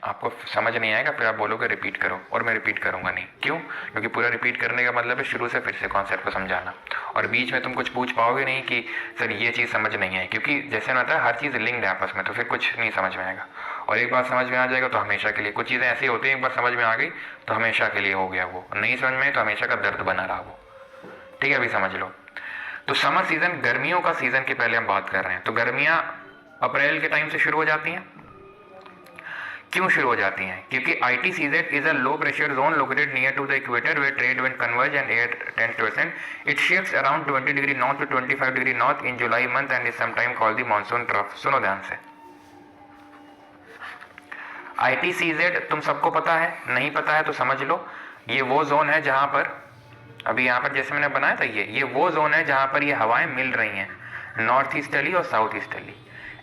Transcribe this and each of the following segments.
आपको समझ नहीं आएगा, फिर आप बोलोगे रिपीट करो, और मैं रिपीट करूंगा नहीं। क्यों? क्योंकि पूरा रिपीट करने का मतलब है शुरू से फिर से कॉन्सेप्ट को समझाना, और बीच में तुम कुछ पूछ पाओगे नहीं कि सर ये चीज़ समझ नहीं आई, क्योंकि जैसे ना था हर चीज़ लिंक्ड है आपस में, तो फिर कुछ नहीं समझ में आएगा। और एक बार समझ में आ जाएगा तो हमेशा के लिए, कुछ चीज़ें ऐसी होती हैं एक बार समझ में आ गई तो हमेशा के लिए हो गया वो, नहीं समझ में आई तो हमेशा का दर्द बना रहा वो। ठीक है, अभी समझ लो। तो समर सीजन गर्मियों का सीजन की पहले हम बात कर रहे हैं। तो गर्मियां अप्रैल के टाइम से शुरू हो जाती हैं। क्यों शुरू हो जाती हैं? क्योंकि ITCZ is a low pressure zone located near to the equator where trade wind converge and air tends to ascend. It shifts around 20 degree north to 25 degree north in July month and is sometime called the monsoon trough. सुनो ध्यान से. ITCZ तुम सबको पता है, नहीं पता है तो समझ लो. ये वो जोन है जहां पर अभी यहाँ पर जैसे मैंने बनाया था, ये वो जोन है जहां पर ये हवाएं मिल रही हैं, नॉर्थ ईस्टर्ली और साउथ ईस्टर्ली.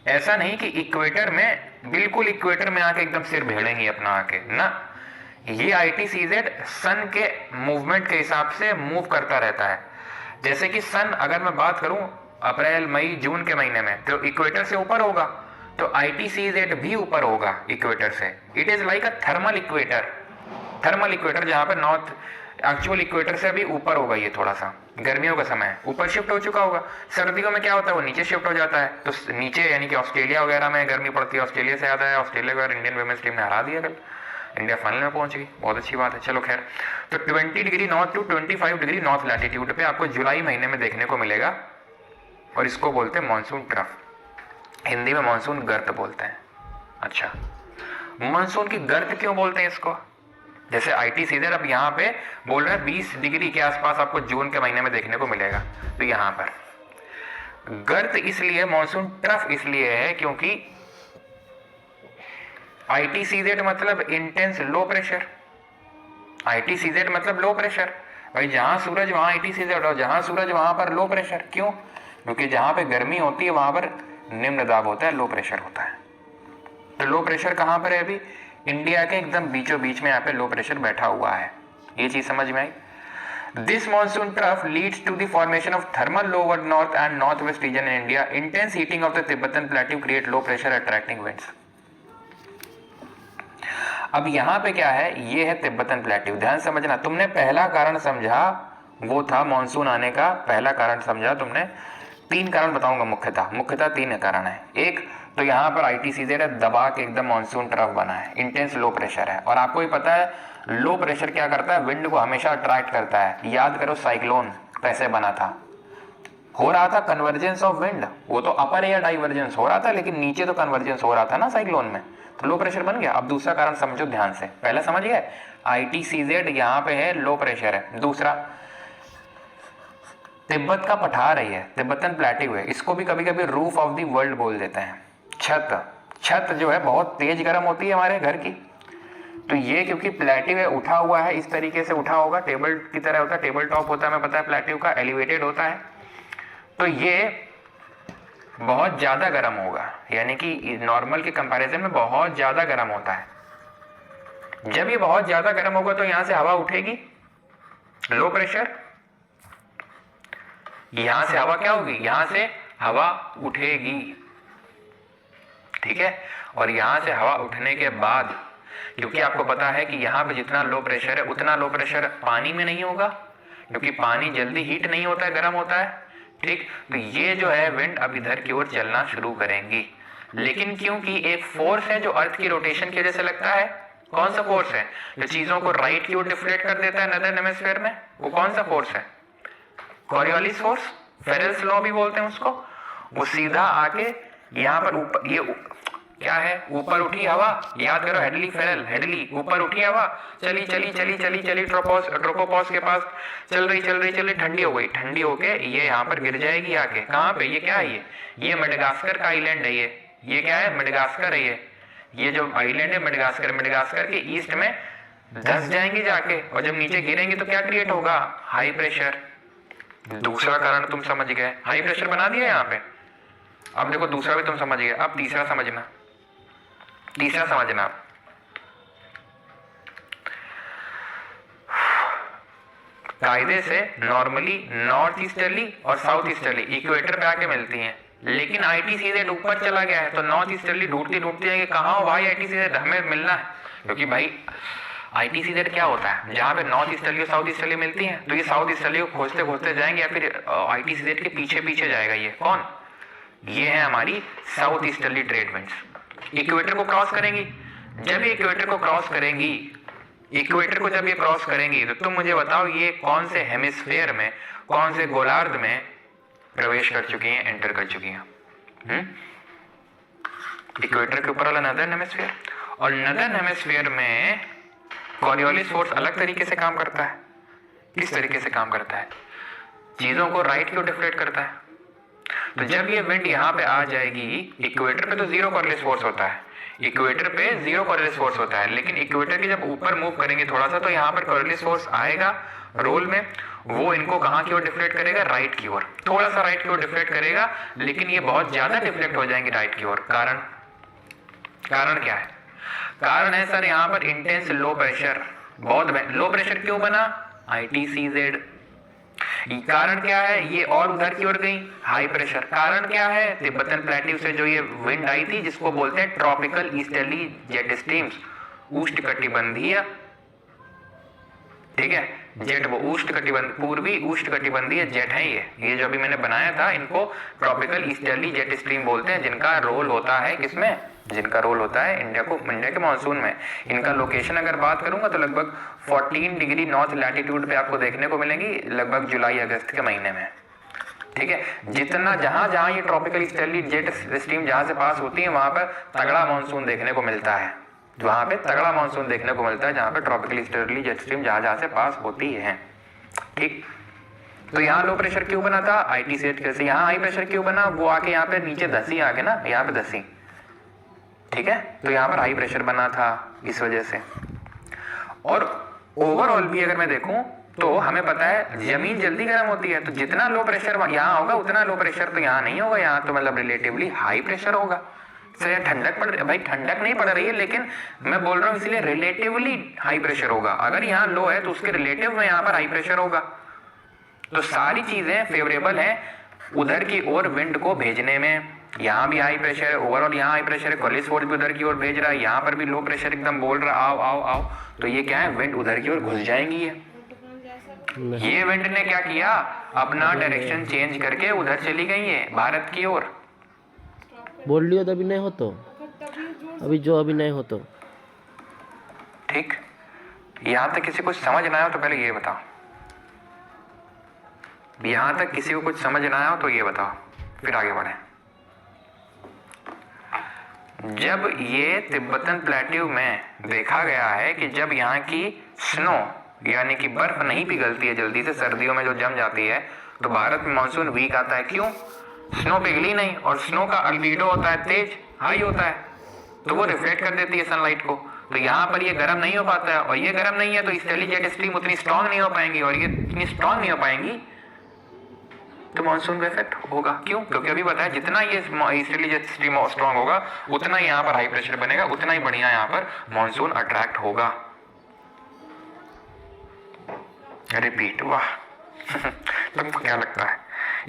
ऐसा नहीं कि इक्वेटर में, बिल्कुल इक्वेटर में आके एकदम सिर भेड़ेंगी अपना आके ना. ये ITCZ सन के मूवमेंट के हिसाब से मूव करता रहता है. जैसे कि सन, अगर मैं बात करूं अप्रैल मई जून के महीने में, तो इक्वेटर से ऊपर होगा, तो ITCZ भी ऊपर होगा इक्वेटर से. It is like a thermal equator. Thermal equator जहां पर नॉर्थ एक्चुअल इक्वेटर से अभी ऊपर होगा. ये थोड़ा सा गर्मियों का समय ऊपर शिफ्ट हो चुका होगा. सर्दियों में क्या होता है, वो नीचे शिफ्ट हो जाता है. तो नीचे यानी कि ऑस्ट्रेलिया वगैरह में गर्मी पड़ती है. ऑस्ट्रेलिया से आता है, ऑस्ट्रेलिया को इंडियन वुमेन्स टीम ने हरा दिया कल. इंडिया फाइनल में पहुंच गई, बहुत अच्छी बात है. चलो खैर, तो 20 degree north to 25 degree north latitude पे आपको जुलाई महीने में देखने को मिलेगा, और इसको बोलते हैं मानसून ट्रफ. हिंदी में मानसून गर्त बोलते हैं. अच्छा, मानसून की गर्त क्यों बोलते हैं इसको? जैसे ITCZ अब यहाँ पे बोल रहे हैं 20 डिग्री के आसपास आपको जून के महीने में देखने को मिलेगा. तो यहाँ पर गर्त इसलिए, मानसून ट्रफ इसलिए है क्योंकि ITCZ मतलब इंटेंस लो प्रेशर. ITCZ मतलब लो प्रेशर. भाई जहां सूरज वहां ITCZ, और जहां सूरज वहां पर लो प्रेशर. क्यों? क्योंकि जहां पे गर्मी होती है वहां पर निम्न दाब होता है, लो प्रेशर होता है. तो लो प्रेशर कहां पर है? अभी इंडिया के एकदम बीचों बीच में यहाँ पे लो प्रेशर बैठा हुआ है. ये चीज समझ में आई? This monsoon trough leads to the formation of thermal lower north and north west region in India. Intense heating of the Tibetan plateau create low pressure attracting winds. अब यहाँ पे क्या है, ये है तिब्बतन प्लेट्यू. ध्यान समझना. तुमने पहला कारण समझा, वो था मानसून आने का पहला कारण समझा तुमने. 3 कारण बताऊंगा मुख्यतः 3 कारण है. एक तो यहाँ पर ITCZ दबा के एकदम मानसून ट्रफ बना है, इंटेंस लो प्रेशर है. और आपको ही पता है लो प्रेशर क्या करता है, विंड को हमेशा अट्रैक्ट करता है. याद करो साइक्लोन कैसे बना था, हो रहा था कन्वर्जेंस ऑफ विंड. वो तो अपर एयर डाइवर्जेंस हो रहा था, लेकिन नीचे तो कन्वर्जेंस हो रहा था ना साइक्लोन में, तो लो प्रेशर बन गया. अब दूसरा कारण समझो ध्यान से. पहला समझ गए, ITCZ यहाँ पे है, लो प्रेशर है. दूसरा, तिब्बत का पठार है, तिब्बतन प्लेट्यू है. इसको भी कभी कभी रूफ ऑफ द वर्ल्ड बोल देते हैं. छत जो है बहुत तेज गर्म होती है हमारे घर की. तो ये क्योंकि प्लेट्यू है, उठा हुआ है, इस तरीके से उठा होगा, टेबल की तरह होता है, टेबल टॉप होता है, हमें पता है प्लेट्यू का, एलिवेटेड होता है. तो ये बहुत ज्यादा गर्म होगा, यानी कि नॉर्मल के कंपैरिजन में बहुत ज्यादा गर्म होता है. जब ये बहुत ज्यादा गर्म होगा तो यहां से हवा उठेगी, लो प्रेशर. यहां से हवा क्या होगी, यहां से हवा उठेगी. ठीक है. और यहां से हवा उठने के बाद, क्योंकि आपको पता है कि यहां पे जितना लो प्रेशर है उतना लो प्रेशर पानी में नहीं होगा, क्योंकि पानी जल्दी हीट नहीं होता है, गर्म होता है. ठीक. तो ये जो है विंड अब इधर की ओर चलना शुरू करेंगी. लेकिन क्योंकि एक फोर्स है जो अर्थ की रोटेशन की वजह से लगता है. कौन सा फोर्स है जो चीजों को राइट की ओर डिफ्लेक्ट कर देता है नदर्न हेमिस्फीयर में? वो कौन सा फोर्स है? कॉरियोलिस फोर्स, फेरेल्स लॉ भी बोलते हैं उसको. वो सीधा आके यहाँ पर ऊपर, ये क्या है, ऊपर उठी हवा. याद करो, हेडली फेरल, हेडली, ऊपर उठी हवा, चली चली चली चली चली ट्रोपोपॉज के पास चल रही, ठंडी हो गई. ठंडी होके ये यहाँ पर गिर जाएगी आके. कहाँ पे? ये क्या है, ये मेडागास्कर का आइलैंड है. ये क्या है, मेडागास्कर है. ये जो आइलैंड है मेडागास्कर के ईस्ट में धंस जाएंगे जाके, और जब नीचे गिरेंगे तो क्या क्रिएट होगा, हाई प्रेशर. दूसरा कारण तुम समझ गए, हाई प्रेशर बना दिया यहाँ पे. अब देखो दूसरा भी तुम समझ गए. अब तीसरा समझना. कायदे से नॉर्मली नॉर्थ ईस्टर्ली और साउथ ईस्टर्ली इक्वेटर पे आके मिलती हैं. लेकिन ITCZ ऊपर चला गया है, तो नॉर्थ ईस्टर्ली ढूंढते ढूंढते जाएंगे, कहाँ हो भाई ITCZ, हमें मिलना है। क्योंकि भाई ITCZ क्या होता है, जहाँ पे नॉर्थ ईस्टर्ली और साउथ ईस्टर्ली मिलती है, तो ये साउथ ईस्टर्ली को खोजते खोजते जाएंगे, या फिर ITCZ के पीछे पीछे जाएगा। ये कौन, ये है हमारी south easterly trade winds. Equator को क्रॉस करेंगी, जब ये इक्वेटर को क्रॉस करेंगी, इक्वेटर को जब ये क्रॉस करेंगी, तो तुम मुझे बताओ ये कौन से हेमिस्फेयर में, कौन से गोलार्ध में प्रवेश कर चुकी हैं, एंटर कर चुकी हैं। इक्वेटर के ऊपर वाला नदर्न हेमिस्फीयर, और नदर्न हेमिस्फीयर में कॉरियोलिस फोर्स अलग तरीके से काम करता है। किस तरीके से काम करता है, चीजों को राइट की ओर डिफ्लेक्ट करता है। तो जब ये विंड यहाँ पे आ जाएगी, इक्वेटर पे तो जीरो कॉरियोलिस फोर्स होता है, इक्वेटर पे जीरो कॉरियोलिस फोर्स होता है, लेकिन इक्वेटर के जब ऊपर मूव करेंगे थोड़ा सा, तो यहाँ पर कॉरियोलिस फोर्स आएगा रोल में, वो इनको कहाँ की ओर डिफ्लेक्ट करेगा, राइट की ओर, थोड़ा सा राइट की ओर डिफ्लेक्ट करेगा, लेकिन ये बहुत ज्यादा डिफ्लेक्ट हो जाएंगे राइट की ओर। कारण क्या है, कारण है सर यहाँ पर इंटेंस लो प्रेशर, बहुत लो प्रेशर क्यों बना, ITCZ। कारण क्या है, ये और उधर की ओर गई, हाई प्रेशर। कारण क्या है, तिब्बतन प्लेट्यू से जो ये विंड आई थी, जिसको बोलते हैं ट्रॉपिकल ईस्टर्ली जेट स्ट्रीम्स, उष्णकटिबंधीय, ठीक है, जेट, वो पूर्वी उष्णकटिबंधीय जेट है। ये जो अभी मैंने बनाया था, इनको ट्रॉपिकल ईस्टर्ली जेट स्ट्रीम बोलते हैं, जिनका रोल होता है किसमें, जिनका रोल होता है इंडिया के मानसून में। इनका लोकेशन अगर बात करूंगा तो लगभग 14 डिग्री नॉर्थ लैटिट्यूड पे आपको देखने को मिलेंगी, लगभग जुलाई अगस्त के महीने में, ठीक है। जितना जहां ये ट्रॉपिकल ईस्टर्ली जेट स्ट्रीम जहां से पास होती है, वहां पर तगड़ा मानसून देखने को मिलता है, वहां पे तगड़ा मानसून देखने को मिलता है, जहां पे ट्रॉपिकल ईस्टर्ली जेट स्ट्रीम जहां से पास होती है, ठीक। तो यहाँ लो प्रेशर क्यों बना था, ITCZ कैसे, यहाँ हाई प्रेशर क्यों बना, वो आके यहाँ पे नीचे धसी आके ना, यहाँ पे धसी, ठीक है। तो यहाँ पर हाई प्रेशर बना था इस वजह से। और ओवरऑल भी अगर मैं देखूं तो हमें पता है जमीन जल्दी गर्म होती है, तो जितना लो प्रेशर यहाँ होगा उतना लो प्रेशर तो यहाँ नहीं होगा, यहाँ तो मतलब रिलेटिवली हाई प्रेशर होगा। सर ठंडक पड़ रही है, भाई ठंडक नहीं पड़ रही है, लेकिन मैं बोल रहा हूँ इसलिए रिलेटिवली हाई प्रेशर होगा। अगर यहाँ लो है तो उसके रिलेटिव में यहाँ पर हाई प्रेशर होगा। तो सारी चीजें फेवरेबल हैं उधर की ओर विंड को भेजने में। यहाँ भी हाई प्रेशर है, ओवरऑल यहाँ हाई प्रेशर है, कॉलिस फोर्स भी उधर की ओर भेज रहा है, यहाँ पर भी लो प्रेशर एकदम बोल रहा आओ आओ आओ, तो ये क्या है, विंड उधर की ओर घुस जाएंगी। ये विंड ने क्या किया, अपना डायरेक्शन चेंज करके उधर चली गई है, भारत की ओर। बोल लियो तो अभी नहीं हो, तो अभी नहीं हो, तो ठीक। यहाँ तक किसी को समझ ना आया तो पहले ये बताओ, यहाँ तक किसी को कुछ समझ ना आया तो ये बताओ, फिर आगे बढ़े। जब ये तिब्बतन प्लेट्यू में देखा गया है कि जब यहाँ की स्नो यानी कि बर्फ नहीं पिघलती है जल्दी से, सर्दियों में जो जम जाती है, तो भारत में मानसून वीक आता है। क्यों, स्नो पिघली नहीं, और स्नो का अल्बीडो होता है तेज, हाई होता है, तो वो रिफ्लेक्ट कर देती है सनलाइट को। तो यहाँ पर ये गर्म नहीं हो पाता है, और ये गर्म नहीं है तो ईस्टर्ली जेट स्ट्रीम उतनी स्ट्रांग नहीं हो पाएंगी, और ये इतनी स्ट्रांग नहीं हो पाएंगी तो मानसून का इफेक्ट होगा। क्यों, क्योंकि अभी बताया जितना ये ईस्टर्ली जेट स्ट्रीम स्ट्रांग होगा उतना ही यहाँ पर हाई प्रेशर बनेगा, उतना ही बढ़िया यहाँ पर मानसून अट्रैक्ट होगा। रिपीट, वाह तुमको क्या लगता है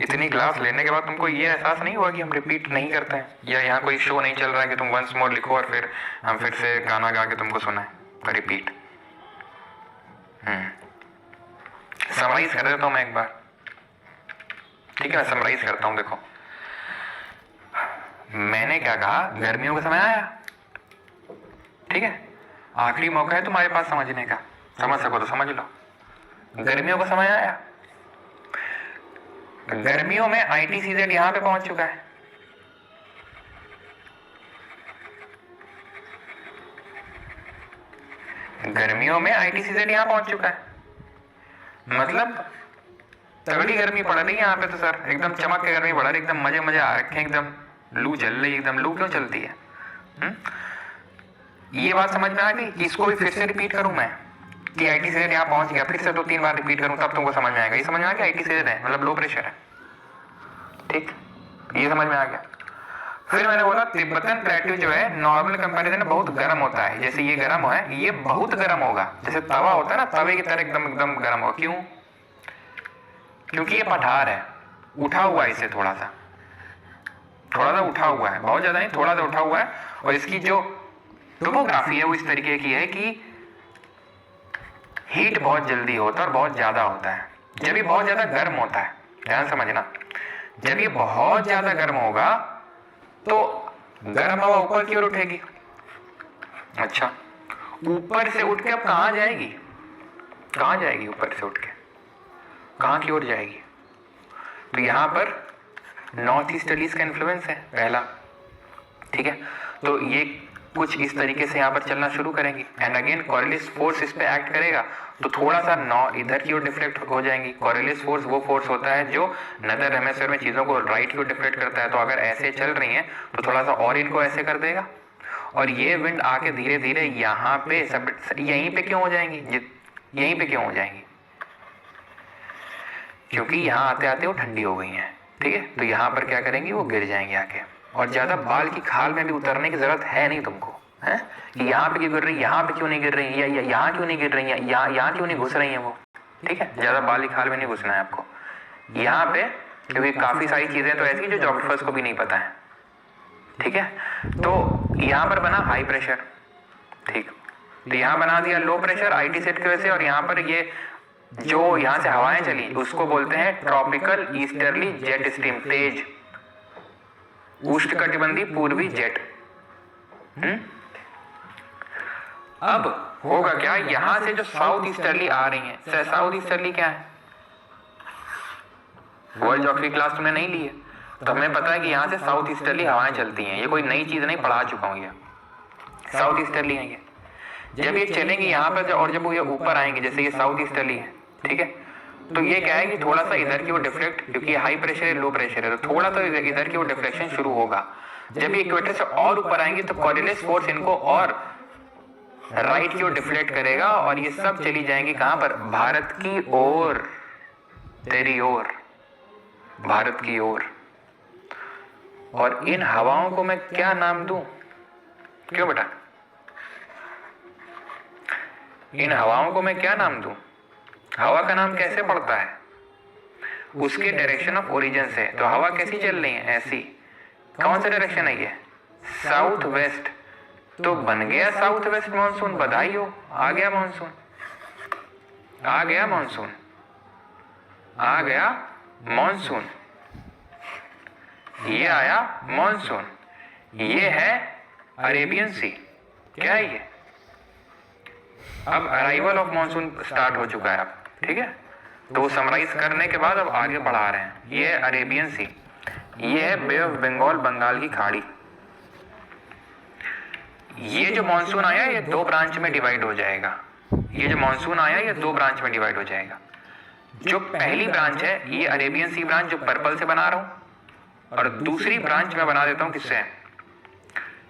इतनी क्लास लेने के बाद तुमको ये एहसास नहीं हुआ कि हम रिपीट नहीं करते हैं, या यहाँ कोई शो नहीं चल रहा है कि तुम वंस मोर लिखो और फिर हम फिर से गाना गा के तुमको सुनाए। रिपीट। समराइज कर देता हूँ मैं एक बार, ठीक है, मैं समराइज करता हूँ। देखो मैंने क्या कहा, गर्मियों का समय आया, ठीक है, आखिरी मौका है तुम्हारे पास समझने का, समझ सको तो समझ लो। गर्मियों का समय आया, गर्मियों में ITCZ यहां पे पहुंच चुका है, गर्मियों में ITCZ यहां पहुंच चुका है, मतलब तगड़ी गर्मी पड़ रही है यहाँ पे तो सर, एकदम चमक के गर्मी पड़ रही है, एकदम मजे मजे आ रखे हैं, एकदम लू चल रही है, एकदम लू क्यों चलती है। ये बात समझ में आ गई। इसको भी फिर से रिपीट करूं मैं कि ITCZ यहाँ पहुंच गया, फिर से 2-3 बार रिपीट करूं तब तुमको समझ में आएगा। ये समझ में आ गया ITCZ है मतलब लो प्रेशर है, ठीक, ये समझ में आ गया। फिर मैंने बोला तिब्बतन प्लेट्यू जो है नॉर्मल कंपैरिजन में बहुत गर्म होता है, जैसे ये गर्म है, ये बहुत गर्म होगा, जैसे तवा होता है ना, तवे की तरह एकदम एकदम गर्म होगा। क्यों, क्योंकि ये पठार है, उठा हुआ इसे थोड़ा सा, थोड़ा सा उठा हुआ है, बहुत ज्यादा नहीं, थोड़ा सा उठा हुआ है। और इसकी जो टोपोग्राफी है वो इस तरीके की है कि हीट बहुत जल्दी होता है और बहुत ज्यादा होता है। जब ये बहुत ज्यादा गर्म होता है, ध्यान समझना, जब ये बहुत ज्यादा गर्म होगा तो गर्म हवा ऊपर की ओर उठेगी। अच्छा, ऊपर से उठ के अब कहां जाएगी? कहां जाएगी ऊपर से उठ के? कहां की ओर जाएगी? तो यहां पर नॉर्थ ईस्टर्लीज का इन्फ्लुएंस है पहला, ठीक है। तो ये कुछ इस तरीके से यहाँ पर चलना शुरू करेंगी। एंड अगेन कॉरियलिस फोर्स इस पे एक्ट करेगा तो थोड़ा सा इधर की ओर डिफ्लेक्ट हो जाएंगी। कॉरियलिस फोर्स वो फोर्स होता है जो नदर हेमिस्फीयर में चीजों को राइट की ओर डिफ्लेक्ट करता है। तो अगर ऐसे चल रही हैं तो थोड़ा सा और इनको ऐसे कर देगा और ये विंड आके धीरे धीरे यहाँ पे सब यहीं पे क्यों हो जाएंगी? यहीं पे क्यों हो जाएंगी? क्योंकि यहाँ आते आते वो ठंडी हो गई हैं, ठीक है। तो यहाँ पर क्या करेंगी, वो गिर जाएंगे आके। और ज्यादा बाल की खाल में भी उतरने की जरूरत है नहीं तुमको, है कि यहाँ पे क्यों गिर रही, यहाँ पे क्यों नहीं गिर रही, या यहाँ क्यों नहीं गिर रही है, यहाँ क्यों नहीं घुस रही है वो, ठीक है। ज्यादा बाल की खाल में नहीं घुसना है आपको यहाँ पे, क्योंकि काफी सारी चीजें तो ऐसी जो ज्योग्राफर्स को भी नहीं पता है, ठीक है। तो यहाँ पर बना हाई प्रेशर, ठीक। तो यहाँ बना दिया लो प्रेशर आईटी सेट की वजह से। और यहाँ पर ये जो यहाँ से हवाएं चली उसको बोलते हैं ट्रॉपिकल ईस्टर्ली जेट स्ट्रीम, तेज उष्णकटिबंधीय पूर्वी जेट। अब होगा क्या, यहां से जो साउथ ईस्टर्ली आ रही है, साउथ ईस्टर्ली क्या है, वर्ल्ड ज्योग्राफी क्लास तुमने नहीं ली है तो हमें पता है कि यहाँ से साउथ ईस्टर्ली हवाएं चलती हैं। ये कोई नई चीज नहीं, पढ़ा चुका हूँ ये, साउथ ईस्टर्ली है ये। जब ये चलेंगे यहाँ पर और जब वो ये ऊपर आएंगे, जैसे ये साउथ ईस्टर्ली है, ठीक है, तो ये क्या है कि थोड़ा सा इधर की वो डिफ्लेक्ट, क्योंकि हाई प्रेशर है लो प्रेशर है, तो थोड़ा सा इधर की वो डिफ्लेक्शन शुरू होगा। जब ये इक्वेटर से और ऊपर आएंगे तो कॉरियलिस फोर्स इनको और राइट की ओर डिफ्लेक्ट करेगा और ये सब चली जाएंगी कहां पर, भारत की ओर, तेरी ओर, भारत की ओर। और इन हवाओं को मैं क्या नाम दूं? क्यों बेटा, इन हवाओं को मैं क्या नाम दूं? हवा का नाम कैसे पड़ता है? उसके डायरेक्शन ऑफ ओरिजिन से। तो हवा कैसी चल रही है, ऐसी। कौन सा डायरेक्शन है ये, साउथ वेस्ट। तो बन गया साउथ वेस्ट मानसून, बधाई हो, आ गया मानसून, आ गया मानसून, आ गया मानसून, ये आया मानसून। ये है अरेबियन सी, क्या है ये? अब अराइवल ऑफ मानसून स्टार्ट हो चुका है अब, ठीक है। तो समराइज करने के बाद अब आगे बढ़ा रहे हैं। ये अरेबियन सी, ये है बे ऑफ बंगाल, बंगाल की खाड़ी। ये जो मानसून आया ये दो ब्रांच में डिवाइड हो जाएगा। ये जो मानसून आया ये दो ब्रांच में डिवाइड हो जाएगा। जो पहली ब्रांच है ये अरेबियन सी ब्रांच, जो पर्पल से बना रहा हूं, और दूसरी ब्रांच में बना देता हूं किससे,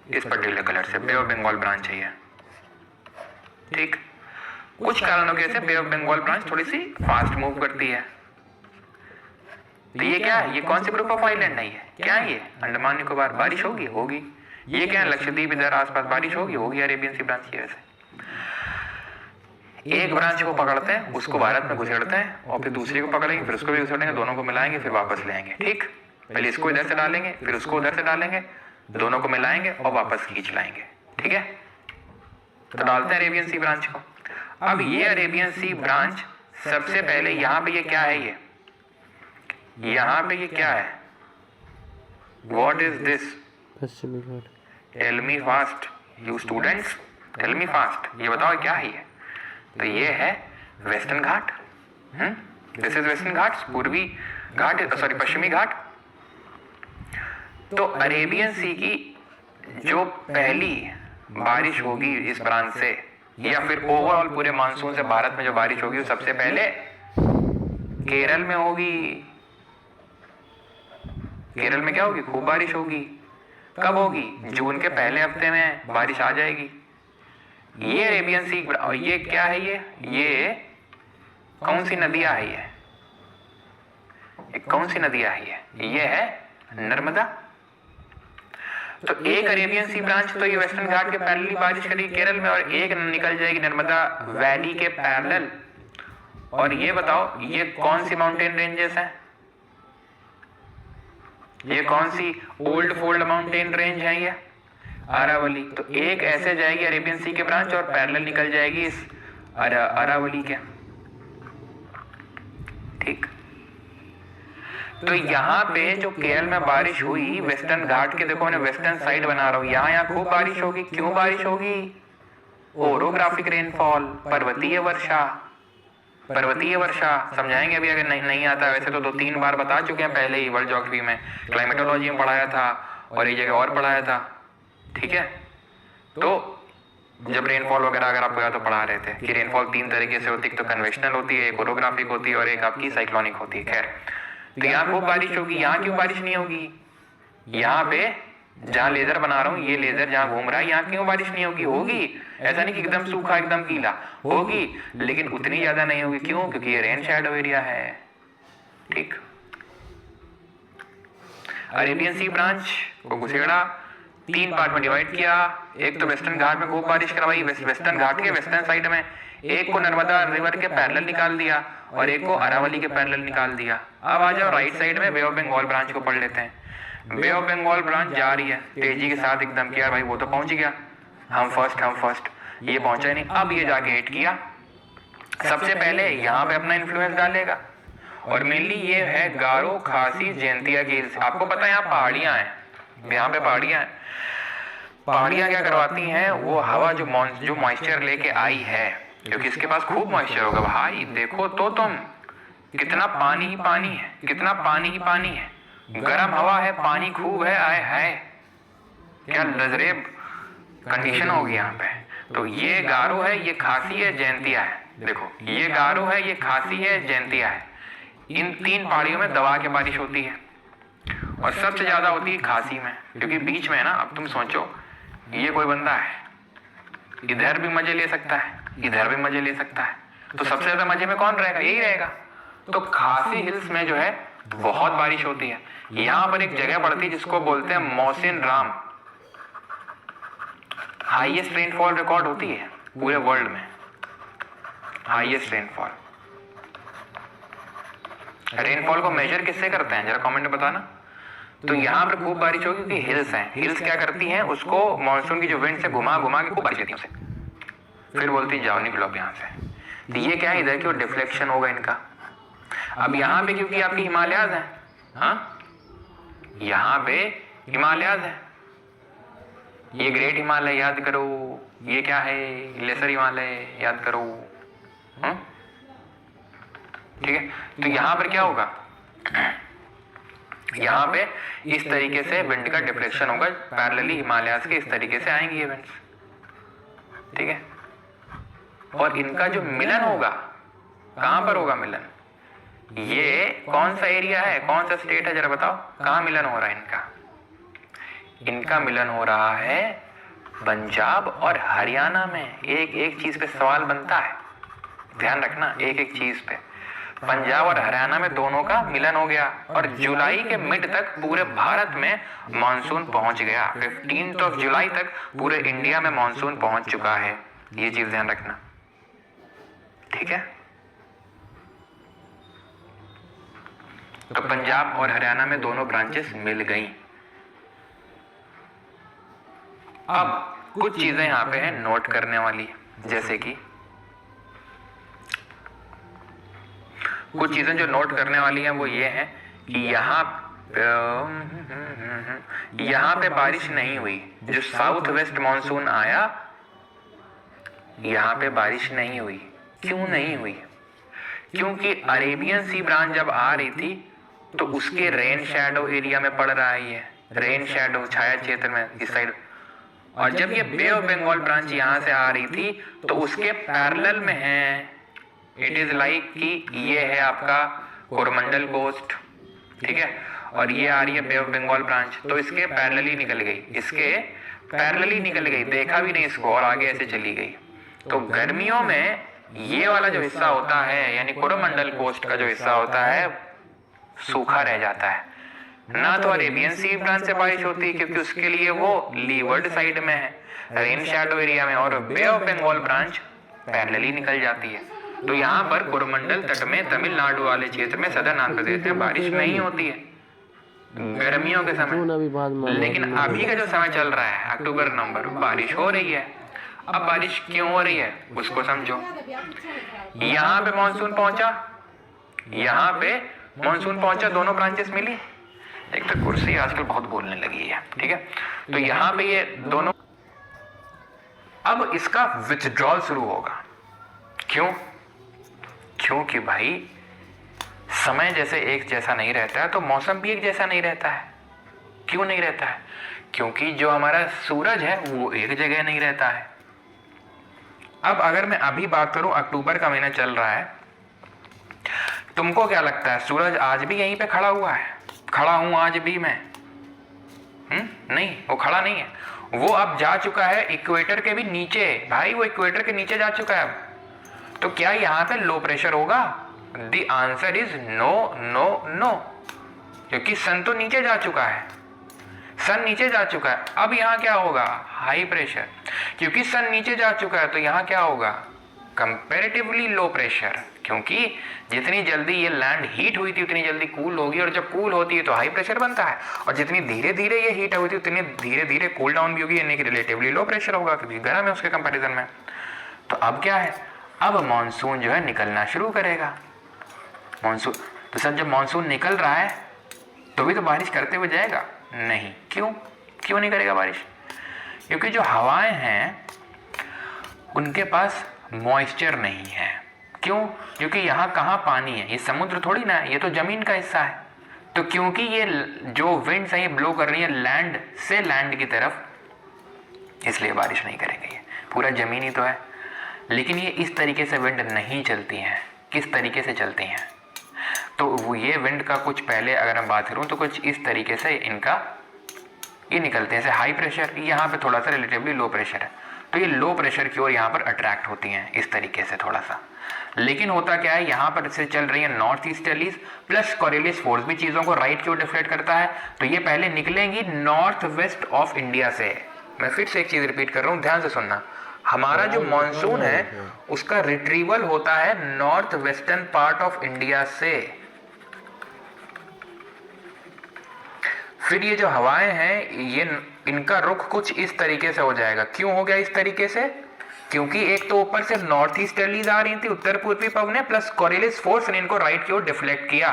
इस पर्टिकुलर कलर से, बे ऑफ बंगाल ब्रांच है ये, ठीक। कुछ कारणों की वजह से बे ऑफ बंगाल ब्रांच थोड़ी सी फास्ट मूव करती है। तो ये क्या है, ये कौन से ग्रुप ऑफ आइलैंड है, ये क्या है, ये अंडमान निकोबार। बारिश होगी, होगी। ये क्या है, लक्षद्वीप, इधर आसपास बारिश होगी, होगी अरेबियन सी ब्रांच की वजह से। एक ब्रांच को पकड़ते हैं, उसको भारत में घुसेड़ते हैं, और फिर दूसरी को पकड़ेंगे, फिर उसको भी घुसेड़ेंगे, दोनों को मिलाएंगे, फिर वापस ले आएंगे, ठीक। पहले इसको इधर से डालेंगे, फिर उसको उधर से डालेंगे, दोनों को मिलाएंगे और वापस खींच लाएंगे, ठीक है। तो डालते हैं अरेबियन सी ब्रांच को। अब ये अरेबियन सी ब्रांच सबसे पहले यहाँ पे ये क्या है, ये यहाँ पे ये क्या है, what is this, Pashchimi Ghat. Tell me fast you students, tell me fast, ये बताओ क्या है ये। तो ये है western Ghat, this is western Ghat, Purvi Ghat, sorry पश्चिमी घाट। तो अरेबियन सी की जो पहली बारिश होगी इस ब्रांच से, या फिर ओवरऑल पूरे मानसून से भारत में जो बारिश होगी वो सबसे पहले केरल में होगी। केरल में क्या होगी, खूब बारिश होगी। कब होगी, जून के पहले हफ्ते में बारिश आ जाएगी। ये अरेबियन सी, और ये क्या है, ये कौन सी नदियां है, ये कौन सी नदियां है, ये है नर्मदा। तो एक अरेबियन सी ब्रांच तो ये वेस्टर्न घाट के पैरेलल बारिश करेगी केरल में, और एक निकल जाएगी नर्मदा वैली के पैरेलल। और ये बताओ ये कौन सी माउंटेन रेंजेस हैं, ये कौन सी ओल्ड फोल्ड माउंटेन रेंज है ये अरावली। तो एक ऐसे जाएगी अरेबियन सी के ब्रांच और पैरेलल निकल जाएगी इस अरावली के। ठीक, तो यहाँ पे जो केरल में बारिश हुई वेस्टर्न घाट के, देखो मैंने वेस्टर्न साइड बना रहा हूँ, यहाँ खूब बारिश होगी। क्यों बारिश होगी? ओरोग्राफिक रेनफॉल, पर्वतीय वर्षा। पर्वतीय वर्षा समझाएंगे अभी, अगर नहीं आता। वैसे तो 2-3 बार बता चुके हैं पहले ही, वर्ल्ड ज्योग्राफी में, क्लाइमेटोलॉजी में पढ़ाया था और एक जगह और पढ़ाया था। ठीक है, तो जब रेनफॉल वगैरह अगर आपको याद तो पढ़ा रहे थे कि रेनफॉल 3 तरीके से होती है, तो कन्वेक्शनल होती है, एक ओरोग्राफिक होती है और एक आपकी साइक्लोनिक होती है। खैर, तो यहाँ खूब बारिश होगी। यहाँ क्यों बारिश नहीं होगी? यहाँ पे जहाँ लेजर बना रहा हूँ, ये लेजर जहाँ घूम रहा है, यहाँ क्यों बारिश नहीं होगी? होगी, ऐसा नहीं कि एकदम सूखा एकदम गीला, होगी, लेकिन उतनी ज्यादा नहीं होगी। क्यों? क्योंकि ये रेन शैडो एरिया है। ठीक, अरेबियन सी ब्रांच को घुसेड़ा, 3 पार्ट में डिवाइड किया। एक तो वेस्टर्न घाट में खूब बारिश करवाई, वेस्टर्न घाट के वेस्टर्न साइड में, एक को नर्मदा रिवर के पैरेलल निकाल दिया और एक को अरावली के पैरेलल निकाल दिया। अब आ जाओ राइट साइड में, बे ऑफ बंगाल ब्रांच को पढ़ लेते हैं। बे ऑफ बंगाल ब्रांच जा रही है तेजी के साथ एकदम कि यार भाई वो तो पहुंच गया, हम फर्स्ट, ये पहुंचा ही नहीं। अब ये जाके हिट किया, सबसे पहले यहाँ पे अपना इन्फ्लुएंस डालेगा और मेनली ये है गारो खासी जयंतिया की। आपको पता है यहाँ पहाड़ियां हैं, यहाँ पे पहाड़ियां हैं। पहाड़ियां क्या करवाती हैं? वो हवा जो मॉइस्चर लेके आई है, क्योंकि इसके पास खूब मॉइस्चर होगा भाई। देखो तो तुम, कितना पानी ही पानी है, कितना पानी ही पानी है, गर्म हवा है, पानी खूब है, आए है, क्या लजरेब कंडीशन होगी यहाँ पे। तो ये गारो है, ये खासी है, जयंतिया है। देखो ये गारो है, ये खासी है, जयंतिया है। इन 3 पहाड़ियों में दबा के बारिश होती है और सबसे ज्यादा होती है खासी में, क्योंकि बीच में है ना। अब तुम सोचो, ये कोई बंदा है, इधर भी मजे ले सकता है, इधर भी मजे ले सकता है, तो सबसे ज्यादा मजे में कौन रहेगा? यही रहेगा। तो खासी हिल्स में जो है बहुत बारिश होती है। यहाँ पर एक जगह पड़ती है जिसको बोलते हैं मौसिन राम, हाईएस्ट रेनफॉल रिकॉर्ड होती है पूरे वर्ल्ड में, हाईएस्ट रेनफॉल। रेनफॉल को मेजर किससे करते हैं जरा कमेंट में बताना। तो यहाँ पर खूब बारिश होगी क्योंकि हिल्स हैं। हिल्स क्या करती हैं? उसको मानसून की जो विंड से घुमा घुमा के खूब बारिश देती है उसे, फिर बोलती है जाओ निकलो अब यहाँ से। तो ये क्या है? इधर की डिफ्लेक्शन होगा इनका। अब यहाँ पे क्योंकि आपकी हिमालयाज हैं, हाँ यहाँ पे हिमालयाज है, ये ग्रेट हिमालय याद करो, ये क्या है? लेसर हिमालय याद करो। ठीक है, तो यहाँ पर क्या होगा? यहाँ पे इस तरीके से विंड का डिफ्लेक्शन होगा, पैरेलली हिमालयाज के इस तरीके से आएंगे ये विंड्स। ठीक है, और इनका जो मिलन होगा, कहां पर होगा मिलन? ये कौन सा एरिया है, कौन सा स्टेट है, जरा बताओ कहां मिलन हो रहा है इनका? इनका मिलन हो रहा है पंजाब और हरियाणा में। एक चीज पे सवाल बनता है, ध्यान रखना, एक चीज पे। पंजाब और हरियाणा में दोनों का मिलन हो गया और जुलाई के मिड तक पूरे भारत में मानसून पहुंच गया। 15 जुलाई तक पूरे इंडिया में मानसून पहुंच चुका है। ये चीज ध्यान रखना, ठीक है। तो पंजाब और हरियाणा में दोनों ब्रांचेस मिल गई। अब कुछ चीजें यहां पे है नोट करने वाली, जैसे कि कुछ चीजें जो नोट करने वाली हैं वो ये है कि यहाँ पे बारिश नहीं हुई। जो साउथ वेस्ट मानसून आया, यहाँ पे बारिश नहीं हुई। क्यों नहीं हुई? क्योंकि अरेबियन सी ब्रांच जब आ रही थी तो उसके रेन शैडो एरिया में पड़ रहा है, ये रेन शैडो छाया क्षेत्र में इस साइड। और जब ये बे ऑफ बंगाल ब्रांच यहाँ से आ रही थी तो उसके पैरेलल में है। इट इज लाइक कि ये है आपका कोरोमंडल कोस्ट, ठीक है, और ये आ रही है बे ऑफ बंगाल ब्रांच, तो इसके पैरेलली निकल गई, इसके पैरेलली निकल गई, देखा भी नहीं इसको और आगे ऐसे चली गई। तो गर्मियों में ये वाला जो हिस्सा होता है, यानी कोरोमंडल कोस्ट का जो हिस्सा होता है, सूखा रह जाता है। ना तो अरेबियन सी ब्रांच से बारिश होती है क्योंकि उसके लिए वो लीवर्ड साइड में है, रेन शैडो एरिया में, और बे ऑफ बंगाल ब्रांच पैरेलली निकल जाती है। तो यहाँ पर कोरोमंडल तट में तमिलनाडु वाले क्षेत्र में, सदर्न आंध्र प्रदेश में बारिश नहीं होती है। गर्मियों के समय, जून अभी बाद में, लेकिन अभी का जो समय चल रहा है अक्टूबर नवंबर, बारिश हो रही है। अब बारिश क्यों हो रही है उसको समझो। यहाँ पे मानसून पहुंचा, यहाँ पे मानसून पहुंचा, दोनों ब्रांचेस मिली। एक तो कुर्सी आजकल बहुत बोलने लगी है, ठीक है। तो यहाँ पे ये दोनों, अब इसका विथड्रॉल शुरू होगा। क्यों? क्योंकि भाई समय जैसे एक जैसा नहीं रहता है तो मौसम भी एक जैसा नहीं रहता है। क्यों नहीं रहता है? क्योंकि जो हमारा सूरज है वो एक जगह नहीं रहता है। अब अगर मैं अभी बात करूं, अक्टूबर का महीना चल रहा है, तुमको क्या लगता है सूरज आज भी यहीं पे खड़ा हुआ है? खड़ा हूं आज भी मैं? नहीं, वो खड़ा नहीं है, वो अब जा चुका है इक्वेटर के भी नीचे। भाई वो इक्वेटर के नीचे जा चुका है अब। तो क्या यहाँ पे लो प्रेशर होगा? The answer is no no no, क्योंकि सन तो नीचे जा चुका है, सन नीचे जा चुका है। अब यहाँ क्या होगा? High pressure. क्योंकि सन नीचे जा चुका है तो यहाँ क्या होगा? कंपैरेटिवली लो प्रेशर, क्योंकि जितनी जल्दी ये लैंड हीट हुई थी उतनी जल्दी कूल होगी, और जब कूल होती है तो हाई प्रेशर बनता है, और जितनी धीरे धीरे ये हीट हुई थी उतनी धीरे धीरे कूल डाउन भी होगी, यानी कि रिलेटिवली लो प्रेशर होगा क्योंकि गर्म है उसके कंपैरिजन में। तो अब क्या है? अब मानसून जो है निकलना शुरू करेगा। मानसून तो सर जब मानसून निकल रहा है तो भी तो बारिश करते हुए जाएगा? नहीं। क्यों? क्यों नहीं करेगा बारिश? क्योंकि जो हवाएं हैं उनके पास मॉइस्चर नहीं है। क्यों? क्योंकि यहाँ कहाँ पानी है, ये समुद्र थोड़ी ना है, ये तो जमीन का हिस्सा है। तो क्योंकि ये जो विंड्स हैं ये ब्लो कर रही है लैंड से लैंड की तरफ, इसलिए बारिश नहीं करेंगे। ये पूरा जमीन ही तो है। लेकिन ये इस तरीके से विंड नहीं चलती हैं। किस तरीके से चलती हैं? तो वो ये विंड का कुछ पहले अगर मैं बात करूँ तो कुछ इस तरीके से इनका ये निकलते हैं। जैसे हाई प्रेशर, यहाँ पे थोड़ा सा रिलेटिवली लो प्रेशर है, तो ये लो प्रेशर की ओर यहाँ पर अट्रैक्ट होती हैं इस तरीके से थोड़ा सा। लेकिन होता क्या है, यहाँ पर से चल रही है north easterlies plus Coriolis force भी चीज़ों को राइट की ओर डिफ्लेक्ट करता है, तो ये पहले निकलेंगी नॉर्थ वेस्ट ऑफ इंडिया से। मैं फिर से एक चीज़ रिपीट कर रहा हूँ, ध्यान से सुनना। हमारा जो मॉनसून है उसका रिट्रीवल होता है north western part of India से। फिर ये जो हवाएं हैं ये इनका रुख कुछ इस तरीके से हो जाएगा। क्यों हो गया इस तरीके से? क्योंकि एक तो ऊपर से नॉर्थ ईस्टर्लीज आ रही थी, उत्तर पूर्वी पवने, प्लस कॉरियलिस फोर्स ने इनको राइट की ओर डिफ्लेक्ट किया,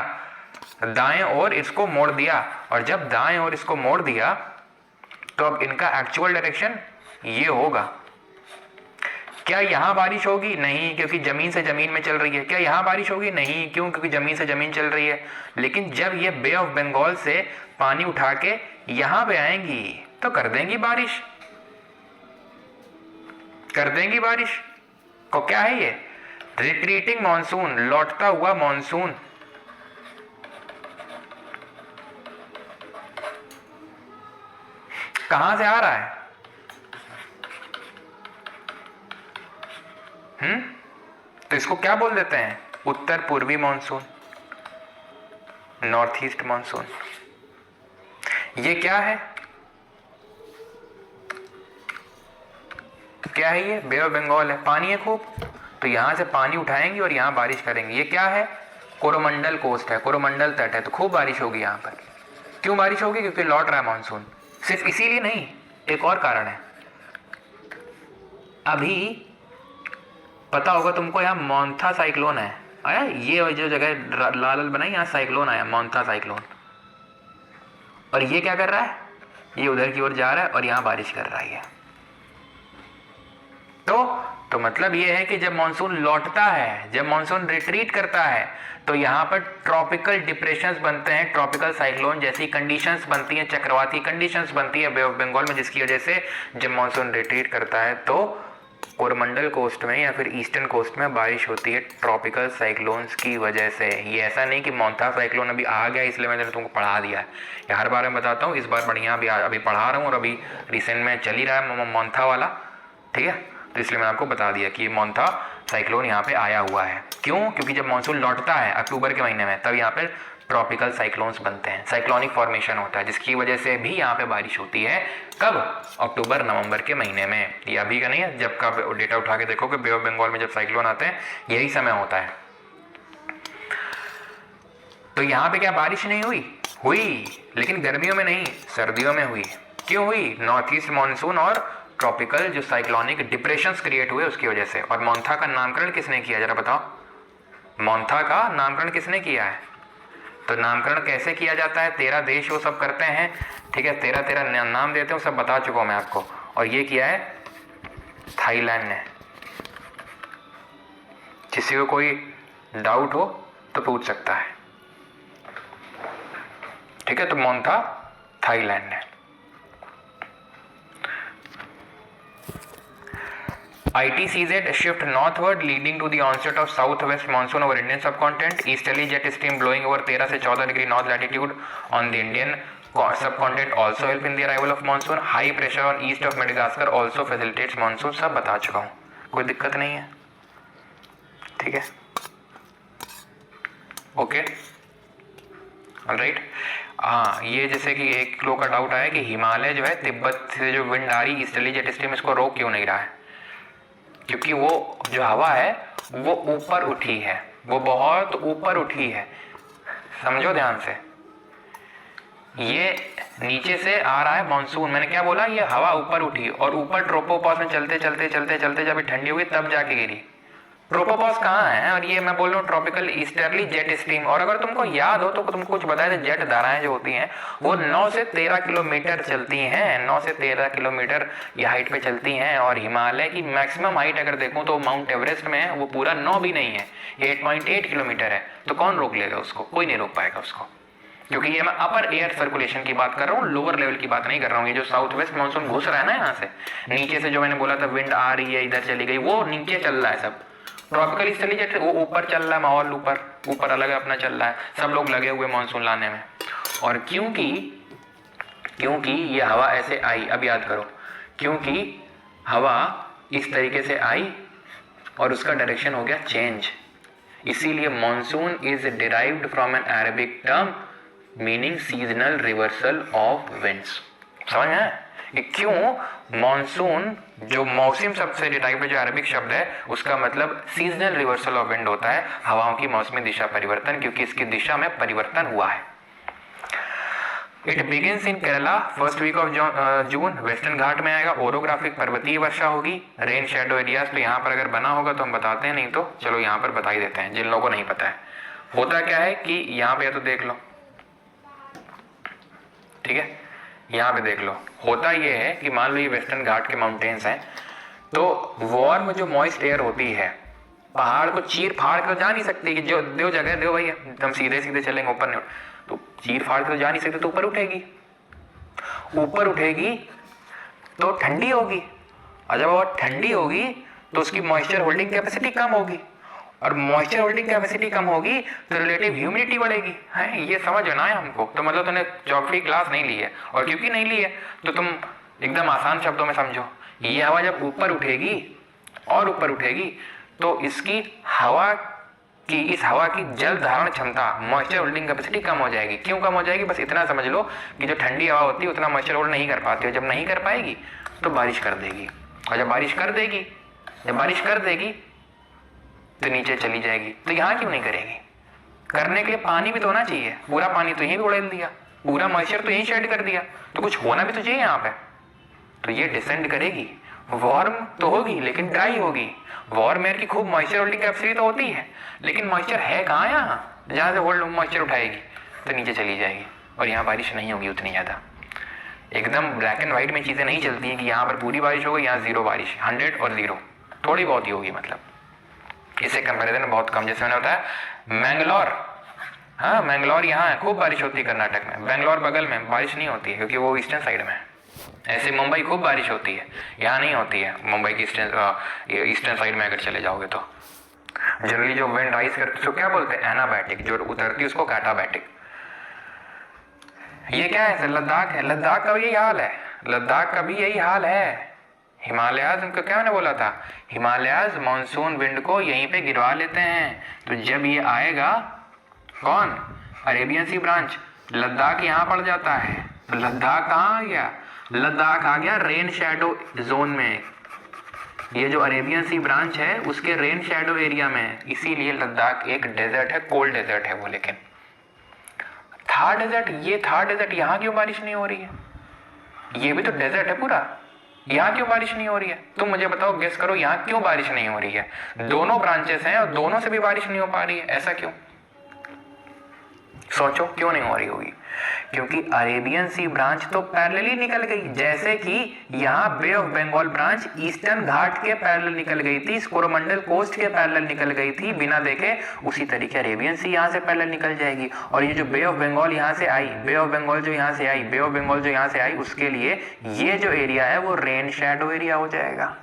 दाएं ओर इसको मोड़ दिया। और जब दाएं ओर इसको मोड़ दिया तो अब इनका एक्चुअल डायरेक्शन ये होगा। क्या यहाँ बारिश होगी? नहीं, क्योंकि जमीन से जमीन में चल रही है। क्या यहाँ बारिश होगी? नहीं, क्यों? क्योंकि जमीन से जमीन चल रही है। लेकिन जब ये बे ऑफ बंगाल से पानी उठा के यहाँ पे आएंगी तो कर देंगी बारिश, कर देंगी बारिश को। क्या है ये? रिट्रीटिंग मॉनसून, लौटता हुआ मॉनसून। कहां से आ रहा है? तो इसको क्या बोल देते हैं? उत्तर पूर्वी मॉनसून, नॉर्थ ईस्ट मॉनसून। ये क्या है? क्या है ये? बे ऑफ बंगाल है, पानी है खूब, तो यहां से पानी उठाएंगे और यहां बारिश करेंगे। ये क्या है? कोरोमंडल कोस्ट है, कोरोमंडल तट है, तो खूब बारिश होगी यहां पर। क्यों बारिश होगी? क्योंकि लौट रहा है मानसून। सिर्फ इसीलिए नहीं, एक और कारण है। अभी पता होगा तुमको यहाँ मोंथा साइक्लोन है, आया? ये जो जगह लाल बनाई यहाँ साइक्लोन आया, मोंथा साइक्लोन। और ये क्या कर रहा है? ये उधर की ओर जा रहा है और यहाँ बारिश कर रहा है। तो मतलब ये है कि जब मानसून लौटता है, जब मानसून रिट्रीट करता है, तो यहाँ पर ट्रॉपिकल डिप्रेशंस बनते हैं, ट्रॉपिकल साइक्लोन जैसी कंडीशंस बनती हैं, चक्रवाती कंडीशंस बनती है बे ऑफ बंगाल में, जिसकी वजह से जब मानसून रिट्रीट करता है तो कोरोमंडल कोस्ट में या फिर ईस्टर्न कोस्ट में बारिश होती है ट्रॉपिकल साइक्लोन्स की वजह से। ये ऐसा नहीं कि मोंथा साइक्लोन अभी आ गया इसलिए मैंने तुमको पढ़ा दिया है। ये हर बार मैं बताता हूँ, इस बार बढ़िया अभी पढ़ा रहा हूँ और अभी रिसेंट में चल ही रहा है मोंथा वाला, ठीक है। तो इसलिए मैंने आपको बता दिया कि ये मोंथा साइक्लोन यहाँ पे आया हुआ है। क्यों? क्योंकि जब मानसून लौटता है अक्टूबर के महीने में, तब यहाँ पे ट्रॉपिकल साइक्लोन्स बनते हैं, साइक्लोनिक फॉर्मेशन होता है, जिसकी वजह से भी यहाँ पे बारिश होती है। कब? अक्टूबर नवंबर के महीने में। ये अभी का नहीं है, जब का डेटा उठा के देखो कि बे ऑफ बंगाल में जब साइक्लोन आते हैं यही समय होता है। तो यहाँ पे क्या बारिश नहीं हुई? हुई, लेकिन गर्मियों में नहीं, सर्दियों में हुई। क्यों हुई? नॉर्थ ईस्ट मानसून और ट्रॉपिकल जो साइक्लोनिक डिप्रेशंस क्रिएट हुए उसकी वजह से। और मोन्था का नामकरण किसने किया, जरा बताओ? मोन्था का नामकरण किसने किया है? तो नामकरण कैसे किया जाता है? 13 देश वो सब करते हैं, ठीक है, 13 नाम देते हैं, सब बता चुका हूं मैं आपको। और ये किया है थाईलैंड ने। किसी को कोई डाउट हो तो पूछ सकता है, ठीक है। तो मोन्था थाईलैंड ने। ITCZ shift northward leading to the onset of southwest monsoon over Indian subcontinent. Easterly jet stream blowing over 13 से 14 degree north latitude on the Indian subcontinent also help in the arrival of monsoon. High pressure on east of Madagascar also facilitates monsoon. सब बता चुका हूँ, कोई दिक्कत नहीं है, ठीक है, ओके, ऑलराइट। हाँ, ये जैसे कि एक लोग का डाउट आया कि हिमालय जो है तिब्बत से जो विंड आ रही ईस्टर्ली जेट स्ट्रीम, इसको रोक क्यों नहीं रहा है? क्योंकि वो जो हवा है वो ऊपर उठी है, वो बहुत ऊपर उठी है, समझो ध्यान से। ये नीचे से आ रहा है मानसून, मैंने क्या बोला, ये हवा ऊपर उठी और ऊपर ट्रोपोपॉज में चलते चलते चलते चलते जब ठंडी हुई तब जाके गिरी। ट्रोपोपॉज कहाँ है? और ये मैं बोल रहा हूँ ट्रॉपिकल ईस्टर्ली जेट स्ट्रीम। और अगर तुमको याद हो तो तुमको कुछ बताया था, जेट धाराएं जो होती हैं वो 9 से 13 किलोमीटर चलती हैं, 9 से 13 किलोमीटर ये हाइट पे चलती हैं। और हिमालय की मैक्सिमम हाइट अगर देखूं तो माउंट एवरेस्ट में है, वो पूरा 9 भी नहीं है, 8.8 किलोमीटर है। तो कौन रोक लेगा उसको? कोई नहीं रोक पाएगा उसको, क्योंकि ये मैं अपर एयर सर्कुलेशन की बात कर रहा हूँ, लोअर लेवल की बात नहीं कर रहा हूँ। ये जो साउथ वेस्ट मानसून घुस रहा है ना यहाँ से नीचे से, जो मैंने बोला था विंड आ रही है इधर चली गई, वो नीचे चल रहा है सब। ट्रॉपिकल ईस्टर्ली जेट वो ऊपर चल रहा है, माहौल ऊपर ऊपर अलग अपना चल रहा है, सब लोग लगे हुए मानसून लाने में। और क्योंकि ये हवा ऐसे आई, अब याद करो, क्योंकि हवा इस तरीके से आई और उसका डायरेक्शन हो गया चेंज, इसीलिए monsoon is derived from N Arabic term meaning seasonal reversal of winds. समझ में है? क्यों मॉनसून जो मौसम शब्द से डिराइव जो अरबिक शब्द है उसका मतलब सीजनल रिवर्सल ऑफ विंड होता है, हवाओं की मौसमी दिशा परिवर्तन, क्योंकि इसकी दिशा में परिवर्तन हुआ है। It begins in Kerala first week of June. Western Ghat में आएगा, ओरोग्राफिक पर्वतीय वर्षा होगी, रेन शेडो एरियाज। तो यहाँ पर अगर बना होगा तो हम बताते हैं, नहीं तो चलो यहाँ पर बता ही देते हैं जिन लोगों को नहीं पता है। होता क्या है कि यहाँ पे तो देख लो, ठीक है, यहाँ पे देख लो, होता ये है कि मान लो ये वेस्टर्न घाट के माउंटेन्स हैं, तो वार्म जो मॉइस्ट एयर होती है पहाड़ को चीर फाड़ कर जा नहीं सकती कि जो दो जगह दो भाई एकदम सीधे सीधे चलेंगे ऊपर नहीं, तो चीर फाड़ कर जा नहीं सकते, तो ऊपर उठेगी, ऊपर उठेगी तो ठंडी होगी, और जब वो ठंडी होगी तो उसकी मॉइस्चर होल्डिंग कैपेसिटी कम होगी, और मॉइस्चर होल्डिंग कैपेसिटी कम होगी तो रिलेटिव ह्यूमिडिटी बढ़ेगी। है ये समझ ना है हमको? तो मतलब तुमने ज्योग्राफी क्लास नहीं ली है, और क्योंकि नहीं ली है तो तुम एकदम आसान शब्दों में समझो। ये हवा जब ऊपर उठेगी और ऊपर उठेगी तो इसकी हवा की, इस हवा की जल धारण क्षमता, मॉइस्चर होल्डिंग कैपेसिटी कम हो जाएगी। क्यों कम हो जाएगी? बस इतना समझ लो कि जो ठंडी हवा होती है उतना मॉइस्चर होल्ड नहीं कर पाती है, जब नहीं कर पाएगी तो बारिश कर देगी, और जब बारिश कर देगी तो नीचे चली जाएगी। तो यहाँ क्यों नहीं करेगी? करने के लिए पानी भी तो होना चाहिए, पूरा पानी तो यहीं भी उड़ेल दिया, पूरा मॉइस्चर तो यहीं शेड कर दिया, तो कुछ होना भी तो चाहिए यहाँ पे। तो ये डिसेंड करेगी, वार्म तो होगी लेकिन ड्राई होगी। वार्म एयर की खूब मॉइस्चर होल्डिंग कैपेसिटी तो होती है, लेकिन मॉइस्चर है कहाँ यहाँ जहाँ से होल्ड मॉइस्चर उठाएगी, तो नीचे चली जाएगी, और यहाँ बारिश नहीं होगी उतनी ज़्यादा। एकदम ब्लैक एंड व्हाइट में चीज़ें नहीं चलती हैं कि यहाँ पर पूरी बारिश होगी, यहाँ जीरो बारिश, 100 और 0 थोड़ी बहुत ही होगी, मतलब इससे कंपैरिजन में बहुत कम। जैसे मैंने बताया मैंगलोर, हाँ मैंगलोर यहाँ है, खूब बारिश होती है कर्नाटक में, बेंगलोर बगल में बारिश नहीं होती है क्योंकि वो ईस्टर्न साइड में है। ऐसे मुंबई खूब बारिश होती है, यहाँ नहीं होती है, मुंबई की ईस्टर्न साइड में अगर चले जाओगे तो जनरली जो विंड राइज करती है क्या बोलते हैं, एनाबैटिक, जो उतरती है उसको कैटाबैटिक। ये क्या है? लद्दाख है, लद्दाख का भी यही हाल है, लद्दाख का भी यही हाल है। हिमालयाज, उनको क्या मैंने बोला था, हिमालयाज मानसून विंड को यहीं पे गिरवा लेते हैं, तो जब ये आएगा कौन, अरेबियन सी ब्रांच, लद्दाख यहाँ पड़ जाता है। तो लद्दाख कहाँ आ गया? लद्दाख आ गया रेन शैडो जोन में, ये जो अरेबियन सी ब्रांच है उसके रेन शैडो एरिया में, इसीलिए लद्दाख एक डेजर्ट है, कोल्ड डेजर्ट है वो, लेकिन थार डेजर्ट, ये थार डेजर्ट, यहाँ क्यों बारिश नहीं हो रही है? ये भी तो डेजर्ट है पूरा, यहाँ क्यों बारिश नहीं हो रही है? तुम मुझे बताओ, गेस करो, यहाँ क्यों बारिश नहीं हो रही है? दोनों ब्रांचेस हैं और दोनों से भी बारिश नहीं हो पा रही है, ऐसा क्यों? सोचो क्यों नहीं हो रही होगी? क्योंकि अरेबियन सी ब्रांच तो पैरेलली निकल गई, जैसे कि यहाँ बे ऑफ बंगाल ब्रांच ईस्टर्न घाट के पैरेलल निकल गई थी, कोरोमंडल कोस्ट के पैरेलल निकल गई थी बिना देखे, उसी तरीके अरेबियन सी यहाँ से पैरेलल निकल जाएगी। और ये जो बे ऑफ बंगाल यहाँ से आई, बे ऑफ बंगाल जो यहाँ से आई, बे ऑफ बंगाल जो यहाँ से आई, उसके लिए ये जो एरिया है वो रेन शैडो एरिया हो जाएगा।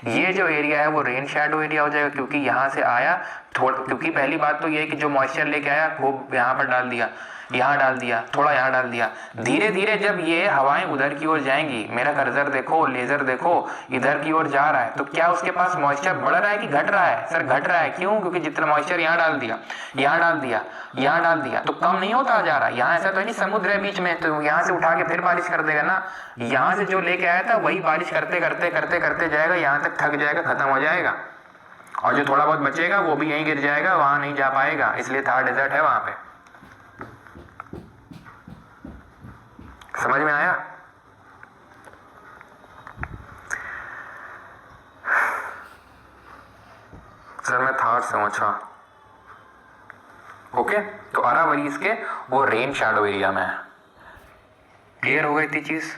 ये जो एरिया है वो रेन शैडो एरिया हो जाएगा, क्योंकि यहाँ से आया क्योंकि पहली बात तो ये है कि जो मॉइस्चर लेके आया वो यहाँ पर डाल दिया, यहाँ डाल दिया, थोड़ा यहाँ डाल दिया। धीरे धीरे जब ये हवाएं उधर की ओर जाएंगी, मेरा कर्सर देखो, लेजर देखो, इधर की ओर जा रहा है, तो क्या उसके पास मॉइस्चर बढ़ रहा है कि घट रहा है? सर घट रहा है। क्यों? क्योंकि जितना मॉइस्चर यहाँ डाल दिया, यहाँ डाल दिया, यहाँ डाल दिया, तो कम नहीं होता जा रहा। यहाँ ऐसा तो नहीं समुद्र है बीच में, तो यहाँ से उठा के फिर बारिश कर देगा ना। यहाँ से जो लेके आया था वही बारिश करते करते करते करते जाएगा, यहाँ तक थक जाएगा, खत्म हो जाएगा, और जो थोड़ा बहुत बचेगा वो भी यहीं गिर जाएगा, वहां नहीं जा पाएगा। इसलिए थार डेजर्ट है वहां पे। समझ में आया? सर मैं थार से हूं। अच्छा ओके, तो अरावली इसके वो रेन शैडो एरिया में है। क्लियर हो गई थी चीज?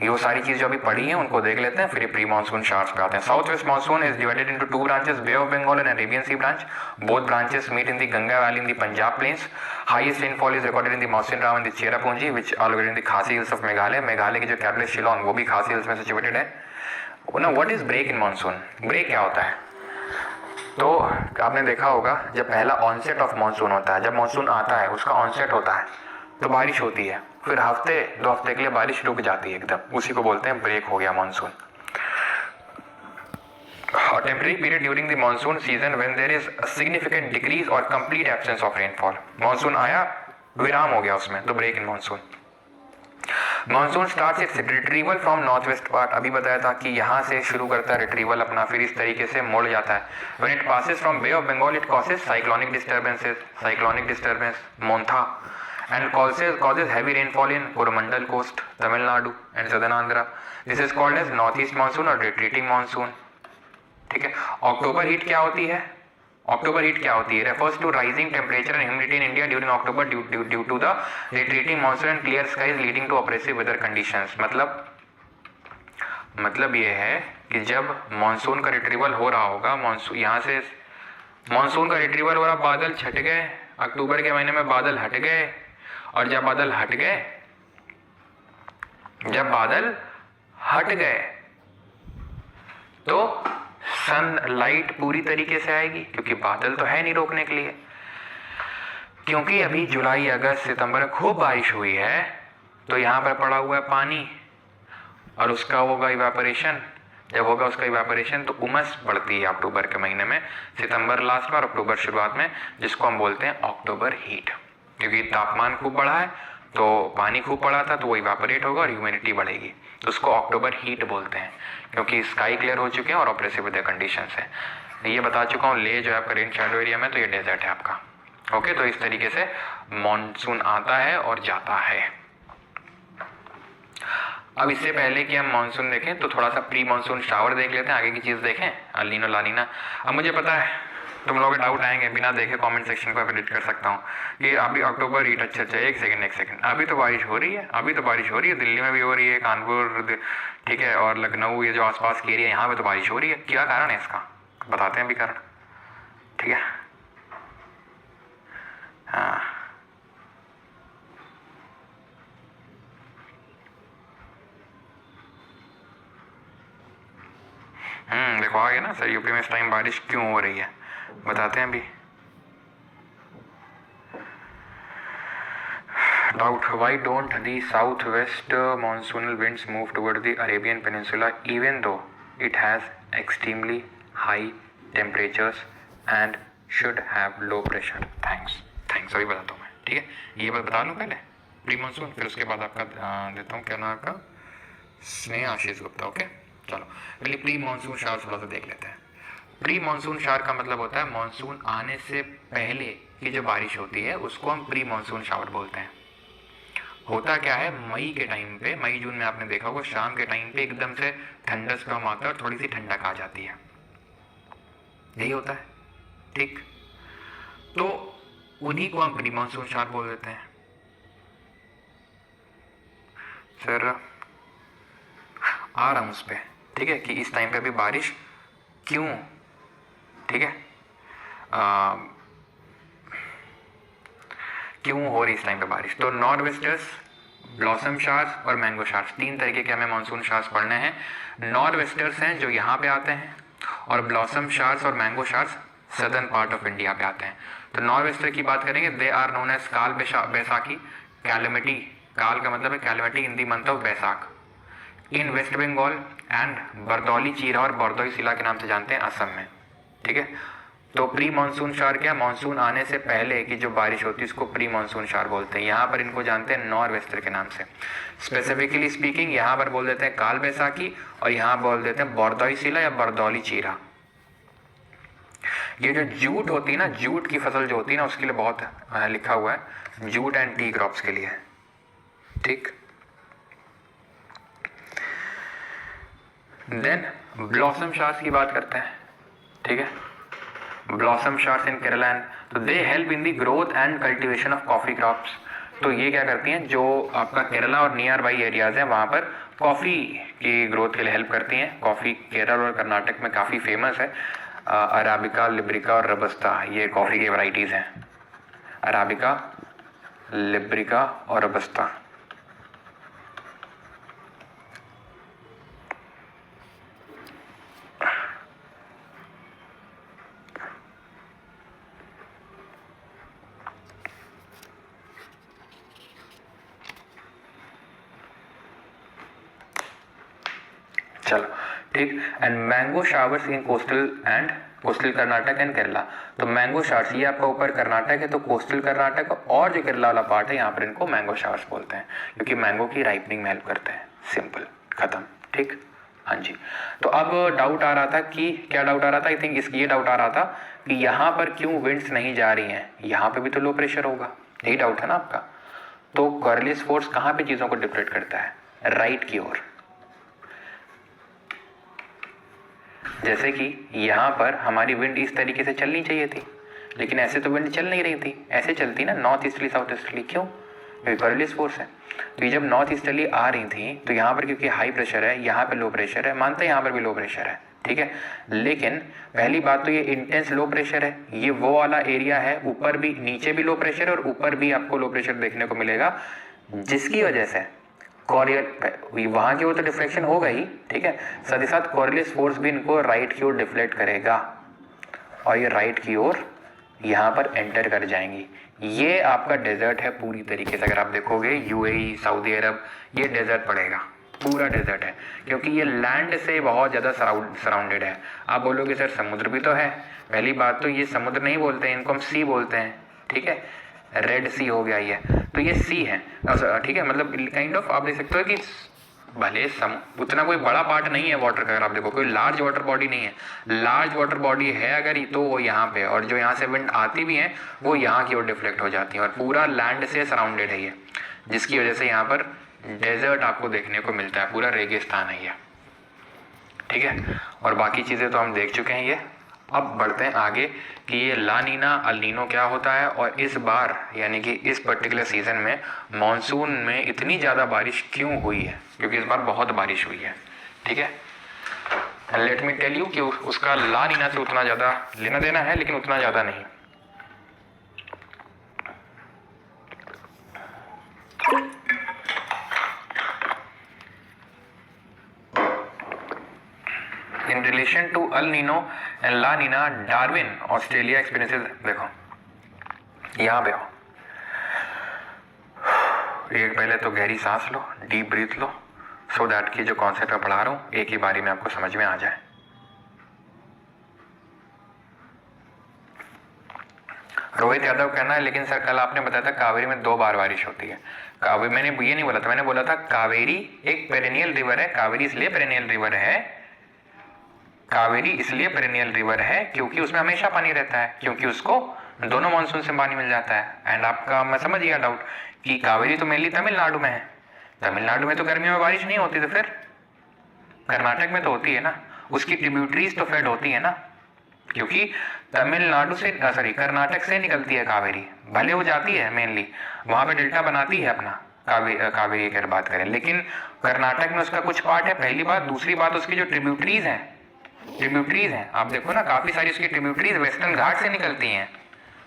ये वो सारी चीज जो अभी पढ़ी है उनको देख लेते हैं, फिर प्री मानसून शार्ट्स पे आते हैं। South west monsoon is divided into two branches, Bay of Bengal and Arabian C branch. Both branches meet in the Ganga valley in the Punjab plains. Highest rainfall is recorded in the Mawsynram and the Cherrapunji which are located in the Khasi hills of Meghalaya. Meghalaya की जो capital Shillong वो भी खासी hills में situated है। ना what is break in monsoon? Break क्या होता है? तो आपने देखा होगा जब पहला ऑनसेट ऑफ मानसून होता है, जब मानसून आता है उसका ऑनसेट होता है तो बारिश होती है, फिर हफ्ते दो हफ्ते के लिए बारिश रुक जाती है एकदम, उसी को बोलते हैं ब्रेक हो गया monsoon. A temporary period during the monsoon season when there is a significant decrease or complete absence of rainfall. Monsoon आया, विराम हो गया उसमें, तो break in monsoon. Monsoon starts its retrieval from north west part. अभी बताया था कि यहाँ से शुरू करता है रिट्रीवल अपना, फिर इस तरीके से मुड़ जाता है। When it passes from bay of Bengal it causes cyclonic disturbance Montha and causes heavy rainfall in Coromandel coast, Tamil Nadu and southern Andhra. This is called as northeast monsoon or retreating monsoon. ठीक है। अक्टूबर heat क्या होती है? अक्टूबर heat क्या होती है? refers to rising temperature and humidity in India during October due to the retreating monsoon and clear skies leading to oppressive weather conditions. मतलब ये है कि जब मानसून का रिट्रीवल हो रहा होगा, मानसून यहाँ से मानसून का रिट्रीवल हो रहा, बादल छट गए, अक्टूबर के महीने में बादल हट गए, और जब बादल हट गए तो सनलाइट पूरी तरीके से आएगी, क्योंकि बादल तो है नहीं रोकने के लिए। क्योंकि अभी जुलाई अगस्त सितंबर में खूब बारिश हुई है, तो यहाँ पर पड़ा हुआ है पानी और उसका होगा इवेपोरेशन। जब होगा उसका इवेपोरेशन तो उमस बढ़ती है अक्टूबर के महीने में, सितंबर लास्ट में और अक्टूबर शुरुआत में, जिसको हम बोलते हैं अक्टूबर हीट। क्योंकि तापमान खूब बढ़ा है तो पानी खूब पड़ा था तो वो इवेपोरेट होगा और ह्यूमिडिटी बढ़ेगी, तो उसको अक्टूबर हीट बोलते हैं, क्योंकि स्काई क्लियर हो चुके हैं और ऑपरेसिव वेदर कंडीशंस है। ये बता चुका हूँ, ले जो है आपका रेन शैडो एरिया में, तो ये डेजर्ट है आपका। ओके, तो इस तरीके से मॉनसून आता है और जाता है। अब इससे पहले कि हम मानसून देखें तो थोड़ा सा प्री मानसून शावर देख लेते हैं, आगे की चीज़ देखें, अलीनो लानीना। अब मुझे पता है तुम लोग डाउट आएंगे, बिना देखे कमेंट सेक्शन को एडिट कर सकता हूँ कि अभी अक्टूबर हीट, अच्छा एक सेकंड, अभी तो बारिश हो रही है, दिल्ली में भी हो रही है, कानपुर, ठीक है, और लखनऊ, ये जो आसपास के एरिया, यहाँ पे तो बारिश हो रही है। क्या कारण है इसका? बताते हैं अभी कारण, ठीक है। हाँ, देखो आ गया ना सर, यूपी में इस टाइम बारिश क्यों हो रही है, बताते हैं अभी। Doubt, why don't the southwest monsoonal winds move toward the Arabian Peninsula even though it has extremely high temperatures and should have low pressure? Thanks, अभी बताता हूँ मैं, ठीक है। ये बात बता लूँ पहले प्री मानसून, फिर उसके बाद आपका देता हूँ क्या नाम आपका, स्नेह आशीष गुप्ता। ओके, चलो पहले प्री मानसून शावर थोड़ा सा देख लेते हैं। प्री मानसून शावर का मतलब होता है मानसून आने से पहले की जो बारिश होती है उसको हम प्री मानसून शावर बोलते हैं। होता क्या है, मई के टाइम पे, मई जून में आपने देखा होगा शाम के टाइम पे एकदम से थंडरस्टॉर्म आता है और थोड़ी सी ठंडक आ जाती है, यही होता है। ठीक, तो उन्हीं को हम प्री मानसून शावर बोल देते हैं। फिर आ रहा हूं उस पर, ठीक है, कि इस टाइम पे भी बारिश क्यों, ठीक है, क्यों हो रही इस टाइम पे बारिश। तो नॉर्थ वेस्टर्स, ब्लॉसम शावर्स और मैंगो शावर्स, तीन तरीके के हमें मानसून शावर्स पढ़ने हैं। नॉर्थ वेस्टर्स हैं जो यहाँ पे आते हैं, और ब्लॉसम शावर्स और mango showers southern part of India पे आते हैं। तो नॉर्थ वेस्टर की बात करेंगे, दे आर नोन एज काल बैसाखी कैलेमिटी। काल का मतलब है calamity in the month of Baisakh in west Bengal and Bardoli Chheerha और बरदौई सिला के नाम से जानते हैं असम में। ठीक है, तो प्री मानसून शावर क्या, मानसून आने से पहले की जो बारिश होती है उसको प्री मानसून शावर बोलते हैं। यहाँ पर इनको जानते हैं नॉर्थ वेस्टर के नाम से। स्पेसिफिकली स्पीकिंग यहाँ पर बोल देते हैं काल बैसाखी और यहाँ बोल देते हैं बरदौई सिला या बरदौली चीरा। ये जो जूट होती है ना, जूट की फसल जो होती है ना, उसके लिए बहुत लिखा हुआ है, जूट एंड टी क्रॉप्स के लिए। ठीक, देन ब्लॉसम शावर्स की बात करते हैं। ठीक है, blossom showers in Kerala and, तो they help in the growth and cultivation of coffee crops. तो ये क्या करती हैं, जो आपका केरला और नियर बाई एरियाज हैं वहाँ पर कॉफ़ी की ग्रोथ के लिए हेल्प करती हैं। कॉफ़ी केरल और कर्नाटक में काफ़ी फेमस है। अराबिका, लिब्रिका और रबस्ता, ये कॉफ़ी की वैरायटीज़ हैं। अराबिका, लिब्रिका और रबस्ता। चलो ठीक, and mango showers in coastal Karnataka and Kerala. तो मैंगो शावर्स ये आपका ऊपर कर्नाटक है, तो कोस्टल कर्नाटक और जो केरला वाला पार्ट है यहाँ पर इनको मैंगो शावर्स बोलते हैं, क्योंकि मैंगो की राइपनिंग में हेल्प करते हैं। सिंपल, खत्म। ठीक, हाँ जी। तो अब डाउट आ रहा था कि, क्या डाउट आ रहा था, आई थिंक ये डाउट आ रहा था कि यहाँ पर क्यों विंड्स नहीं जा रही हैं, यहाँ पे भी तो लो प्रेशर होगा, यही डाउट है ना आपका। तो कॉर्लियस फोर्स कहाँ पे चीज़ों को डिफ्लेक्ट करता है, राइट की ओर। जैसे कि यहाँ पर हमारी विंड इस तरीके से चलनी चाहिए थी, लेकिन ऐसे तो विंड चल नहीं रही थी, ऐसे चलती ना नॉर्थ ईस्टर्ली साउथ ईस्टर्ली। क्यों, क्योंकि कॉर्लियस फोर्स है। तो ये जब नॉर्थ ईस्टर्ली आ रही थी तो यहाँ पर क्योंकि हाई प्रेशर है, यहाँ पे लो प्रेशर है, मानते हैं यहाँ पर भी लो प्रेशर है, ठीक है, लेकिन पहली बात तो ये इंटेंस लो प्रेशर है, ये वो वाला एरिया है, ऊपर भी, नीचे भी लो प्रेशर है और ऊपर भी आपको लो प्रेशर देखने को मिलेगा, जिसकी वजह से वहां की वो तो डिफ्लेक्शन होगा ही, ठीक है, साथ ही साथ कॉर्लियस फोर्स भी इनको राइट की ओर डिफ्लेक्ट करेगा और ये राइट की ओर यहाँ पर एंटर कर जाएंगी। ये आपका डेजर्ट है पूरी तरीके से। अगर आप देखोगे यूएई, सऊदी अरब, ये डेजर्ट पड़ेगा, पूरा डेजर्ट है, क्योंकि ये लैंड से बहुत ज़्यादा सराउंडेड है। आप बोलोगे सर समुद्र भी तो है, पहली बात तो ये समुद्र नहीं बोलते हैं, इनको हम सी बोलते हैं, ठीक है, रेड सी हो गया ये, तो ये सी है, ठीक है, मतलब काइंड ऑफ आप देख सकते हो कि भले उतना कोई बड़ा पार्ट नहीं है वाटर का, अगर आप देखो कोई लार्ज वाटर बॉडी नहीं है, लार्ज वाटर बॉडी है अगर तो वो यहाँ पे, और जो यहाँ से विंड आती भी है वो यहाँ की ओर डिफ्लेक्ट हो जाती है, और पूरा लैंड से सराउंडेड है ये, जिसकी वजह से यहाँ पर डेजर्ट आपको देखने को मिलता है, पूरा रेगिस्तान है ये, ठीक है। और बाकी चीज़ें तो हम देख चुके हैं ये। अब बढ़ते हैं आगे कि ये ला नीना अल नीनो क्या होता है, और इस बार यानी कि इस पर्टिकुलर सीज़न में मॉनसून में इतनी ज़्यादा बारिश क्यों हुई है, क्योंकि इस बार बहुत बारिश हुई है, ठीक है। लेट मी टेल यू कि उसका ला नीना से उतना ज़्यादा लेना देना है, लेकिन उतना ज़्यादा नहीं। In relation to El Nino and La Nina, Darwin Australia experiences, देखो यहाँ पे हो, एक पहले तो गहरी सांस लो, डीप ब्रीथ लो, सो दैट कि जो कॉन्सेप्ट मैं पढ़ा रहा हूँ एक ही बारी में आपको समझ में आ जाए। रोहित यादव कहना है, लेकिन सर कल आपने बताया था कावेरी में 2 बार बारिश होती है। कावेरी, मैंने ये नहीं बोला था, मैंने बोला था कावेरी एक पेरेनियल रिवर है, कावेरी इसलिए पेरेनियल रिवर है, कावेरी इसलिए पेरिनियल रिवर है क्योंकि उसमें हमेशा पानी रहता है, क्योंकि उसको दोनों मानसून से पानी मिल जाता है। एंड आपका मैं समझ गया डाउट कि कावेरी तो मेनली तमिलनाडु में है। तमिलनाडु में तो गर्मियों में बारिश नहीं होती, तो फिर कर्नाटक में तो होती है ना, उसकी ट्रिब्यूटरीज तो फेड होती है ना, क्योंकि तमिलनाडु से कर्नाटक से निकलती है कावेरी। भले वो जाती है मेनली वहां पे डेल्टा बनाती है अपना कावेरी की अगर बात करें, लेकिन कर्नाटक में उसका कुछ पार्ट है, पहली बात। दूसरी बात, उसकी जो ट्रिब्यूटरीज हैं आप देखो ना, काफी सारी उसकी ट्रिब्यूटरीज वेस्टर्न घाट से निकलती हैं,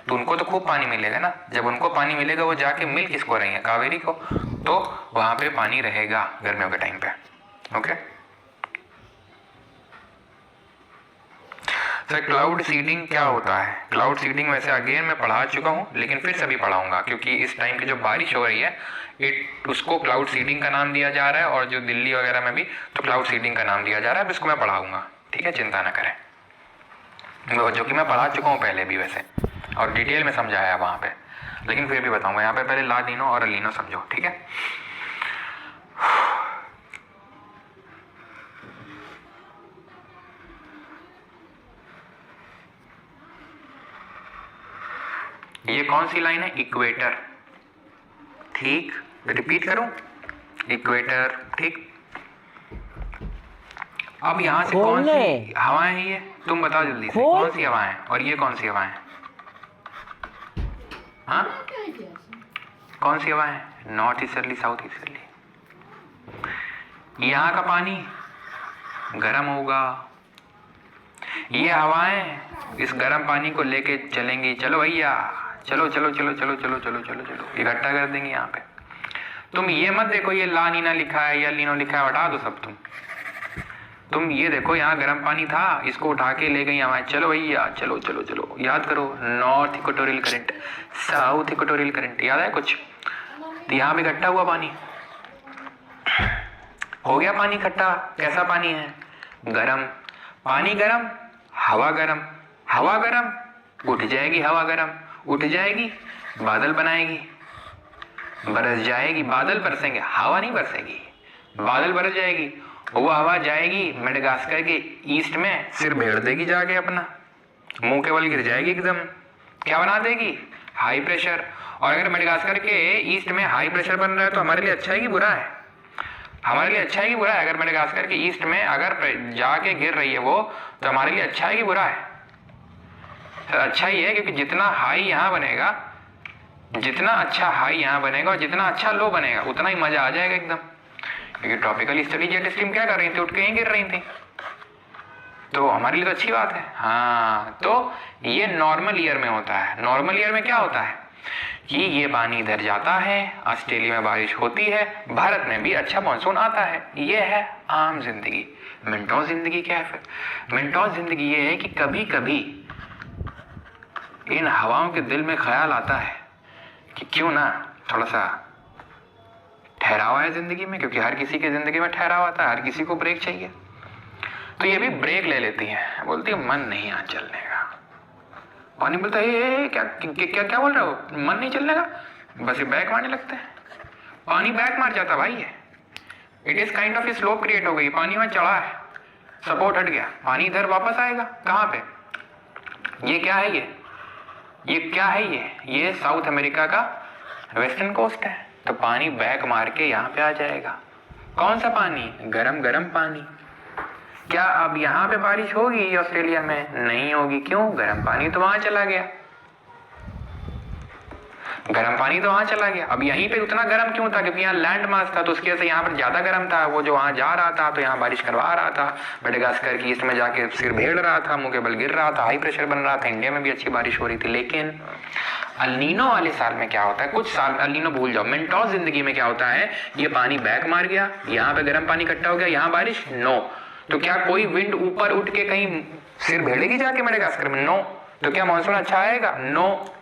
तो उनको तो खूब पानी मिलेगा ना। जब उनको पानी मिलेगा वो जाके मिल किसको रही है, कावेरी को, तो वहां पे पानी रहेगा गर्मियों के टाइम पे। ओके सर, क्लाउड सीडिंग क्या होता है? क्लाउड सीडिंग वैसे अगेन मैं पढ़ा चुका हूँ, लेकिन फिर से भी पढ़ाऊंगा, क्योंकि इस टाइम की जो बारिश हो रही है उसको क्लाउड सीडिंग का नाम दिया जा रहा है, और जो दिल्ली वगैरह में भी तो क्लाउड सीडिंग का नाम दिया जा रहा है। अब इसको मैं पढ़ाऊंगा, ठीक है, चिंता ना करें, जो कि मैं पढ़ा चुका हूँ पहले भी वैसे, और डिटेल में समझाया वहाँ पे, लेकिन फिर भी बताऊंगा। यहाँ पे पहले ला नीनो और अलीनो समझो, ठीक है। ये कौन सी लाइन है? इक्वेटर, ठीक, रिपीट करूं, इक्वेटर, ठीक। अब यहां से कौन सी हवाएं हैं ये, तुम बताओ जल्दी से, कौन सी हवाएं हैं और ये कौन सी हवाएं हैं? हाँ, कौन सी हवाएं हैं? North easterly, south easterly. यहाँ का पानी गर्म होगा, ये हवाएं इस गर्म पानी को लेके चलेंगी, चलो भैया चलो चलो चलो चलो चलो चलो चलो चलो, इकट्ठा कर देंगे यहाँ पे। तुम ये मत देखो ये ला नीना लिखा है या लीनो लिखा है, हटा दो सब। तुम ये देखो यहाँ गर्म पानी था, इसको उठा के ले गई हवाएं, चलो भैया चलो चलो चलो। याद करो, north equatorial current, south equatorial current, याद है कुछ? तो यहाँ पे इकट्ठा हुआ पानी, हो गया पानी इकट्ठा। कैसा पानी है? गरम पानी, गरम हवा, गरम हवा, गरम उठ जाएगी हवा, गरम उठ जाएगी, बादल बनाएगी, बरस जाएगी, बादल बरसेंगे, हवा नहीं बरसेगी, बादल बरस जाएगी। वो हवा जाएगी मेडागास्कर के ईस्ट में, सिर भेड़ देगी जाके अपना, मुंह के बल गिर जाएगी एकदम, क्या बना देगी? High pressure. और अगर मेडागास्कर के ईस्ट में हाई प्रेशर बन रहा है तो हमारे लिए अच्छा है कि बुरा है? हमारे लिए अच्छा है कि बुरा है? अगर मेडागास्कर के ईस्ट में अगर जाके गिर रही है वो, तो हमारे लिए अच्छा है कि बुरा है? सर अच्छा ही है, क्योंकि जितना हाई यहाँ बनेगा, जितना अच्छा हाई यहाँ बनेगा और जितना अच्छा लो बनेगा, उतना ही मजा आ जाएगा एकदम। क्योंकि ट्रॉपिकल स्टडी जेट स्ट्रीम क्या कर रही थी? उठ के यहीं गिर रही थी, तो हमारे लिए तो अच्छी बात है। हाँ, तो ये नॉर्मल ईयर में होता है। नॉर्मल ईयर में क्या होता है कि ये पानी इधर जाता है, ऑस्ट्रेलिया में बारिश होती है, भारत में भी अच्छा मानसून आता है। ये है आम जिंदगी। मिनटों जिंदगी क्या है फिर? मिनटों जिंदगी ये है कि कभी कभी इन हवाओं के दिल में ख्याल आता है कि क्यों ना थोड़ा सा ठहराव है जिंदगी में, क्योंकि हर किसी की जिंदगी में ठहराव आता है, हर किसी को ब्रेक चाहिए। तो ये भी ब्रेक ले लेती है, बोलती है मन नहीं आज चलने का। पानी बोलता है क्या क्या क्या बोल रहे हो, मन नहीं चलने का? बस ये बैक मारने लगते हैं, पानी बैक मार जाता भाई। है it is kind of slope create हो गई, पानी में चढ़ा है, सपोर्ट हट गया, पानी इधर वापस आएगा। कहाँ पे? ये क्या है? ये क्या है? ये साउथ अमेरिका का वेस्टर्न कोस्ट है, तो पानी बैक मार के यहाँ पे आ जाएगा। कौन सा पानी? गरम गरम पानी। क्या अब यहाँ पे बारिश होगी ऑस्ट्रेलिया में? नहीं होगी। क्यों? गर्म पानी तो वहां चला गया, गर्म पानी तो वहां चला गया। अब यहीं पे उतना गर्म क्यों था? क्योंकि यहाँ लैंड मास था, तो उसकी वजह से यहाँ पर ज्यादा गर्म था। वो जो वहां जा रहा था तो यहाँ बारिश करवा रहा था, मेडागास्कर की ईस्ट में जाके सिर भेड़ रहा था, मुंह के बल गिर रहा था, हाई प्रेशर बन रहा था, इंडिया में भी अच्छी बारिश हो रही थी। लेकिन अल्नीनो वाले साल में क्या होता है? कुछ साल अल्नीनो भूल जाओ, मिनटों जिंदगी में क्या होता है? ये पानी बैक मार गया, यहाँ पे गर्म पानी इकट्ठा हो गया, यहाँ बारिश नो। तो क्या कोई विंड ऊपर उठ के कहीं सिर भेड़ेगी जाके मेडागास्कर में? नो। तो क्या मानसून अच्छा आएगा? नो।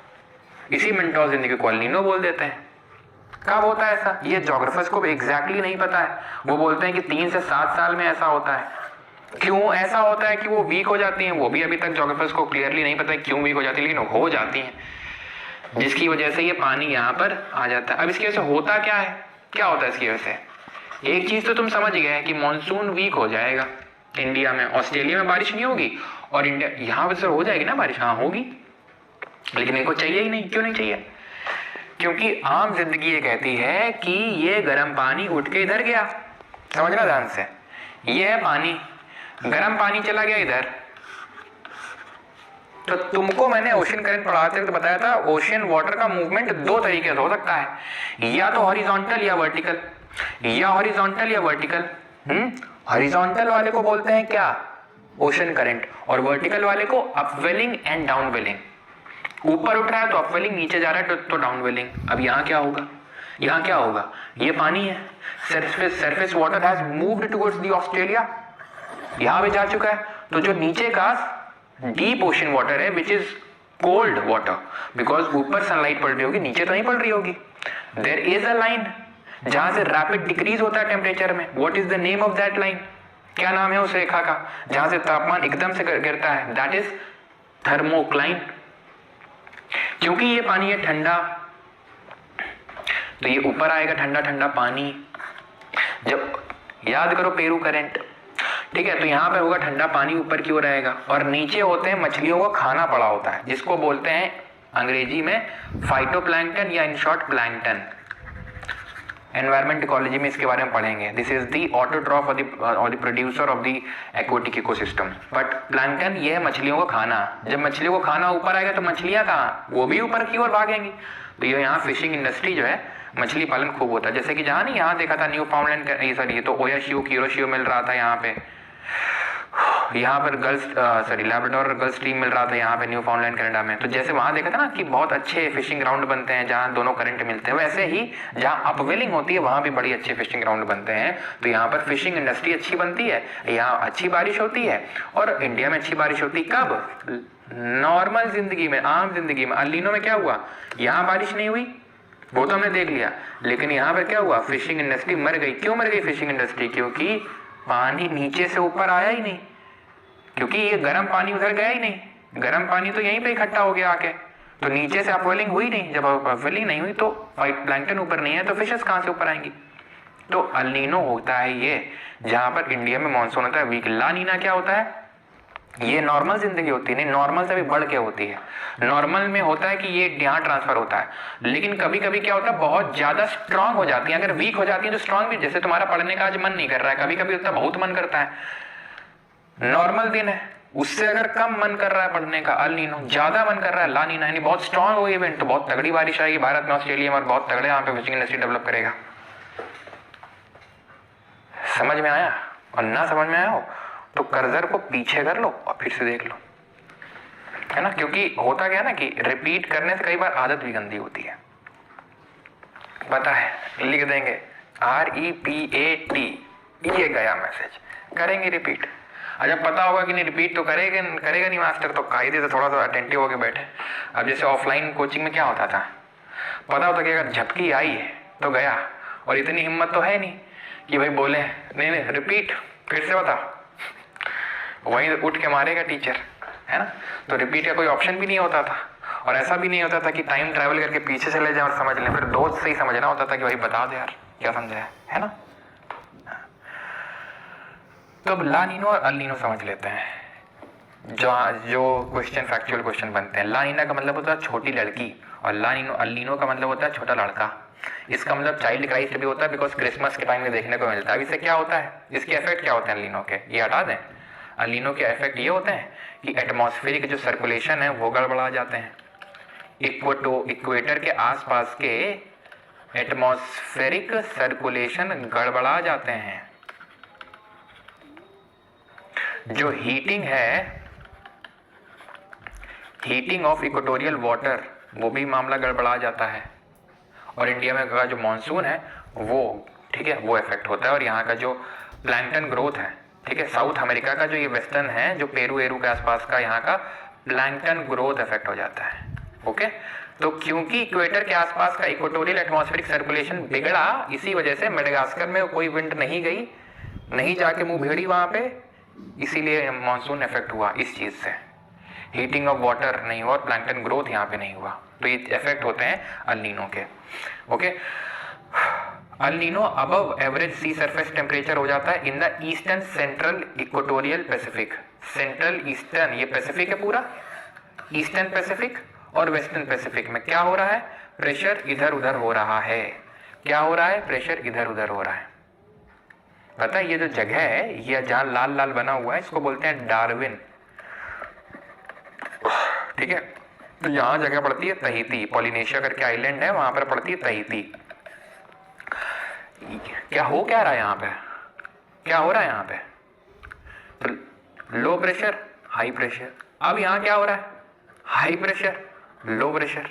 इसी मिनटों जिंदगी को अल्नीनो बोल देते हैं। कब होता है ऐसा? ये जोग्राफर्स को एग्जैक्टली नहीं पता है। वो बोलते हैं कि 3 से 7 साल में ऐसा होता है। क्यों ऐसा होता है कि वो वीक हो जाती हैं? वो भी अभी तक जोग्राफर्स को क्लियरली नहीं पता है क्यों वीक हो जाती है, लेकिन हो जाती हैं, जिसकी वजह से ये पानी यहाँ पर आ जाता है। अब इसकी वजह से होता क्या है? क्या होता है इसकी वजह से? एक चीज तो तुम समझ गए कि मानसून वीक हो जाएगा, इंडिया में, ऑस्ट्रेलिया में बारिश नहीं होगी, और इंडिया यहाँ पे सर हो जाएगी ना बारिश, हाँ होगी, लेकिन इनको चाहिए ही नहीं। क्यों नहीं चाहिए? क्योंकि आम जिंदगी ये कहती है कि ये गर्म पानी उठ के इधर गया, समझना ध्यान से, ये है पानी, गर्म पानी चला गया इधर। तो तुमको मैंने ओशन करंट पढ़ाते वक्त बताया था, ओशन वाटर का मूवमेंट दो तरीके से हो सकता है, या तो हॉरिजॉन्टल या वर्टिकल, या हॉरिजॉन्टल या वर्टिकल। हॉरिजॉन्टल वाले को बोलते हैं क्या? ओशन करंट, और वर्टिकल वाले को अपवेलिंग एंड डाउनवेलिंग। ऊपर उठ रहा है तो अपवेलिंग, नीचे जा रहा है तो डाउनवेलिंग। अब यहाँ क्या होगा? यहाँ क्या होगा? ये पानी है, surface water has moved towards the Australia, यहाँ पे जा चुका है, तो जो नीचे का डीप ओशन वाटर है which is cold water, because ऊपर सनलाइट पड़ रही होगी, नीचे तो नहीं पड़ रही होगी। देयर इज अ लाइन जहां से रैपिड डिक्रीज होता है टेम्परेचर में। What is the name of that line? क्या नाम है उस रेखा का जहां से तापमान एकदम से गिरता है? That is thermocline. क्योंकि ये पानी है ठंडा, तो ये ऊपर आएगा ठंडा ठंडा पानी। जब याद करो पेरू करंट, ठीक है, तो यहाँ पे होगा ठंडा पानी ऊपर की ओर आएगा, और नीचे होते हैं मछलियों को खाना पड़ा होता है, जिसको बोलते हैं अंग्रेजी में फाइटोप्लैंक्टन या in short plankton. Environment ecology में इसके बारे में पढ़ेंगे। दिस इज द ऑटोट्रॉफ और the producer of the aquatic ecosystem. But plankton ये है मछलियों को खाना। जब मछलियों को खाना ऊपर आएगा तो मछलियां कहाँ? वो भी ऊपर की ओर भागेंगी। तो ये यहाँ फिशिंग इंडस्ट्री जो है, मछली पालन खूब होता है। जैसे कि जहाँ नहीं, यहाँ देखा था न्यू फाउंडलैंड, सॉरी ये तो ओयाशियो किरोशियो मिल रहा था यहाँ पे, यहाँ पर लैब्राडोर गल्फ स्ट्रीम मिल रहा था यहाँ पे न्यू फाउंडलैंड कनाडा में। तो जैसे वहाँ देखा था ना कि बहुत अच्छे फिशिंग ग्राउंड बनते हैं जहाँ दोनों करंट मिलते हैं, वैसे ही जहाँ अपवेलिंग होती है वहाँ भी बड़ी अच्छे फिशिंग ग्राउंड बनते हैं। तो यहाँ पर फिशिंग इंडस्ट्री अच्छी बनती है, यहाँ अच्छी बारिश होती है, और इंडिया में अच्छी बारिश होती है। कब? नॉर्मल जिंदगी में, आम जिंदगी में। अल नीनो में क्या हुआ? यहाँ बारिश नहीं हुई, वो तो हमने देख लिया, लेकिन यहाँ पर क्या हुआ? फिशिंग इंडस्ट्री मर गई। क्यों मर गई फिशिंग इंडस्ट्री? क्योंकि पानी नीचे से ऊपर आया ही नहीं, क्योंकि ये गर्म पानी उधर गया ही नहीं, गर्म पानी तो यहीं पे इकट्ठा हो गया आके, तो नीचे से अपवेलिंग हुई नहीं। जब अपवेलिंग नहीं हुई तो फाइटोप्लैंक्टन ऊपर नहीं है, तो फिशेस कहाँ से ऊपर आएंगी? तो अल नीनो होता है ये जहां पर इंडिया में मानसून होता है वीक। ला नीना क्या होता है? ये नॉर्मल जिंदगी होती है, नहीं नॉर्मल से भी बढ़ के होती है। नॉर्मल में होता है कि ये यहाँ ट्रांसफर होता है, लेकिन कभी कभी क्या होता है, बहुत ज्यादा स्ट्रांग हो जाती है। अगर वीक हो जाती है तो स्ट्रांग भी, जैसे तुम्हारा पढ़ने का आज मन नहीं कर रहा है, कभी कभी होता है बहुत मन करता है, नॉर्मल दिन है, उससे अगर कम मन कर रहा है पढ़ने का अल नीनो, ज्यादा मन कर रहा है ला नीना, यानी बहुत स्ट्रांग हो इवेंट, तो बहुत तगड़ी बारिश आएगी भारत में, ऑस्ट्रेलिया में, और बहुत तगड़े यहाँ पे फिशिंग इंडस्ट्री डेवलप करेगा। समझ में आया? और ना समझ में आया हो तो कर्सर को पीछे कर लो और फिर से देख लो, है ना? क्योंकि होता क्या है ना कि रिपीट करने से कई बार आदत भी गंदी होती है। पता है, लिख देंगे REPAT, ये गया मैसेज, करेंगे रिपीट। जब पता होगा कि नहीं रिपीट तो करेगा नहीं मास्टर, तो कायदे से थोड़ा सा अटेंटिव होकर बैठे। अब जैसे ऑफलाइन कोचिंग में क्या होता था, पता होता कि अगर झपकी आई है तो गया, और इतनी हिम्मत तो है नहीं कि भाई बोले नहीं रिपीट, फिर से बता, वहीं उठ के मारेगा टीचर, है ना? तो रिपीट का कोई ऑप्शन भी नहीं होता था, और ऐसा भी नहीं होता था कि टाइम ट्रैवल करके पीछे चले जाए और समझ लें, फिर दोस्त से ही समझना होता था कि भाई बता दे यार क्या समझा है ना? तो अब ला नीनो और अल नीनो समझ लेते हैं। जो क्वेश्चन फैक्चुअल क्वेश्चन बनते हैं, ला नीना का मतलब होता है छोटी लड़की, और अल नीनो का मतलब होता है छोटा लड़का। इसका मतलब चाइल्ड क्राइस्ट भी होता है, बिकॉज क्रिसमस के टाइम में देखने को मिलता है। अब इससे क्या होता है, इसके इफेक्ट क्या होते हैं अल नीनो के, ये हटा दें। अल नीनो के इफेक्ट ये होते हैं कि एटमॉस्फेरिक जो सर्कुलेशन है वो गड़बड़ा जाते हैं। इक्वेटर के आसपास के एटमॉस्फेरिक सर्कुलेशन गड़बड़ा जाते हैं। जो हीटिंग है, हीटिंग ऑफ इक्वेटोरियल वाटर, वो भी मामला गड़बड़ा जाता है। और इंडिया में का जो मानसून है वो, ठीक है, वो इफेक्ट होता है। और यहाँ का जो प्लैंक्टन ग्रोथ है, ठीक है, साउथ अमेरिका का जो ये वेस्टर्न है, जो पेरू एरू के आसपास का, यहाँ का प्लैंक्टन ग्रोथ इफेक्ट हो जाता है। ओके, तो क्योंकि इक्वेटर के आसपास का इक्वेटोरियल एटमॉस्फेरिक सर्कुलेशन बिगड़ा, इसी वजह से मेडागास्कर में कोई विंड नहीं गई, नहीं जाके मुंह भेड़ी वहां पे, इसीलिए मानसून इफेक्ट हुआ इस चीज से। हीटिंग ऑफ वाटर नहीं हुआ और प्लैंक्टन ग्रोथ यहाँ पे नहीं हुआ, तो ये इफेक्ट होते हैं अल नीनो के। Okay, El Nino above average sea surface temperature हो जाता है in the eastern central equatorial Pacific. Central eastern, ये पैसिफिक है पूरा, ईस्टर्न पैसिफिक और वेस्टर्न पैसिफिक में क्या हो रहा है, प्रेशर इधर उधर हो रहा है। क्या हो रहा है, प्रेशर इधर उधर हो रहा है। पता है ये जो जगह है, ये जहां लाल लाल बना हुआ है, इसको बोलते हैं डार्विन। ठीक है, तो यहां जगह पड़ती है तहीती, पॉलिनेशिया करके आइलैंड है, वहां पर पड़ती है तहीती। क्या हो क्या रहा है यहाँ पे, क्या हो रहा है यहाँ पे, तो लो प्रेशर हाई प्रेशर। अब यहाँ क्या हो रहा है, हाई प्रेशर लो प्रेशर,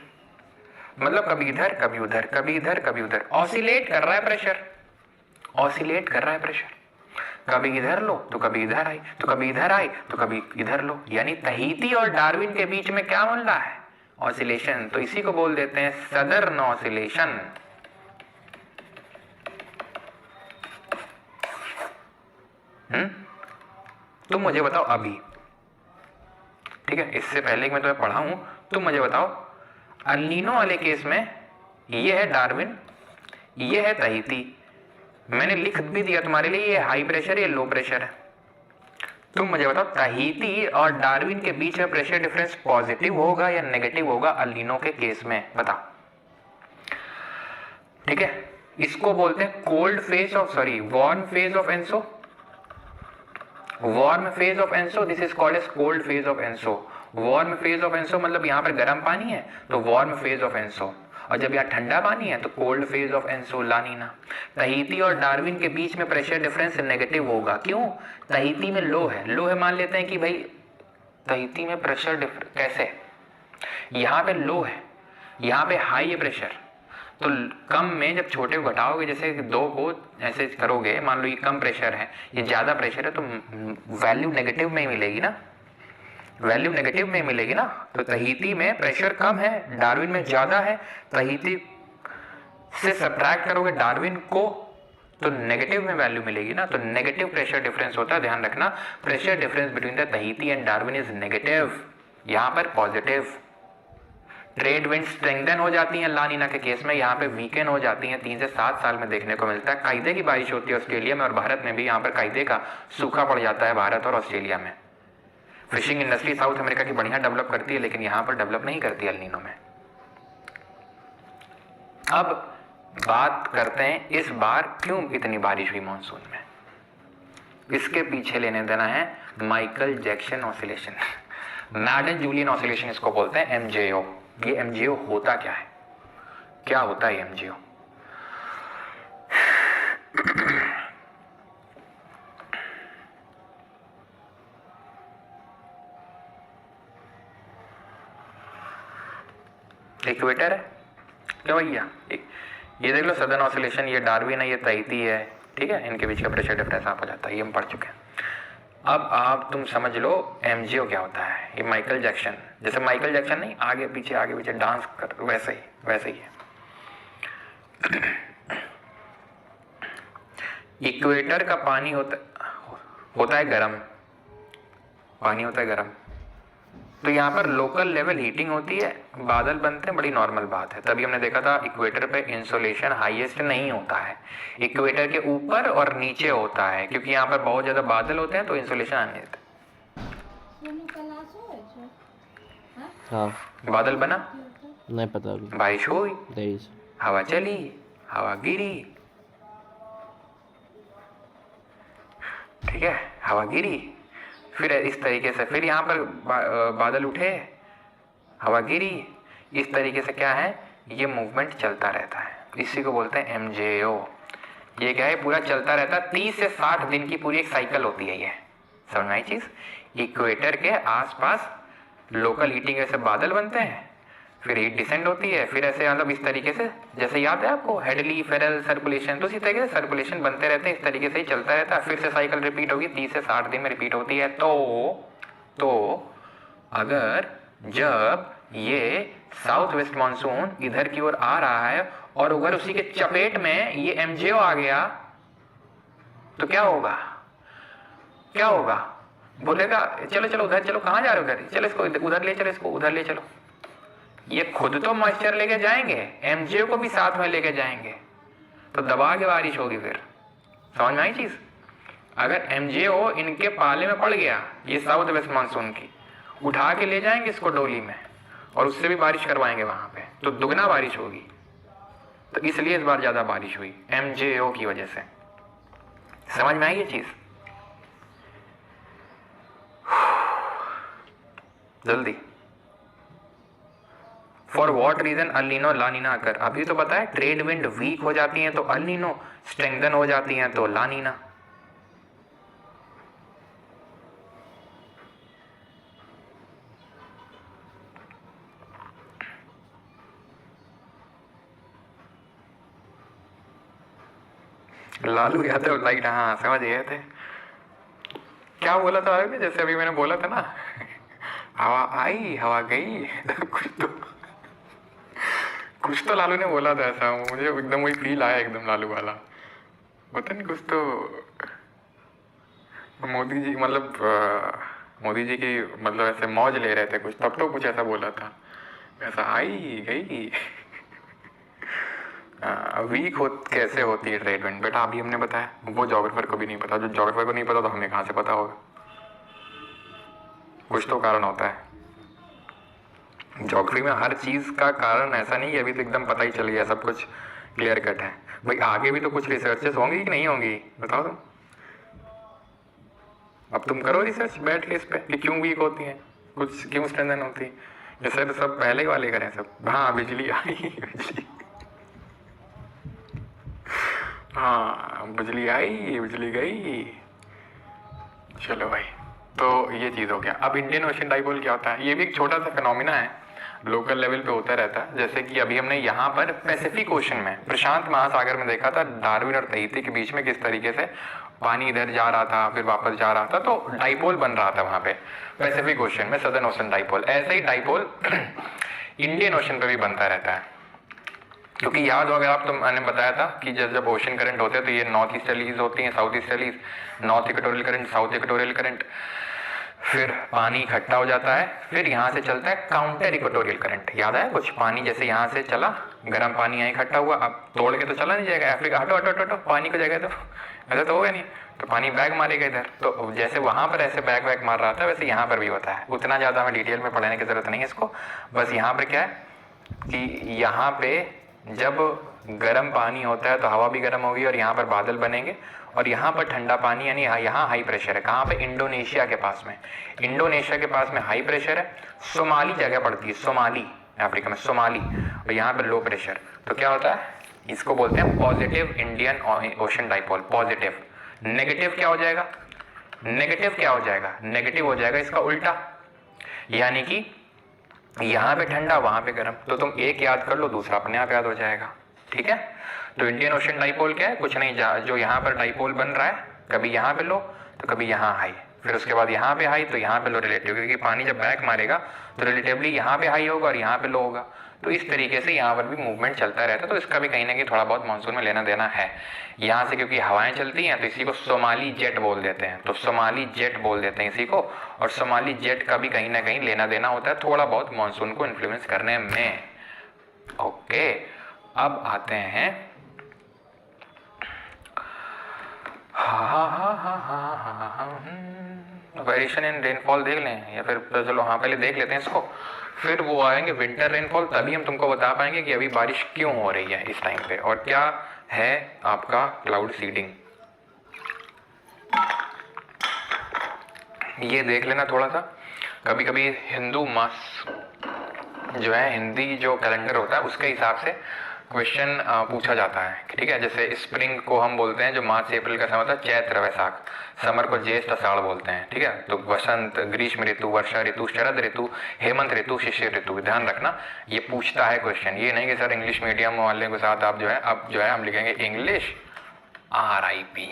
मतलब कभी इधर कभी उधर, कभी इधर कभी उधर, ऑसिलेट कर रहा है प्रेशर, ऑसिलेट कर रहा है प्रेशर। कभी इधर लो तो कभी इधर आई, तो कभी इधर आई तो कभी इधर लो। यानी तहीती और डार्विन के बीच में क्या बन रहा है, ऑसिलेशन। तो इसी को बोल देते हैं सदर्न ऑसिलेशन। तुम मुझे बताओ अभी, ठीक है, इससे पहले कि मैं तुम्हें पढ़ाऊं, तुम मुझे बताओ अल नीनो वाले केस में ये है डार्विन, ये है तहीती। मैंने लिख भी दिया तुम्हारे लिए, ये हाई प्रेशर, ये लो प्रेशर है। तुम मुझे बताओ तहीती और डार्विन के बीच में प्रेशर डिफरेंस पॉजिटिव होगा या नेगेटिव होगा अल नीनो के केस में, बताओ। ठीक है, इसको बोलते हैं cold phase of, sorry, warm phase of ENSO. Warm phase of ENSO, this is called as cold phase of ENSO. Warm phase of ENSO मतलब यहाँ पर गर्म पानी है तो वार्म फेज ऑफ एंसो, और जब यहाँ ठंडा पानी है तो कोल्ड फेज ऑफ एंसो, ला नीना। तहीती और डार्विन के बीच में प्रेशर डिफरेंस नेगेटिव होगा, क्यों, तहीती में लो है, लो है, मान लेते हैं कि भाई तहीती में प्रेशर डिफरेंस कैसे, यहाँ पे लो है, यहाँ पे हाई है प्रेशर, तो कम में जब छोटे को घटाओगे, जैसे दो को ऐसे करोगे, मान लो ये कम प्रेशर है, ये ज्यादा प्रेशर है, तो वैल्यू नेगेटिव में ही मिलेगी ना, वैल्यू नेगेटिव में मिलेगी ना। तो तहीती में प्रेशर कम है, डार्विन में ज्यादा है, तहीती से सब्ट्रैक्ट करोगे डार्विन को तो नेगेटिव में वैल्यू मिलेगी ना, तो नेगेटिव प्रेशर डिफरेंस होता है, ध्यान रखना। Pressure difference between the Tahiti and Darwin is negative, यहाँ पर पॉजिटिव। ट्रेड विंड स्ट्रेंथन हो जाती हैं ला नीना के केस में, यहाँ पे वीकेंड हो जाती हैं, 3 से 7 साल में देखने को मिलता है। कायदे की बारिश होती है ऑस्ट्रेलिया में और भारत में भी, यहाँ पर कायदे का सूखा पड़ जाता है भारत और ऑस्ट्रेलिया में। फिशिंग इंडस्ट्री साउथ अमेरिका की बढ़िया डेवलप करती है, लेकिन यहाँ पर डेवलप नहीं करती एल नीनो में। अब बात करते हैं इस बार क्यों इतनी बारिश हुई मानसून में। इसके पीछे लेने देना है Michael Jackson oscillation, Madden Julian oscillation इसको बोलते हैं, एमजेओ। ये एमजेओ होता क्या है, क्या होता है एमजेओ? इक्वेटर है क्या भैया, ये देख लो सदर्न ऑसिलेशन, ये डार्विन है, ये तहीती है, ठीक है, इनके बीच का प्रेशर डिफरेंस आप हो जाता है, ये हम पढ़ चुके हैं। अब आप तुम समझ लो एमजीओ क्या होता है। ये माइकल जैक्सन, जैसे माइकल जैक्सन नहीं आगे पीछे डांस कर, वैसे ही है। इक्वेटर का पानी होता है गर्म, पानी होता है गर्म, तो यहाँ पर लोकल लेवल हीटिंग होती है, बादल बनते हैं, बड़ी नॉर्मल बात है। तभी हमने देखा था इक्वेटर पे इंसोलेशन हाईएस्ट नहीं होता है, इक्वेटर के ऊपर और नीचे होता है, क्योंकि यहाँ पर बहुत ज्यादा बादल होते हैं तो इंसोलेशन आने देते। हाँ, बादल बना नहीं पता अभी, बारिश हुई, देरी से। हवा चली, हवा गिरी, ठीक है, हवा गिरी, फिर इस तरीके से फिर यहाँ पर बादल उठे, हवा गिरी, इस तरीके से क्या है, ये मूवमेंट चलता रहता है, इसी को बोलते हैं एमजेओ। ये क्या है, पूरा चलता रहता है, 30 से 60 दिन की पूरी एक साइकिल होती है ये, समझ में आई चीज। इक्वेटर के आसपास लोकल हीटिंग ऐसे बादल बनते हैं, फिर हीट डिसेंड होती है, फिर ऐसे मतलब इस तरीके से, जैसे याद है आपको हेडली फेरल सर्कुलेशन, तो इसी तरीके से सर्कुलेशन बनते रहते हैं, इस तरीके से ही चलता रहता है, फिर से साइकिल रिपीट होगी, 30 से 60 दिन में रिपीट होती है। तो अगर जब ये साउथ वेस्ट मानसून इधर की ओर आ रहा है और अगर उसी के चपेट में ये एमजेओ आ गया तो क्या होगा, क्या होगा, बोलेगा चलो चलो उधर चलो, कहाँ जा रहे हो उधर, चलो इसको उधर ले चलो, इसको उधर ले चलो। ये खुद तो मॉइस्चर लेके जाएंगे, एमजेओ को भी साथ में लेके जाएंगे, तो दबा के बारिश होगी। फिर समझ में आई चीज़? अगर MJO इनके पाले में पड़ गया, ये साउथ वेस्ट मानसून की, उठा के ले जाएंगे इसको डोली में और उससे भी बारिश करवाएंगे वहाँ पे, तो दुगना बारिश होगी। तो इसलिए इस बार ज़्यादा बारिश हुई MJO की वजह से। समझ में आई ये चीज़? जल्दी। For what reason El Nino La Nina occur? अभी तो पता है ट्रेड विंड वीक हो जाती हैं तो अल नीनो, स्ट्रेंथन हो जाती हैं तो ला नीना। लालू यादव लाइट, हाँ समझ गए थे। क्या बोला था आपने? जैसे अभी मैंने बोला था ना, हवा आई हवा गई कुछ तो लालू ने बोला था ऐसा, मुझे एकदम वही फील आया एकदम लालू वाला। पता नहीं कुछ तो मोदी जी मतलब मोदी जी की मतलब ऐसे मौज ले रहे थे कुछ, तब तो कुछ ऐसा बोला था, ऐसा आई गई वीक हो कैसे होती है ट्रेड विंड? बेटा अभी हमने बताया, वो जोग्राफर को भी नहीं पता। जो जोग्राफर को नहीं पता तो हमें कहाँ से पता होगा? कुछ तो कारण होता है ज्योग्राफी में। हर चीज़ का कारण ऐसा नहीं कि अभी तो एकदम पता ही चल गया, सब कुछ क्लियर कट है भाई। आगे भी तो कुछ रिसर्चेस होंगी कि नहीं होंगी? बताओ तुम। अब तुम करो रिसर्च बैठ के इस पे कि क्यों वीक होती हैं, कुछ क्यों स्ट्रेंथन होती है। जैसे तो सब पहले ही वाले करें सब, हाँ बिजली आई बिजली, हाँ बिजली आई बिजली गई। चलो भाई, तो ये चीज़ हो गया। अब इंडियन ओशन डाइपोल क्या होता है? ये भी एक छोटा सा फिनोमिना है, लोकल लेवल पे होता रहता है। जैसे कि अभी हमने यहाँ पर पैसिफिक ओशन में, प्रशांत महासागर में देखा था डार्विन और तहीती के बीच में किस तरीके से पानी इधर जा रहा था फिर वापस जा रहा था, तो डाइपोल बन रहा था वहाँ पे पैसिफिक ओशन में, सदर्न ओशन डाइपोल। ऐसे ही डाइपोल इंडियन ओशन पे भी बनता रहता है। क्योंकि याद हो अगर आप, तो मैंने बताया था कि जब ओशन करंट होते हैं तो ये नॉर्थ ईस्टर्लीज होती हैं, south easterlies, north equatorial current, south equatorial current, फिर पानी इकट्ठा हो जाता है, फिर यहाँ से चलता है काउंटर इक्वेटोरियल करंट। याद है कुछ? पानी जैसे यहाँ से चला, गर्म पानी यहाँ इकट्ठा हुआ, अब तोड़ के तो चला नहीं जाएगा अफ्रीका, हटो हटो हटो पानी को जगह, तो ऐसा तो होगा नहीं, तो पानी बैग मारेगा इधर। तो जैसे वहाँ पर ऐसे बैग वैग मार रहा था, वैसे यहाँ पर भी होता है। उतना ज़्यादा हमें डिटेल में पढ़ने की जरूरत नहीं है इसको। बस यहाँ पर क्या है कि यहाँ पे जब गर्म पानी होता है तो हवा भी गर्म होगी और यहाँ पर बादल बनेंगे, और यहाँ पर ठंडा पानी, यानी यहाँ हाई प्रेशर है। कहाँ पे? इंडोनेशिया के पास में। इंडोनेशिया के पास में हाई प्रेशर है, सोमाली जगह पड़ती है, सोमाली अफ्रीका में, सोमाली, और यहाँ पर लो प्रेशर। तो क्या होता है? इसको बोलते हैं positive Indian ocean dipole. Positive. Negative क्या हो जाएगा? नेगेटिव क्या हो जाएगा? नेगेटिव हो जाएगा इसका उल्टा, यानी कि यहाँ पे ठंडा वहाँ पे गर्म। तो तुम एक याद कर लो, दूसरा अपने आप याद हो जाएगा। ठीक है? तो इंडियन ओशन डाइपोल क्या है? कुछ नहीं, जो यहाँ पर डाइपोल बन रहा है, कभी यहाँ पे लो तो कभी यहाँ हाई, फिर उसके बाद यहाँ पे हाई तो यहाँ पे लो रिलेटिव, क्योंकि पानी जब बैक मारेगा तो रिलेटिवली यहाँ पे हाई होगा और यहाँ पे लो होगा। तो इस तरीके से यहाँ पर भी मूवमेंट चलता रहता है। तो इसका भी कहीं ना कहीं थोड़ा बहुत मानसून में लेना देना है। यहाँ से क्योंकि हवाएं चलती हैं तो इसी को सोमाली जेट बोल देते हैं, तो सोमाली जेट बोल देते हैं इसी को। और सोमाली जेट का भी कहीं ना कहीं लेना देना होता है थोड़ा बहुत मानसून को इन्फ्लुएंस करने में। ओके, अब आते हैं वेरिएशन इन रेनफॉल देख लें, या फिर चलो हाँ पहले देख लेते हैं इसको, फिर वो आएंगे विंटर रेनफॉल, तभी हम तुमको बता पाएंगे कि अभी बारिश क्यों हो रही है इस टाइम पे और क्या है आपका क्लाउड सीडिंग। ये देख लेना थोड़ा सा। कभी कभी हिंदू मास जो है, हिंदी जो कैलेंडर होता है उसके हिसाब से क्वेश्चन पूछा जाता है। ठीक है? जैसे स्प्रिंग को हम बोलते हैं, जो मार्च से अप्रैल का समय होता है, चैत्र वैशाख। समर को ज्येष्ठ आषाढ़ बोलते हैं। ठीक है? तो वसंत, ग्रीष्म ऋतु, वर्षा ऋतु, शरद ऋतु, हेमंत ऋतु, शिशिर ऋतु। ध्यान रखना, ये पूछता है क्वेश्चन। ये नहीं कि सर इंग्लिश मीडियम वाले के साथ आप जो है, अब जो है हम लिखेंगे इंग्लिश RIP,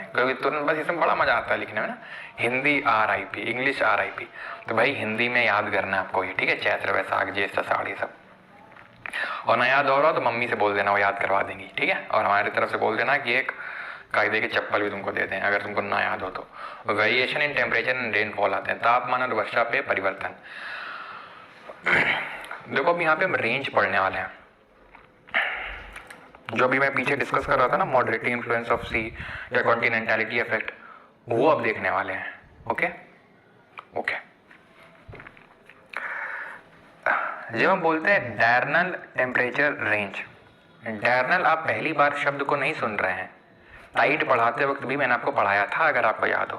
क्योंकि तुरंत बस इसमें बड़ा मजा आता है लिखने में ना, हिंदी RIP, इंग्लिश RIP। तो भाई हिंदी में याद करना है आपको ये। ठीक है? चैत्र वैशाख ज्येष्ठ आषाढ़ ये सब। और ना याद हो रहा तो मम्मी से बोल देना, वो याद करवा देंगी। ठीक है? और हमारी तरफ से बोल देना कि एक कायदे की चप्पल भी तुमको दे दें अगर तुमको ना याद हो तो। Variation in temperature and rainfall आते हैं, तापमान और वर्षा पे परिवर्तन। देखो अब यहाँ पे हम रेंज पढ़ने वाले हैं। जो भी मैं पीछे डिस्कस कर रहा था ना, मॉडरेटिंग इन्फ्लुएंस ऑफ सी या कॉन्टिनेंटलिटी इफेक्ट, वो अब देखने वाले हैं। Okay okay. जब हम बोलते हैं डायरनल टेम्परेचर रेंज, डायरनल आप पहली बार शब्द को नहीं सुन रहे हैं। टाइड पढ़ाते वक्त भी मैंने आपको पढ़ाया था, अगर आपको याद हो,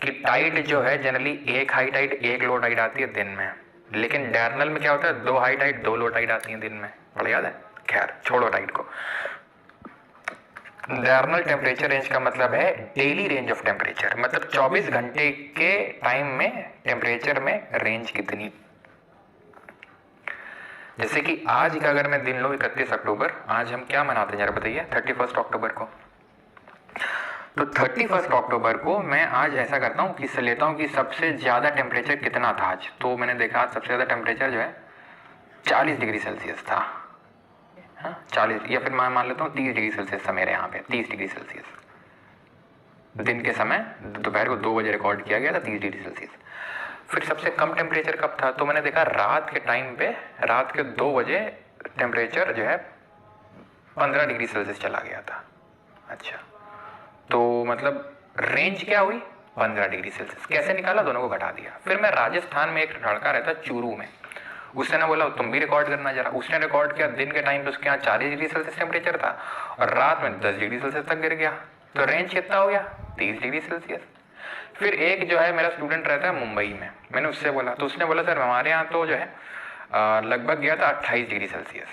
कि टाइड जो है जनरली एक हाई टाइड एक लो टाइड आती है दिन में, लेकिन डायरनल में क्या होता है, 2 हाई टाइड 2 लो टाइड आती हैं दिन में। पढ़ याद है? खैर छोड़ो टाइड को। डायरनल टेम्परेचर रेंज का मतलब है डेली रेंज ऑफ टेम्परेचर, मतलब 24 घंटे के टाइम में टेम्परेचर में रेंज कितनी। जैसे कि आज का अगर मैं दिन लूं 31 अक्टूबर, आज हम क्या मनाते हैं जरा बताइए? 31 अक्टूबर को। तो 31 अक्टूबर को मैं आज ऐसा करता हूँ कि लेता हूँ कि सबसे ज़्यादा टेम्परेचर कितना था आज। तो मैंने देखा आज सबसे ज़्यादा टेम्परेचर जो है 40 डिग्री सेल्सियस था। हाँ 40, या फिर मैं मान लेता हूँ 30 डिग्री सेल्सियस था मेरे यहाँ पे, 30 डिग्री सेल्सियस दिन के समय, दोपहर को 2 बजे रिकॉर्ड किया गया था 30 डिग्री सेल्सियस। फिर सबसे कम टेम्परेचर कब था? तो मैंने देखा रात के टाइम पे, रात के 2 बजे टेम्परेचर जो है 15 डिग्री सेल्सियस चला गया था। अच्छा, तो मतलब रेंज क्या हुई? 15 डिग्री सेल्सियस। कैसे निकाला? दोनों को घटा दिया। फिर मैं राजस्थान में एक लड़का रहता चूरू में, उसने ना बोला तुम भी रिकॉर्ड करना जरा। उसने रिकॉर्ड किया, दिन के टाइम पे उसके यहाँ 40 डिग्री सेल्सियस टेम्परेचर था और रात में 10 डिग्री सेल्सियस तक गिर गया। तो रेंज कितना हो गया? 30 डिग्री सेल्सियस। फिर एक जो है मेरा स्टूडेंट रहता है मुंबई में, मैंने उससे बोला, तो उसने बोला सर हमारे यहाँ तो जो है लगभग गया था 28 डिग्री सेल्सियस,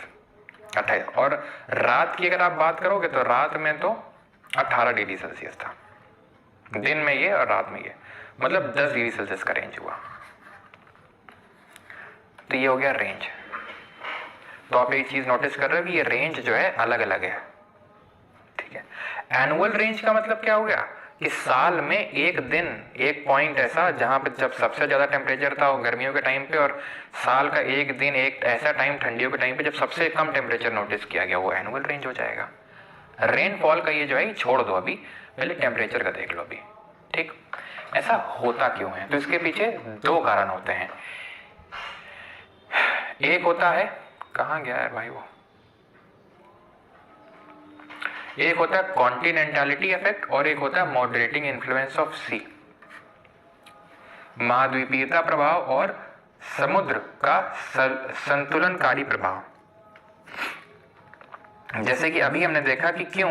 28। और रात की अगर आप बात करोगे तो रात में तो 18 डिग्री सेल्सियस था, दिन में ये और रात में ये, मतलब 10 डिग्री सेल्सियस का रेंज हुआ। तो ये हो गया रेंज। तो आप एक चीज नोटिस कर रहे हो कि ये रेंज जो है अलग अलग है, ठीक है। एनुअल रेंज का मतलब क्या हो गया कि साल में एक दिन, एक पॉइंट ऐसा जहां पे जब सबसे ज्यादा टेम्परेचर था वो गर्मियों के टाइम पे, और साल का एक दिन, एक ऐसा टाइम ठंडियों के टाइम पे जब सबसे कम टेम्परेचर नोटिस किया गया, वो एनुअल रेंज हो जाएगा। रेनफॉल का ये जो है ये छोड़ दो, अभी पहले टेम्परेचर का देख लो अभी, ठीक। ऐसा होता क्यों है? तो इसके पीछे 2 कारण होते हैं। एक होता है, कहां गया है भाई वो, एक होता है कॉन्टिनेंटलिटी इफेक्ट और एक होता है मॉडरेटिंग इन्फ्लुएंस ऑफ सी, महाद्वीपीयता प्रभाव और समुद्र का संतुलनकारी प्रभाव। जैसे कि अभी हमने देखा कि क्यों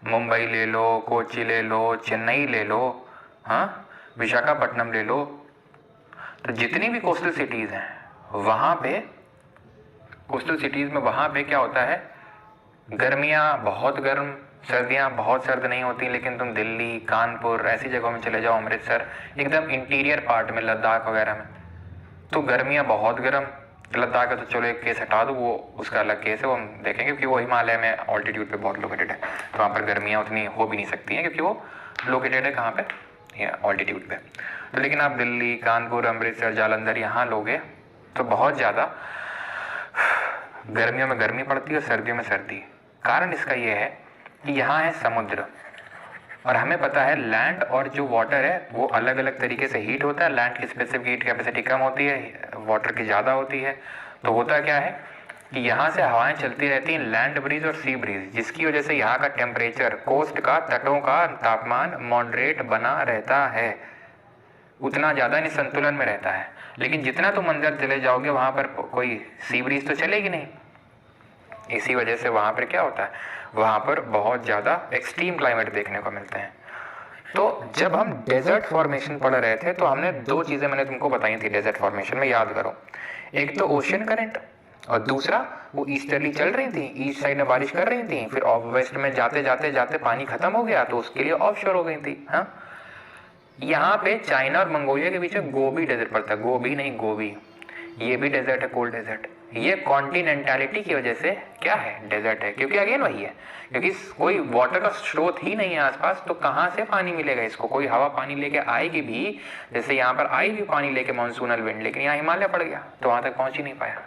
मुंबई ले लो, कोची ले लो, चेन्नई ले लो, हाँ विशाखापट्टनम ले लो, तो जितनी भी कोस्टल सिटीज हैं वहां पे, कोस्टल सिटीज में वहां पे क्या होता है, गर्मियां बहुत गर्म, सर्दियां बहुत सर्द नहीं होती। लेकिन तुम दिल्ली, कानपुर ऐसी जगहों में चले जाओ, अमृतसर, एकदम इंटीरियर पार्ट में, लद्दाख वगैरह में, तो गर्मियां बहुत गर्म। लद्दाख का तो चलो एक केस हटा दो, वो उसका अलग केस है, वो हम देखेंगे क्योंकि वो हिमालय में ऑल्टीट्यूड पे बहुत लोकेटेड है, तो वहाँ पर गर्मियाँ उतनी हो भी नहीं सकती हैं क्योंकि वो लोकेटेड है कहाँ पे, ऑल्टीट्यूड पे। तो लेकिन आप दिल्ली, कानपुर, अमृतसर, जालंधर यहाँ लोगे तो बहुत ज़्यादा गर्मियों में गर्मी पड़ती है और सर्दियों में सर्दी। कारण इसका ये है कि यहाँ है समुद्र, और हमें पता है लैंड और जो वाटर है वो अलग अलग तरीके से हीट होता है। लैंड की स्पेसिफिक हीट कैपेसिटी कम होती है, वाटर की ज़्यादा होती है। तो होता क्या है कि यहाँ से हवाएं चलती रहती हैं, लैंड ब्रीज और सी ब्रीज, जिसकी वजह से यहाँ का टेम्परेचर, कोस्ट का, तटों का तापमान मॉडरेट बना रहता है, उतना ज़्यादा नहीं संतुलन में रहता है। लेकिन जितना तुम अंदर चले जाओगे वहाँ पर कोई सी ब्रीज तो चलेगी नहीं। इसी वजह से वहाँ पर क्या होता है, वहाँ पर बहुत ज़्यादा एक्सट्रीम क्लाइमेट देखने को मिलते हैं। तो जब हम डेजर्ट फॉर्मेशन पढ़ रहे थे तो हमने 2 चीज़ें मैंने तुमको बताई थी डेजर्ट फॉर्मेशन में, याद करो। एक तो ओशन करंट और दूसरा वो ईस्टर्ली चल रही थी, ईस्ट साइड में बारिश कर रही थी, फिर ऑफ वेस्ट में जाते जाते जाते पानी खत्म हो गया तो उसके लिए ऑफ शोर हो गई थी। हाँ, यहाँ पे चाइना और मंगोलिया के बीच में गोबी डेजर्ट पड़ता है, गोबी नहीं गोबी, ये भी डेजर्ट है, कोल्ड डेजर्ट। ये कॉन्टिनेंटलिटी की वजह से क्या है, डेजर्ट है, क्योंकि अगेन वही है, क्योंकि कोई वाटर का स्रोत ही नहीं है आसपास, तो कहाँ से पानी मिलेगा इसको? कोई हवा पानी लेके आएगी भी, जैसे यहाँ पर आई भी पानी लेके मानसूनल विंड, लेकिन यहाँ हिमालय पड़ गया तो वहां तक पहुंच ही नहीं पाया।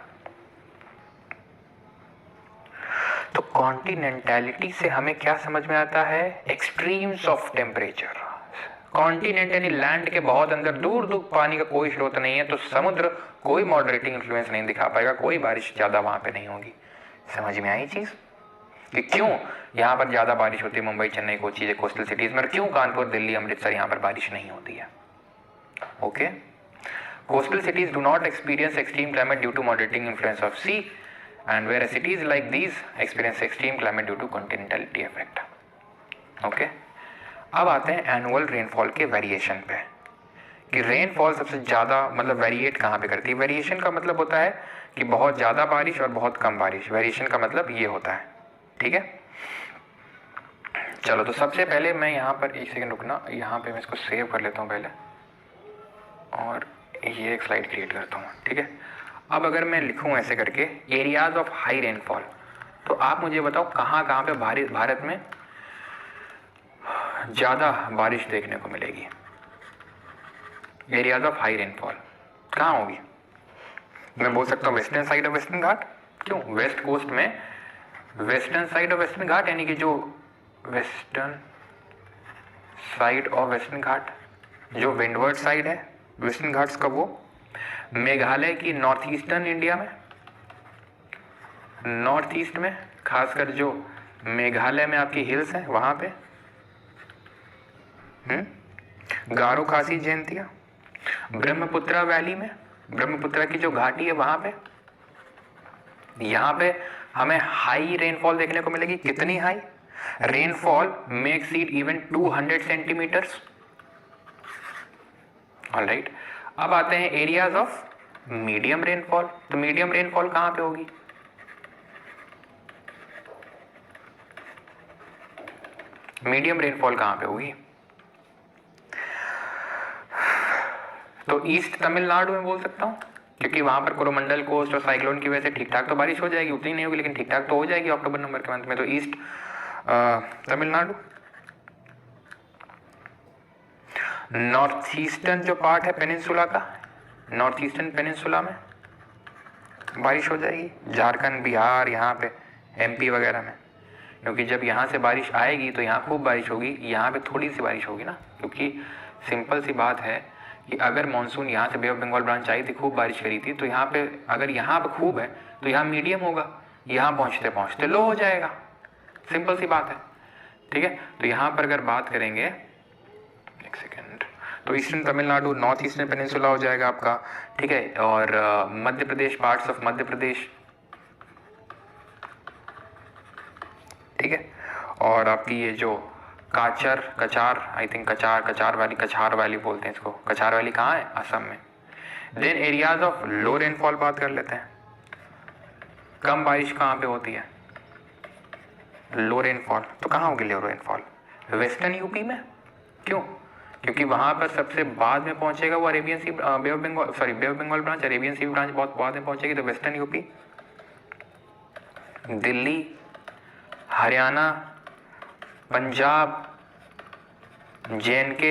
तो कॉन्टिनेंटलिटी से हमें क्या समझ में आता है, एक्सट्रीम्स ऑफ टेम्परेचर। कॉन्टिनेंट यानी लैंड के बहुत अंदर, दूर दूर पानी का कोई स्रोत नहीं है, तो समुद्र कोई मॉडरेटिंग इन्फ्लुएंस नहीं दिखा पाएगा, कोई बारिश ज्यादा वहां पे नहीं होगी। समझ में आई चीज? कि क्यों यहाँ पर ज़्यादा बारिश होती है मुंबई, चेन्नई, कोची, कोस्टल सिटीज़ में, और क्यों कानपुर, दिल्ली, अमृतसर यहाँ पर बारिश नहीं होती है। Okay, coastal cities do not experience extreme climate due to moderating influence of sea, and whereas cities like these experience extreme climate due to continentality effect. Okay, अब आते हैं एनुअल रेनफॉल के वेरिएशन पे कि रेनफॉल सबसे ज़्यादा मतलब variate कहाँ पे करती है। वेरिएशन का मतलब होता है कि बहुत ज़्यादा बारिश और बहुत कम बारिश। वेरिएशन का मतलब ये होता है, ठीक है। चलो, तो सबसे पहले मैं यहाँ पर एक सेकंड रुकना, यहाँ पे मैं इसको सेव कर लेता हूँ पहले और ये एक स्लाइड क्रिएट करता हूँ, ठीक है। अब अगर मैं लिखूँ ऐसे करके एरियाज ऑफ हाई रेनफॉल, तो आप मुझे बताओ कहाँ कहाँ पे भारत में ज़्यादा बारिश देखने को मिलेगी। एरियाज ऑफ हाई रेनफॉल कहाँ होगी? मैं बोल सकता हूँ वेस्टर्न साइड ऑफ वेस्टर्न घाट। क्यों? वेस्ट कोस्ट में वेस्टर्न साइड ऑफ वेस्टर्न घाट, यानी कि जो वेस्टर्न साइड ऑफ वेस्टर्न घाट, जो विंडवर्ड साइड है वेस्टर्न घाट्स का, वो मेघालय की नॉर्थ ईस्टर्न इंडिया में, नॉर्थ ईस्ट में खासकर जो मेघालय में आपकी हिल्स हैं वहाँ पे, गारो खासी जयंतिया, ब्रह्मपुत्रा वैली में, ब्रह्मपुत्रा की जो घाटी है वहाँ पे, यहाँ पे हमें हाई रेनफॉल देखने को मिलेगी। कितनी हाई? रेनफॉल मे एक्सीड इवन 200 सेंटीमीटर्स। ऑलराइट, अब आते हैं एरियाज ऑफ मीडियम रेनफॉल। तो मीडियम रेनफॉल कहां पे होगी? मीडियम रेनफॉल कहां पे होगी? तो ईस्ट तमिलनाडु में बोल सकता हूं, क्योंकि वहां पर कोरोमंडल कोस्ट और साइक्लोन की वजह से ठीक ठाक तो बारिश हो जाएगी, उतनी नहीं होगी लेकिन ठीक ठाक तो हो जाएगी अक्टूबर नवंबर के मंथ में। तो ईस्ट तमिलनाडु। नॉर्थ ईस्टर्न जो पार्ट है पेनिनसुला का, नॉर्थ ईस्टर्न पेनिनसुला में बारिश हो जाएगी, झारखंड, बिहार, यहाँ पे एमपी वगैरह में, क्योंकि जब यहाँ से बारिश आएगी तो यहाँ खूब बारिश होगी, यहाँ पे थोड़ी सी बारिश होगी ना, क्योंकि सिंपल सी बात है कि अगर मानसून यहाँ से बे ऑफ बंगाल ब्रांच आई थी, खूब बारिश करी थी, तो यहाँ पे अगर यहाँ पे खूब है तो यहाँ मीडियम होगा, यहाँ पहुँचते पहुँचते लो हो जाएगा। सिंपल सी बात है, ठीक है। तो यहाँ पर अगर बात करेंगे, एक सेकेंड, तो eastern Tamil Nadu, north eastern peninsula हो जाएगा आपका, ठीक है। और मध्य प्रदेश, पार्ट्स ऑफ मध्य प्रदेश, ठीक है। और आपकी ये जो कचार, आई थिंक कछार वैली बोलते हैं इसको। कछार वैली कहाँ है? असम में। Then areas of low rainfall बात कर लेते हैं। कम बारिश कहाँ पे होती है? लो रेनफॉल। तो कहाँ होगी लो रेनफॉल? वेस्टर्न यूपी में। क्यों? क्योंकि वहां पर सबसे बाद में पहुंचेगा वो Arabian sea, bay of Bengal branch, Arabian C branch बहुत बाद में पहुंचेगी। तो western UP, Delhi, Haryana, Punjab, JNK,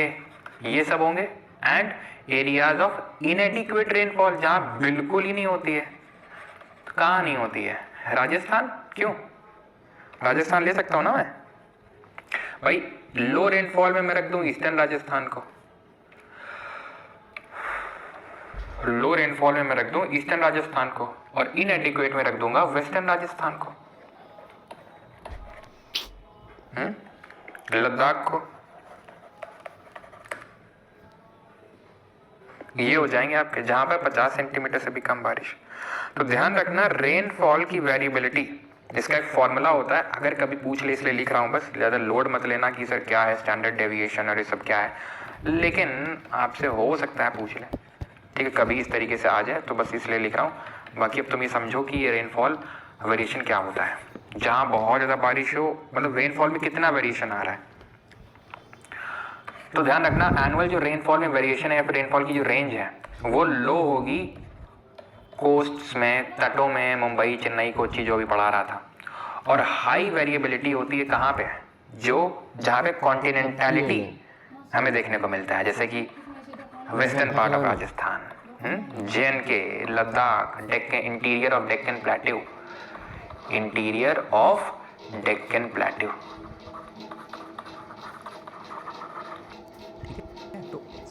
ये सब होंगे। And areas of inadequate rainfall, जहां बिल्कुल ही नहीं होती है। तो कहाँ नहीं होती है? राजस्थान। क्यों? राजस्थान ले सकता हूं ना मैं भाई। लो रेनफॉल में मैं रख दूं ईस्टर्न राजस्थान को, लो रेनफॉल में मैं रख दूं ईस्टर्न राजस्थान को, और इनएडिक्वेट में रख दूंगा वेस्टर्न राजस्थान को, लद्दाख को। ये हो जाएंगे आपके, जहां पर 50 सेंटीमीटर से भी कम बारिश। तो ध्यान रखना रेनफॉल की वेरिएबिलिटी, इसका एक फॉर्मूला होता है। अगर कभी पूछ ले इसलिए लिख रहा हूँ, बस ज़्यादा लोड मत लेना कि सर क्या है स्टैंडर्ड डेविएशन और ये सब क्या है, लेकिन आपसे हो सकता है पूछ ले, ठीक है, कभी इस तरीके से आ जाए, तो बस इसलिए लिख रहा हूँ। बाकी अब तुम ये समझो कि ये रेनफॉल वेरिएशन क्या होता है। जहाँ बहुत ज़्यादा बारिश हो, मतलब रेनफॉल में कितना वेरिएशन आ रहा है। तो ध्यान रखना एनुअल जो रेनफॉल में वेरिएशन है या फिर रेनफॉल की जो रेंज है वो लो होगी कोस्ट्स में, तटों में, मुंबई, चेन्नई, कोची जो भी पढ़ा रहा था। और हाई वेरिएबिलिटी होती है कहाँ पे? जहाँ पे कॉन्टिनेंटलिटी हमें देखने को मिलता है, जैसे कि western part of Rajasthan, JNK, Ladakh, Deccan, interior of Deccan plateau, interior of Deccan plateau.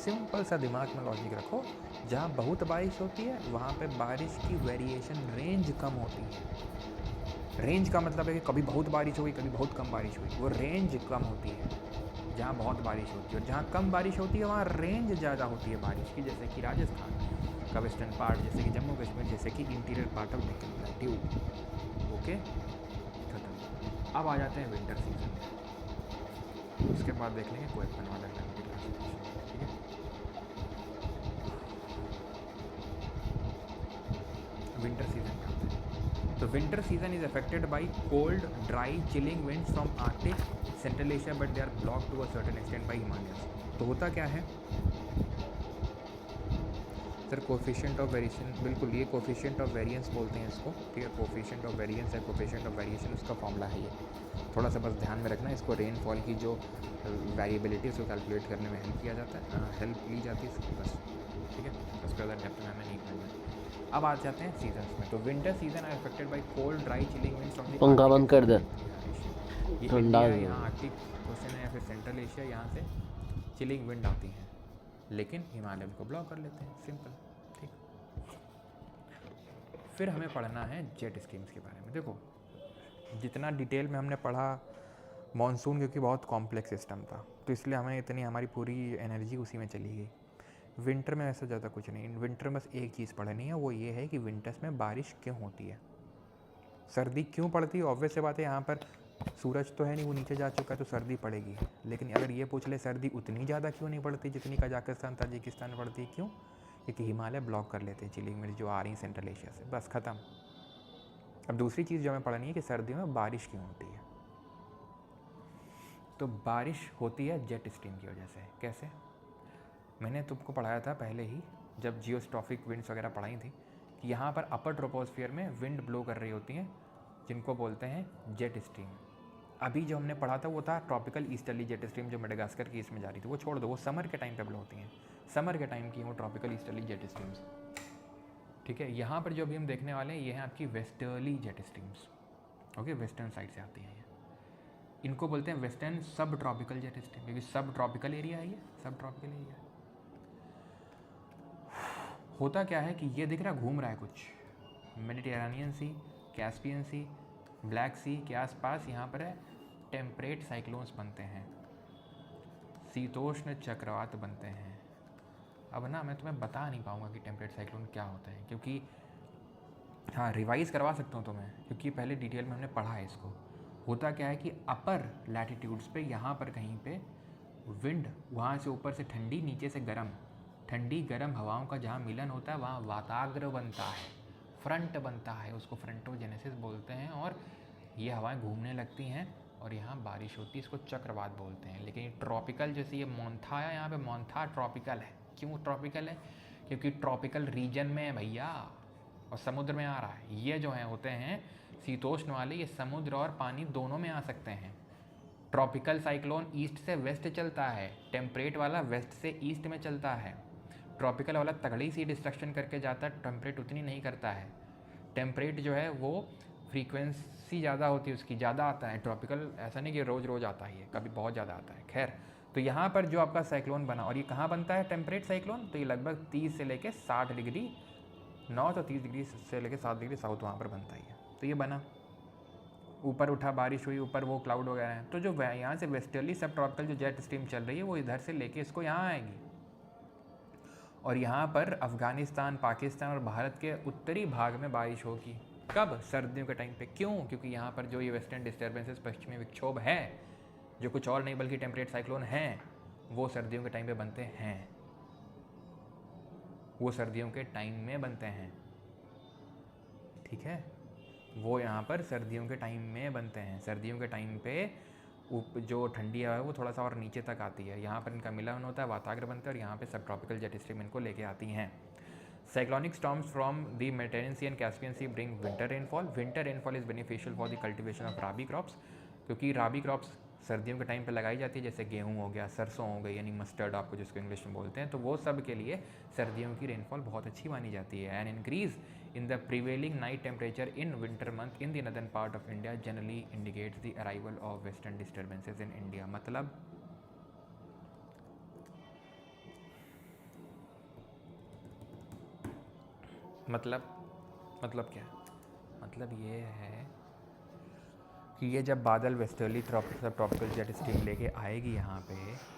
Simple सा दिमाग में लॉजिक रखो, जहाँ बहुत बारिश होती है वहाँ पे बारिश की वेरिएशन रेंज कम होती है। रेंज का मतलब है कि कभी बहुत बारिश हुई, कभी बहुत कम बारिश हुई, वो रेंज कम होती है जहाँ बहुत बारिश होती है। और जहाँ कम बारिश होती है वहाँ रेंज ज़्यादा होती है बारिश की, जैसे कि राजस्थान का वेस्टर्न पार्ट, जैसे कि जम्मू कश्मीर, जैसे कि interior part of Deccan plateau. Okay, खत्म। अब आ जाते हैं विंटर सीजन में, उसके बाद देख लेंगे कोएक्पन वाला क्लाइमेटिक क्लासिफिकेशन। ठीक है, विंटर सीजन में आते हैं। तो winter season is affected by cold dry chilling winds from Arctic central Asia, but they are block to a certain extent by Himalayas. तो होता क्या है सर, कोफिशिएंट ऑफ वेरिएशन, बिल्कुल ये कोफिशिएंट ऑफ वेरिएंस बोलते हैं इसको। ठीक है, कोफिशिएंट ऑफ वेरिएंस है, कोफिशिएंट ऑफ वेरिएशन उसका फॉर्मूला है ये। थोड़ा सा बस ध्यान में रखना, इसको रेनफॉल की जो वेरिएबिलिटी उसको कैलकुलेट करने में हेल्प किया जाता है, हेल्प ली जाती है इसको बस। ठीक है, उसके बाद डेप्थ में हमें नहीं करना। अब आ जाते हैं सीजन्स में। तो winter season are affected by cold dry chilling winds from the पंखा बंद कर दे, ये ठंडा इंडिया, है। यहाँ आर्टिक क्वेश्चन है, या फिर सेंट्रल एशिया, यहाँ से चिलिंग विंड आती है, लेकिन हिमालय को ब्लॉक कर लेते हैं, सिंपल। ठीक, फिर हमें पढ़ना है जेट स्ट्रीम्स के बारे में। देखो, जितना डिटेल में हमने पढ़ा मॉनसून, क्योंकि बहुत कॉम्प्लेक्स सिस्टम था, तो इसलिए हमें इतनी हमारी पूरी एनर्जी उसी में चली गई। विंटर में ऐसा ज़्यादा कुछ नहीं, विंटर में बस एक चीज़ पढ़नी है, वो ये है कि विंटर्स में बारिश क्यों होती है, सर्दी क्यों पड़ती है। ऑब्वियस सी बात है, यहाँ पर सूरज तो है नहीं, वो नीचे जा चुका है, तो सर्दी पड़ेगी। लेकिन अगर ये पूछ ले सर्दी उतनी ज़्यादा क्यों नहीं पड़ती जितनी कजाकिस्तान ताजिकिस्तान में पड़ती है, क्यों? क्योंकि हिमालय ब्लॉक कर लेते हैं चिलिंग विंड्स जो आ रही हैं सेंट्रल एशिया से, बस ख़त्म। अब दूसरी चीज़ जो हमें पढ़नी है कि सर्दियों में बारिश क्यों होती है। तो बारिश होती है जेट स्ट्रीम की वजह से। कैसे? मैंने तुमको पढ़ाया था पहले ही, जब जियोस्ट्रॉफिक विंड्स वगैरह पढ़ाई थी, कि यहाँ पर अपर ट्रोपोस्फियर में विंड ब्लो कर रही होती हैं, जिनको बोलते हैं जेट स्ट्रीम। अभी जो हमने पढ़ा था वो था ट्रॉपिकल ईस्टर्ली जेट स्ट्रीम, जो मेडागास्कर की इसमें जा रही थी, वो छोड़ दो, वो समर के टाइम पे ब्लो होती हैं, समर के टाइम की वो ट्रॉपिकल ईस्टर्ली जेट स्ट्रीम्स। ठीक है, यहाँ पर जो अभी हम देखने वाले हैं ये हैं आपकी westerly jet streams. Okay, western side से आती हैं ये, इनको बोलते हैं वेस्टर्न सब ट्रॉपिकल जेट स्ट्रीम, क्योंकि सब ट्रॉपिकल एरिया है ये, सब ट्रॉपिकल एरिया है। होता क्या है कि ये दिख रहा घूम रहा है कुछ मेडिटेरेनियन सी, कैस्पियन सी, ब्लैक सी के आसपास, यहाँ पर है टेम्परेट साइक्लोन्स बनते हैं, शीतोष्ण चक्रवात बनते हैं। अब ना मैं तुम्हें बता नहीं पाऊँगा कि टेम्परेट साइक्लोन क्या होता है, क्योंकि हाँ रिवाइज़ करवा सकता हूँ तुम्हें, क्योंकि पहले डिटेल में हमने पढ़ा है इसको। होता क्या है कि अपर लैटिट्यूड्स पे यहाँ पर कहीं पे विंड वहाँ से ऊपर से ठंडी, नीचे से गर्म, ठंडी गर्म हवाओं का जहाँ मिलन होता है वहाँ वाताग्र बनता है, फ्रंट बनता है, उसको फ्रंटोजेनेसिस बोलते हैं। और ये हवाएं घूमने लगती हैं और यहाँ बारिश होती है, इसको चक्रवात बोलते हैं। लेकिन ट्रॉपिकल जैसे ये मोन्था है, यहाँ पे मोन्था ट्रॉपिकल है। क्यों ट्रॉपिकल है? क्योंकि ट्रॉपिकल रीजन में है भैया, और समुद्र में आ रहा है। ये जो हैं होते हैं शीतोष्ण वाले, ये समुद्र और पानी दोनों में आ सकते हैं। ट्रॉपिकल साइक्लोन ईस्ट से वेस्ट चलता है, टेम्परेट वाला वेस्ट से ईस्ट में चलता है। ट्रॉपिकल वाला तगड़ी सी डिस्ट्रक्शन करके जाता है, टेम्परेट उतनी नहीं करता है। टेम्परेट जो है वो फ्रीक्वेंसी ज़्यादा होती है उसकी, ज़्यादा आता है। ट्रॉपिकल ऐसा नहीं कि रोज़ रोज़ आता है, कभी बहुत ज़्यादा आता है। खैर, तो यहाँ पर जो आपका साइक्लोन बना, और ये कहाँ बनता है टेम्परेट साइक्लोन, तो ये लगभग 30 से लेकर 60 डिग्री नॉर्थ और 30 डिग्री से लेकर 7 डिग्री साउथ वहाँ पर बनता ही है। तो ये बना, ऊपर उठा, बारिश हुई, ऊपर वो क्लाउड वगैरह हैं, तो जो यहाँ से वेस्टर्ली सब ट्रॉपिकल जो जेट स्ट्रीम चल रही है वो इधर से लेके इसको यहाँ आएगी, और यहाँ पर अफ़गानिस्तान, पाकिस्तान और भारत के उत्तरी भाग में बारिश होगी। कब? सर्दियों के टाइम पे। क्यों? क्योंकि यहाँ पर जो ये वेस्टर्न डिस्टर्बेंसेस, पश्चिमी विक्षोभ है, जो कुछ और नहीं बल्कि टेम्परेट साइक्लोन हैं, वो सर्दियों के टाइम पे बनते हैं, वो सर्दियों के टाइम में बनते हैं। ठीक है, वो यहाँ पर सर्दियों के टाइम में बनते हैं। सर्दियों के टाइम पे जो ठंडी हवा है वो थोड़ा सा और नीचे तक आती है, यहाँ पर इनका मिलन होता है, वाताग्र बनता है, और यहाँ पे सब ट्रॉपिकल जेट स्ट्रीम इनको लेके आती हैं। Cyclonic storms from the Mediterranean sea and Caspian sea bring winter rainfall. Winter rainfall is beneficial for the cultivation of rabi crops, क्योंकि राबी क्रॉप्स सर्दियों के टाइम पे लगाई जाती है, जैसे गेहूं हो गया, सरसों हो गई, यानी मस्टर्ड आपको जिसको इंग्लिश में बोलते हैं, तो वो सब के लिए सर्दियों की रेनफॉल बहुत अच्छी मानी जाती है। And increase in the prevailing night temperature in winter month in the northern part of India generally indicates the arrival of western disturbances in India। मतलब मतलब क्या? मतलब ये है कि ये जब बादल वेस्टर्ली ट्रॉपिकल जेट स्ट्रीम लेके आएगी यहाँ पे,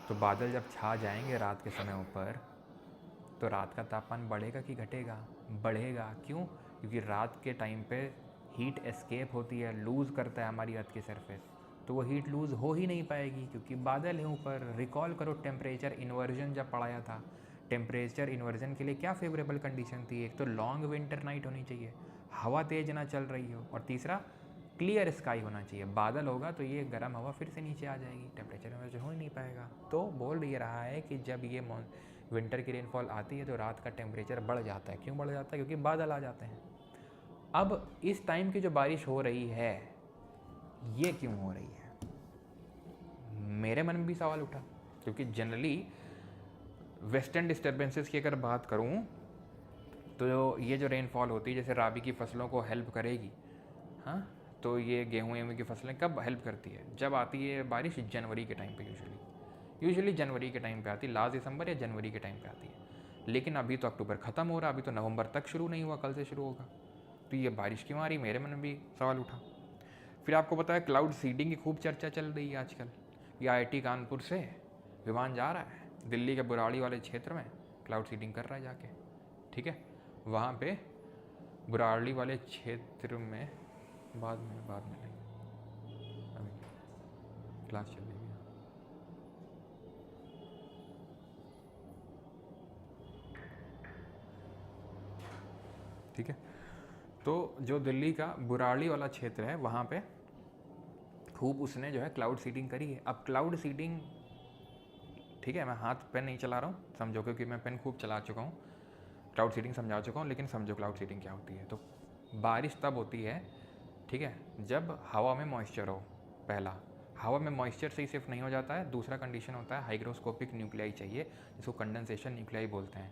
तो बादल जब छा जाएंगे रात के समय ऊपर, तो रात का तापमान बढ़ेगा कि घटेगा? बढ़ेगा। क्यों? क्योंकि रात के टाइम पे हीट एस्केप होती है, लूज़ करता है हमारी अर्थ की सरफेस, तो वो हीट लूज़ हो ही नहीं पाएगी क्योंकि बादल है ऊपर। रिकॉल करो टेम्परेचर इन्वर्जन जब पढ़ाया था, टेम्परेचर इन्वर्जन के लिए क्या फेवरेबल कंडीशन थी? एक तो लॉन्ग विंटर नाइट होनी चाहिए, हवा तेज़ ना चल रही हो, और तीसरा क्लियर स्काई होना चाहिए। बादल होगा तो ये गर्म हवा फिर से नीचे आ जाएगी, टेम्परेचर इन्वर्जन हो ही नहीं पाएगा। तो बोल ये रहा है कि जब ये विंटर की रेनफॉल आती है तो रात का टेम्परेचर बढ़ जाता है। क्यों बढ़ जाता है? क्योंकि बादल आ जाते हैं। अब इस टाइम की जो बारिश हो रही है, ये क्यों हो रही है? मेरे मन में भी सवाल उठा, क्योंकि जनरली वेस्टर्न डिस्टर्बेंसेस की अगर बात करूं तो ये जो रेनफॉल होती है, जैसे राबी की फसलों को हेल्प करेगी। हाँ, तो ये गेहूँ की फसलें कब हेल्प करती है? जब आती है बारिश जनवरी के टाइम पे, यूजुअली जनवरी के टाइम पे आती है, लास्ट दिसंबर या जनवरी के टाइम पे आती है। लेकिन अभी तो अक्टूबर ख़त्म हो रहा, अभी तो नवंबर तक शुरू नहीं हुआ, कल से शुरू होगा। तो ये बारिश क्यों आ रही? मेरे मन में भी सवाल उठा। फिर आपको पता है क्लाउड सीडिंग की खूब चर्चा चल रही है आजकल। ये IIT कानपुर से विमान जा रहा है दिल्ली के बुराड़ी वाले क्षेत्र में, क्लाउड सीडिंग कर रहा है जाके। ठीक है, वहाँ पे बुराड़ी वाले क्षेत्र में बाद में नहीं, अभी क्लास चल रही है। ठीक है, तो जो दिल्ली का बुराड़ी वाला क्षेत्र है वहाँ पे खूब उसने जो है क्लाउड सीडिंग करी है। अब क्लाउड सीडिंग, ठीक है, मैं हाथ पेन नहीं चला रहा हूँ, समझो, क्योंकि मैं पेन खूब चला चुका हूँ, क्लाउड सीडिंग समझा चुका हूँ, लेकिन समझो क्लाउड सीडिंग क्या होती है। तो बारिश तब होती है, ठीक है, जब हवा में मॉइस्चर हो। पहला, हवा में मॉइस्चर से ही सिर्फ नहीं हो जाता है, दूसरा कंडीशन होता है हाइग्रोस्कोपिक न्यूक्लियाई चाहिए, जिसको कंडेंसेशन न्यूक्लियाई बोलते हैं।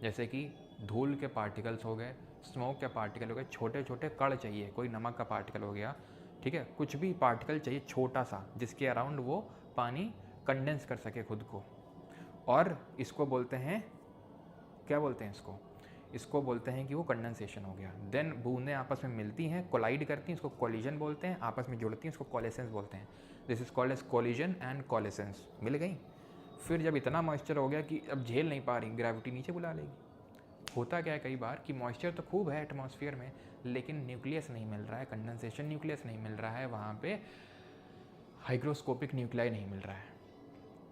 जैसे कि धूल के पार्टिकल्स हो गए, स्मोक के पार्टिकल हो गए, छोटे छोटे कण चाहिए, कोई नमक का पार्टिकल हो गया, ठीक है, कुछ भी पार्टिकल चाहिए छोटा सा, जिसके अराउंड वो पानी कंडेंस कर सके खुद को। और इसको बोलते हैं, क्या बोलते हैं इसको बोलते हैं कि वो कंडेंसेशन हो गया। देन बूंदें आपस में मिलती हैं, कोलाइड करती हैं, इसको कोलिजन बोलते हैं, आपस में जुड़ती हैं, इसको कोलेसेंस बोलते हैं। This is called as collision and coalescence. मिल गई। फिर जब इतना मॉइस्चर हो गया कि अब झेल नहीं पा रही, ग्रेविटी नीचे बुला लेगी। होता क्या है कई बार कि मॉइस्चर तो खूब है एटमॉस्फेयर में, लेकिन न्यूक्लियस नहीं मिल रहा है, कंडेंसेशन न्यूक्लियस नहीं मिल रहा है, वहाँ पे हाइग्रोस्कोपिक न्यूक्लियाई नहीं मिल रहा है।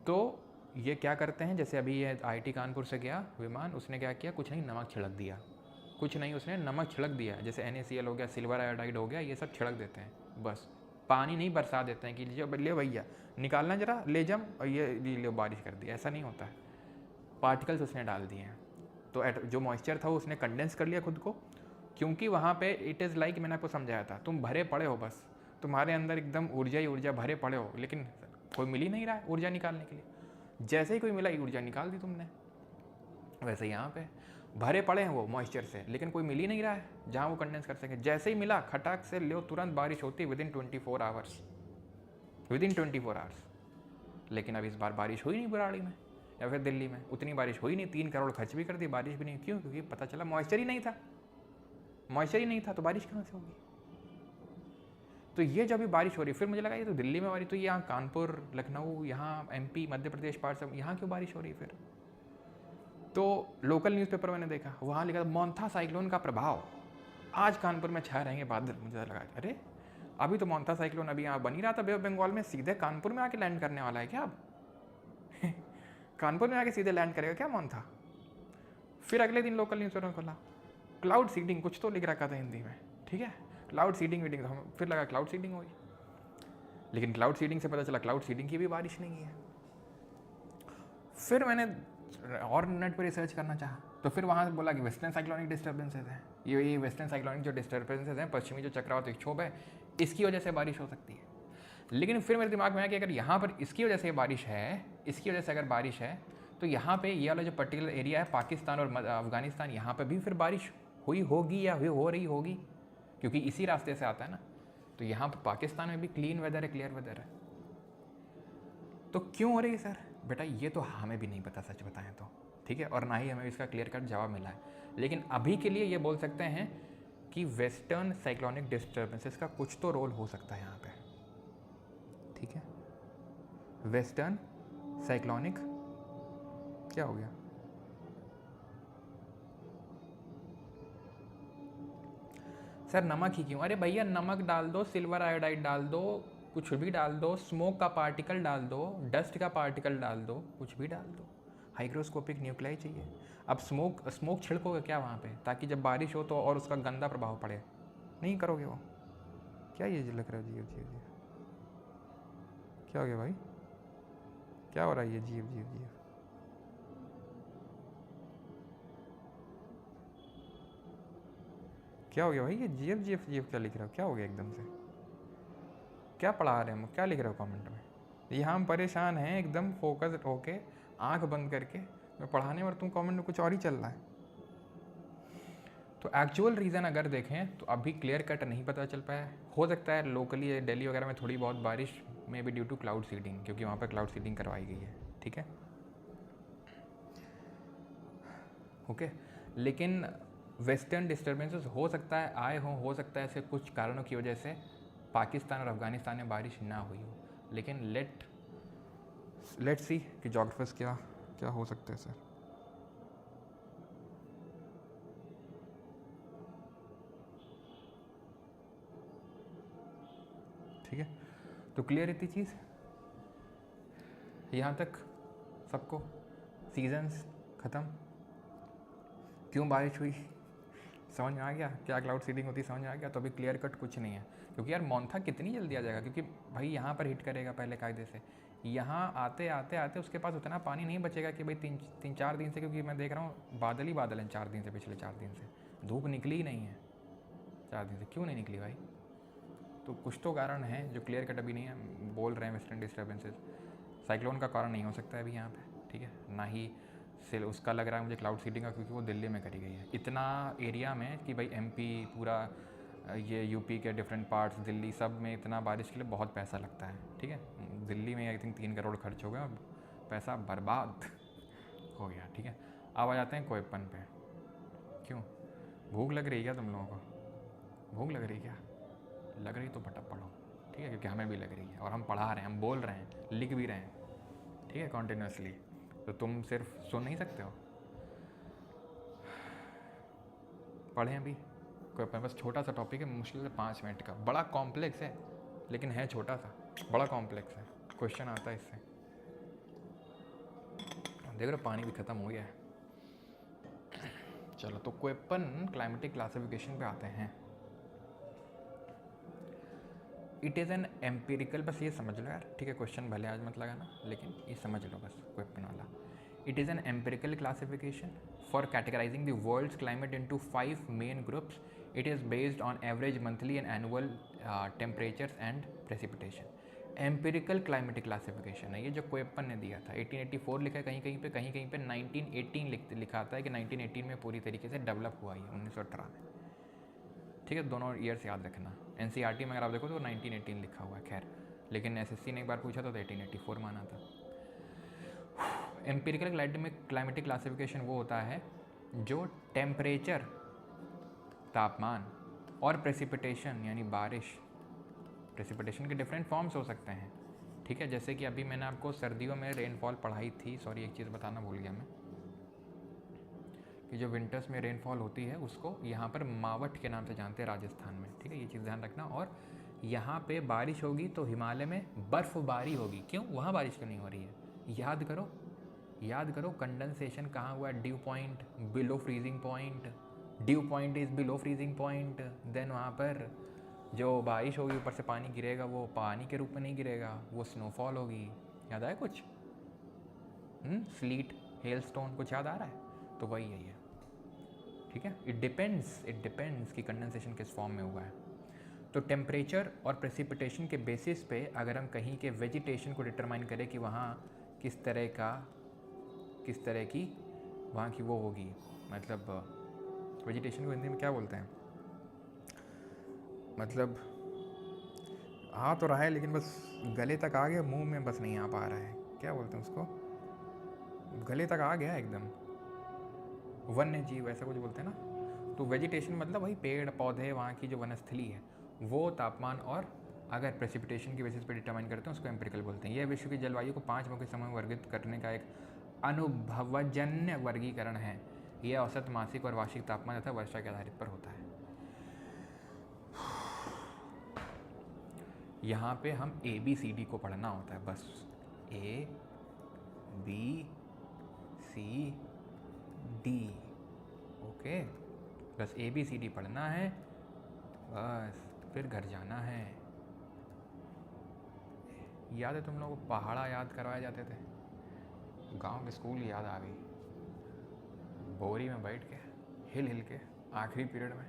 तो ये क्या करते हैं, जैसे अभी ये IIT कानपुर से गया विमान, उसने क्या किया, कुछ नहीं, नमक छिड़क दिया, कुछ नहीं, उसने नमक छिड़क दिया, जैसे NaCl हो गया, सिल्वर आयोडाइड हो गया, ये सब छिड़क देते हैं। बस पानी नहीं बरसा देते हैं कि ले भैया निकालना जरा, ले जम, और ये ले बारिश कर दी, ऐसा नहीं होता है। पार्टिकल्स उसने डाल दिए हैं, तो जो मॉइस्चर था वो उसने कंडेंस कर लिया खुद को, क्योंकि वहाँ पे इट इज़ लाइक, मैंने आपको समझाया था, तुम भरे पड़े हो, बस तुम्हारे अंदर एकदम ऊर्जा ही ऊर्जा, भरे पड़े हो, लेकिन कोई मिल ही नहीं रहा है ऊर्जा निकालने के लिए। जैसे ही कोई मिला, ऊर्जा निकाल दी तुमने। वैसे यहाँ पे भरे पड़े हैं वो मॉइस्चर से, लेकिन कोई मिल ही नहीं रहा है जहाँ वो कंडेंस कर सके। जैसे ही मिला, खटाक से लो, तुरंत बारिश होती विदिन 24 आवर्स, विदिन 24 आवर्स। लेकिन अब इस बार बारिश हुई नहीं बुराड़ी में या फिर दिल्ली में, उतनी बारिश हुई नहीं, 3 करोड़ खर्च भी कर दी, बारिश भी नहीं। क्यों? क्योंकि पता चला मॉइस्चर ही नहीं था, मॉइस्चर ही नहीं था, तो बारिश कहाँ से होगी? तो ये जब भी बारिश हो रही, फिर मुझे लगा ये तो दिल्ली में बारिश, तो यहाँ कानपुर, लखनऊ, यहाँ MP, मध्य प्रदेश पार्ट सब, यहाँ क्यों बारिश हो रही? फिर तो लोकल न्यूज़पेपर मैंने देखा, वहाँ लिखा मोंथा साइक्लोन का प्रभाव आज कानपुर में छाए रहेंगे बादल। मुझे लगा अरे अभी तो मोंथा साइक्लोन अभी यहाँ बन ही रहा था बे ऑफ बंगाल में, सीधे कानपुर में आके लैंड करने वाला है क्या अब? कानपुर में आके सीधे लैंड करेगा क्या मोंथा? फिर अगले दिन लोकल न्यूज़पेपर खोला, क्लाउड सीडिंग कुछ तो लिख रखा था हिंदी में, ठीक है, क्लाउड सीडिंग वीडिंग, हम फिर लगा क्लाउड सीडिंग होगी, लेकिन क्लाउड सीडिंग से पता चला क्लाउड सीडिंग की भी बारिश नहीं है। फिर मैंने और नेट पर रिसर्च करना चाहा, तो फिर वहाँ बोला कि वेस्टर्न साइक्लोनिक डिस्टर्बेंसेज हैं, ये वेस्टर्न साइक्लोनिक जो डिस्टर्बेंसेज हैं, पश्चिमी जो चक्रवात विक्षोभ है, इसकी वजह से बारिश हो सकती है। लेकिन फिर मेरे दिमाग में आया कि अगर यहाँ पर इसकी वजह से बारिश है, इसकी वजह से अगर बारिश है, तो यहाँ पे ये वाला जो पर्टिकुलर एरिया है पाकिस्तान और अफगानिस्तान, यहाँ पर भी फिर बारिश हुई होगी या हो रही होगी, क्योंकि इसी रास्ते से आता है ना। तो यहाँ पर पाकिस्तान में भी क्लीन वेदर है, क्लियर वेदर है, तो क्यों हो रही है सर? बेटा ये तो हमें भी नहीं पता, सच बताएं तो, ठीक है, और ना ही हमें इसका क्लियर कट जवाब मिला है। लेकिन अभी के लिए ये बोल सकते हैं कि वेस्टर्न साइक्लोनिक डिस्टर्बेंसेस का कुछ तो रोल हो सकता है यहाँ पे, ठीक है। वेस्टर्न साइक्लोनिक, क्या हो गया? सर नमक ही क्यों? अरे भैया नमक डाल दो, सिल्वर आयोडाइड डाल दो, कुछ भी डाल दो, स्मोक का पार्टिकल डाल दो, डस्ट का पार्टिकल डाल दो, कुछ भी डाल दो, हाइग्रोस्कोपिक न्यूक्लाई चाहिए। अब स्मोक छिड़कोगे क्या वहाँ पे, ताकि जब बारिश हो तो और उसका गंदा प्रभाव पड़े? नहीं करोगे वो। क्या ये लग रहा है जीव जीव जीव? क्या हो गया भाई? क्या हो रहा है ये जीव जीव जीव? क्या हो गया भाई? ये जीव जीव जीव क्या लिख रहे हो? क्या हो गया एकदम से? क्या पढ़ा रहे हैं? क्या लिख रहे हो कमेंट में? यहाँ हम परेशान हैं एकदम फोकस होके, आंख बंद करके मैं पढ़ाने, और तुम कमेंट में कुछ और ही चल रहा है। तो एक्चुअल रीज़न अगर देखें तो अभी क्लियर कट नहीं पता चल पाया। हो सकता है लोकली दिल्ली वगैरह में थोड़ी बहुत बारिश में भी ड्यू टू क्लाउड सीडिंग, क्योंकि वहाँ पर क्लाउड सीडिंग करवाई गई है, ठीक है, ओके। लेकिन वेस्टर्न डिस्टर्बेंसेस हो सकता है आए हों, हो सकता है ऐसे कुछ कारणों की वजह से पाकिस्तान और अफ़गानिस्तान में बारिश ना हुई हो, लेकिन लेट सी कि जोग्राफर्स क्या क्या हो सकता है सर। ठीक है, तो क्लियर इतनी चीज़ यहाँ तक सबको? सीजन्स ख़त्म, क्यों बारिश हुई समझ में आ गया, क्या क्लाउड सीडिंग होती समझ में आ गया। तो अभी क्लियर कट कुछ नहीं है, क्योंकि यार मोन्था कितनी जल्दी आ जाएगा, क्योंकि भाई यहाँ पर हिट करेगा पहले कायदे से, यहाँ आते आते आते उसके पास उतना पानी नहीं बचेगा कि भाई तीन चार दिन से, क्योंकि मैं देख रहा हूँ बादल ही बादल हैं 4 दिन से, पिछले 4 दिन से धूप निकली ही नहीं है 4 दिन से। क्यों नहीं निकली भाई? तो कुछ तो कारण है जो क्लियर कट अभी नहीं है। बोल रहे हैं वेस्टर्न डिस्टर्बेंसेज, साइक्लोन का कारण नहीं हो सकता है अभी यहाँ पे, ठीक है, ना ही से उसका लग रहा है मुझे क्लाउड सीडिंग का, क्योंकि वो दिल्ली में करी गई है इतना एरिया में कि भाई एमपी पूरा, ये यूपी के डिफरेंट पार्ट्स, दिल्ली, सब में इतना बारिश के लिए बहुत पैसा लगता है, ठीक है। दिल्ली में आई थिंक 3 करोड़ खर्च हो गए और पैसा बर्बाद हो गया, ठीक है। अब आ जाते हैं कोयपन पे। क्यों भूख लग रही है क्या तुम लोगों को? भूख लग रही है क्या? लग रही तो फटक पढ़ो, ठीक है, क्योंकि हमें भी लग रही है और हम पढ़ा रहे हैं, हम बोल रहे हैं, लिख भी रहे हैं, ठीक है, कॉन्टिन्यूसली। तो तुम सिर्फ सुन नहीं सकते हो, पढ़ें अभी कोई अपने पास। छोटा सा टॉपिक है, मुश्किल से 5 मिनट का, बड़ा कॉम्प्लेक्स है लेकिन है छोटा सा, बड़ा कॉम्प्लेक्स है, क्वेश्चन आता है इससे। देख रहे पानी भी ख़त्म हो गया है। चलो तो कोयपन क्लाइमेटिक क्लासिफिकेशन पे आते हैं। इट इज़ एन एम्पिरिकल, बस ये समझ लो यार, ठीक है, क्वेश्चन भले आज मत लगाना लेकिन ये समझ लो बस कोयपन वाला। It is an empirical classification for categorising the world's climate into 5 main groups. It is based on average monthly and annual temperatures and precipitation. Empirical climatic classification है ये, जो कोयपन ने दिया था। 1884 लिखा है कहीं कहीं पे 1918 लिखा आता है कि 1918 में पूरी तरीके से डेवलप हुआ ये 1918 में, ठीक है। दोनों ईयर्स याद रखना। एनसीईआरटी में अगर आप देखो तो 1918 लिखा हुआ है, खैर, लेकिन एसएससी ने एक बार पूछा तो 1884 माना था। एम्पिरिकल क्लाइमेटिक क्लासिफिकेशन वो होता है जो टेम्परेचर, तापमान, और प्रेसिपिटेशन यानी बारिश, प्रेसिपिटेशन के डिफरेंट फॉर्म्स हो सकते हैं, ठीक है। जैसे कि अभी मैंने आपको सर्दियों में रेनफॉल पढ़ाई थी, सॉरी एक चीज़ बताना भूल गया मैं, कि जो विंटर्स में रेनफॉल होती है उसको यहाँ पर मावट के नाम से जानते हैं राजस्थान में, ठीक है, ये चीज़ ध्यान रखना। और यहाँ पे बारिश होगी तो हिमालय में बर्फ़बारी होगी, क्यों वहाँ बारिश क्यों नहीं हो रही है? याद करो कंडेंसेशन कहाँ हुआ है? Dew point below freezing point, dew point is below freezing point. Then वहाँ पर जो बारिश होगी ऊपर से पानी गिरेगा, वो पानी के रूप में नहीं गिरेगा, वो स्नोफॉल होगी। याद आया कुछ? स्लीट, हेल स्टोन, कुछ याद आ रहा है? तो वही है ये, ठीक है। इट डिपेंड्स कि कंडेंसेशन किस फॉर्म में हुआ है। तो टेम्परेचर और प्रेसिपिटेशन के बेसिस पे अगर हम कहीं के वेजिटेशन को डिटरमाइन करें कि वहाँ किस तरह की वहाँ की वो होगी, मतलब वेजिटेशन को हिंदी में क्या बोलते हैं, मतलब आ तो रहा है लेकिन बस गले तक आ गया, मुंह में बस नहीं आ पा रहा है, क्या बोलते हैं उसको, गले तक आ गया एकदम, वन्य जीव ऐसा कुछ बोलते हैं ना। तो वेजिटेशन मतलब वही पेड़ पौधे, वहाँ की जो वनस्थली है वो तापमान और अगर प्रेसिपिटेशन की बेसिस पे डिटरमाइन करते हैं उसको एम्पिरिकल बोलते हैं। यह विश्व की जलवायु को 5 मुख्य समूह में वर्गीकृत करने का एक अनुभवजन्य वर्गीकरण है। यह औसत मासिक और वार्षिक तापमान तथा वर्षा के आधारित पर होता है। यहाँ पे हम ABCD को पढ़ना होता है बस, ABCD, ओके, बस ABCD पढ़ना है बस, फिर घर जाना है। याद है तुम लोगों को पहाड़ा याद करवाए जाते थे, गांव के स्कूल याद आ गई, बोरी में बैठ के हिल हिल के आखिरी पीरियड में।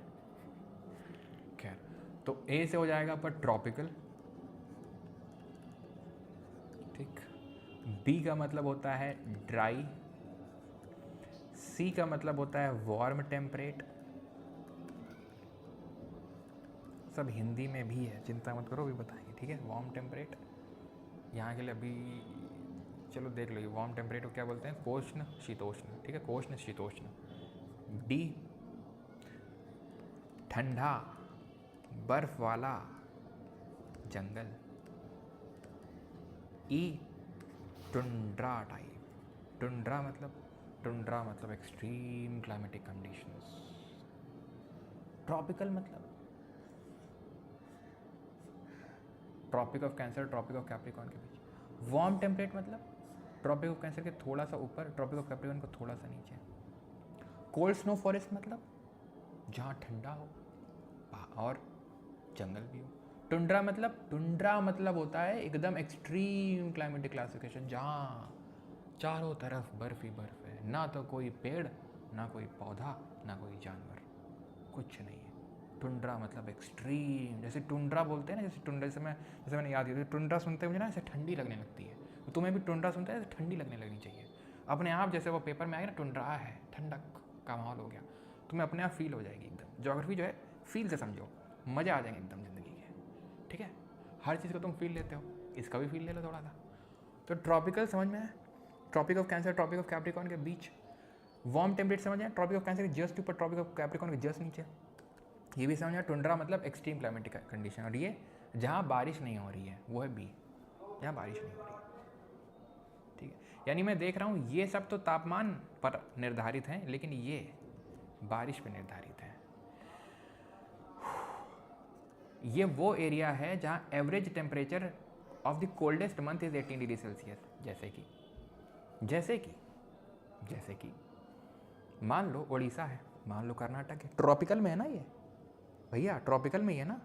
खैर, तो A से हो जाएगा पर ट्रॉपिकल, ठीक। B का मतलब होता है ड्राई, C का मतलब होता है वार्म टेम्परेट, सब हिंदी में भी है, चिंता मत करो, अभी बताएंगे, ठीक है। वार्म टेम्परेट यहाँ के लिए अभी चलो देख लो, वार्म टेम्परेट को क्या बोलते हैं, कोष्ण शीतोष्ण, ठीक है, कोष्ण शीतोष्ण। D ठंडा बर्फ वाला जंगल। E टुंड्रा टाइप, टुंड्रा मतलब एक्सट्रीम क्लाइमेटिक कंडीशंस। ट्रॉपिकल मतलब Tropic of Cancer, Tropic of Capricorn के बीच। वार्म टेम्परेट मतलब ट्रॉपिक ऑफ कैंसर के थोड़ा सा ऊपर, ट्रॉपिक ऑफ कैप्रिकॉर्न को थोड़ा सा नीचे। कोल्ड स्नो फॉरेस्ट मतलब जहाँ ठंडा हो और जंगल भी हो। टुंड्रा मतलब होता है एकदम एक्सट्रीम क्लाइमेटिक क्लासिफिकेशन, जहाँ चारों तरफ बर्फ ही बर्फ है, ना तो कोई पेड़, ना कोई पौधा, ना कोई जानवर, कुछ नहीं है। टुंड्रा मतलब एक्सट्रीम, जैसे टुंड्रा बोलते हैं ना, जैसे टुंड्रा जैसे मैंने याद किया, टुंड्रा सुनते मुझे ना ऐसे ठंडी लगने लगती है, तो तुम्हें भी टुंड्रा सुनते हैं ऐसे ठंडी लगने लगनी चाहिए अपने आप। जैसे वो पेपर में आएगा ना, टुंड्रा है, ठंडक का माहौल हो गया, तुम्हें अपने आप फील हो जाएगी एकदम। ज्योग्राफी जो है फील से समझो, मज़े आ जाएंगे एकदम ज़िंदगी के, ठीक है। हर चीज़ को तुम फील लेते हो, इसका भी फील ले लो थोड़ा सा। तो ट्रॉपिकल समझ में है, Tropic of Cancer, Tropic of Capricorn के बीच। वार्म टेम्परेट समझ में, ट्रॉपिक ऑफ कैंसर के जस्ट ऊपर, ट्रॉपिक ऑफ कैप्रिकॉर्न के जस्ट नीचे। ये भी समझ में। टुंड्रा मतलब एक्सट्रीम क्लाइमेटिक कंडीशन, और ये जहाँ बारिश नहीं हो रही है वो है B, जहाँ बारिश नहीं हो रही है, ठीक है। यानी मैं देख रहा हूँ ये सब तो तापमान पर निर्धारित हैं, लेकिन ये बारिश पर निर्धारित है। ये वो एरिया है जहाँ average temperature of the coldest month is 18 degree Celsius. जैसे कि मान लो उड़ीसा है, मान लो कर्नाटक है, ट्रॉपिकल में है ना ये भैया, ट्रॉपिकल में ही है ना।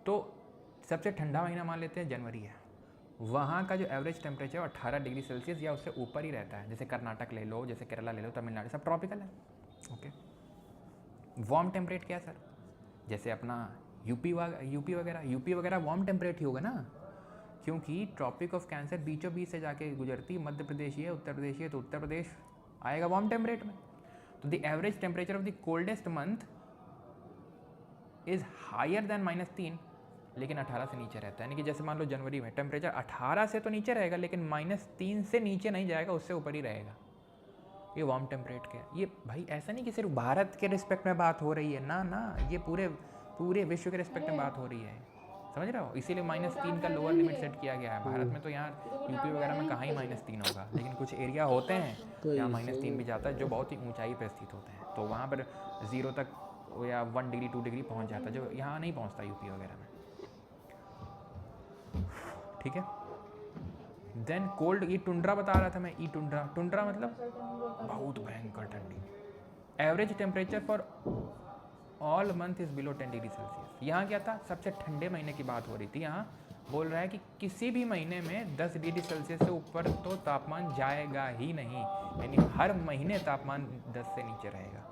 तो सबसे ठंडा महीना मान लेते हैं जनवरी है, वहाँ का जो एवरेज टेम्परेचर 18 डिग्री सेल्सियस या उससे ऊपर ही रहता है। जैसे कर्नाटक ले लो, जैसे केरला ले लो, तमिलनाडु, सब ट्रॉपिकल है, ओके। वार्म टेम्परेट क्या है सर, जैसे अपना यूपी वगैरह वार्म टेम्परेट ही होगा ना, क्योंकि ट्रॉपिक ऑफ कैंसर बीचों बीच से जाके गुजरती, मध्य प्रदेश है, उत्तर प्रदेश है, तो उत्तर प्रदेश आएगा वार्म टेम्परेट में। तो the average temperature of the coldest month is higher than -3, लेकिन 18 से नीचे रहता है। यानी कि जैसे मान लो जनवरी में टेम्परेचर 18 से तो नीचे रहेगा, लेकिन -3 से नीचे नहीं जाएगा, उससे ऊपर ही रहेगा। ये वार्म टेम्परेट के, ये भाई ऐसा नहीं कि सिर्फ भारत के रिस्पेक्ट में बात हो रही है, ना, ये पूरे विश्व के रिस्पेक्ट में बात हो रही है, समझ रहे हो। इसीलिए -3 का लोअर लिमिट सेट किया गया है। भारत में तो यहाँ यूपी वगैरह में कहाँ ही -3 होगा, लेकिन कुछ एरिया होते हैं जहाँ -3 भी जाता है, जो बहुत ही ऊंचाई पर स्थित होते हैं, तो वहाँ पर 0 तक या 1 डिग्री 2 डिग्री पहुँच जाता है, जो यहाँ नहीं पहुँचता यूपी वगैरह में, ठीक है। देन कोल्ड, ये टुंड्रा बता रहा था मैं, टुंड्रा मतलब बहुत भयंकर ठंडी। Average temperature for all month is below 10 degree Celsius. यहाँ क्या था, सबसे ठंडे महीने की बात हो रही थी, यहाँ बोल रहा है कि किसी भी महीने में 10 डिग्री सेल्सियस से ऊपर तो तापमान जाएगा ही नहीं, यानी हर महीने तापमान 10 से नीचे रहेगा।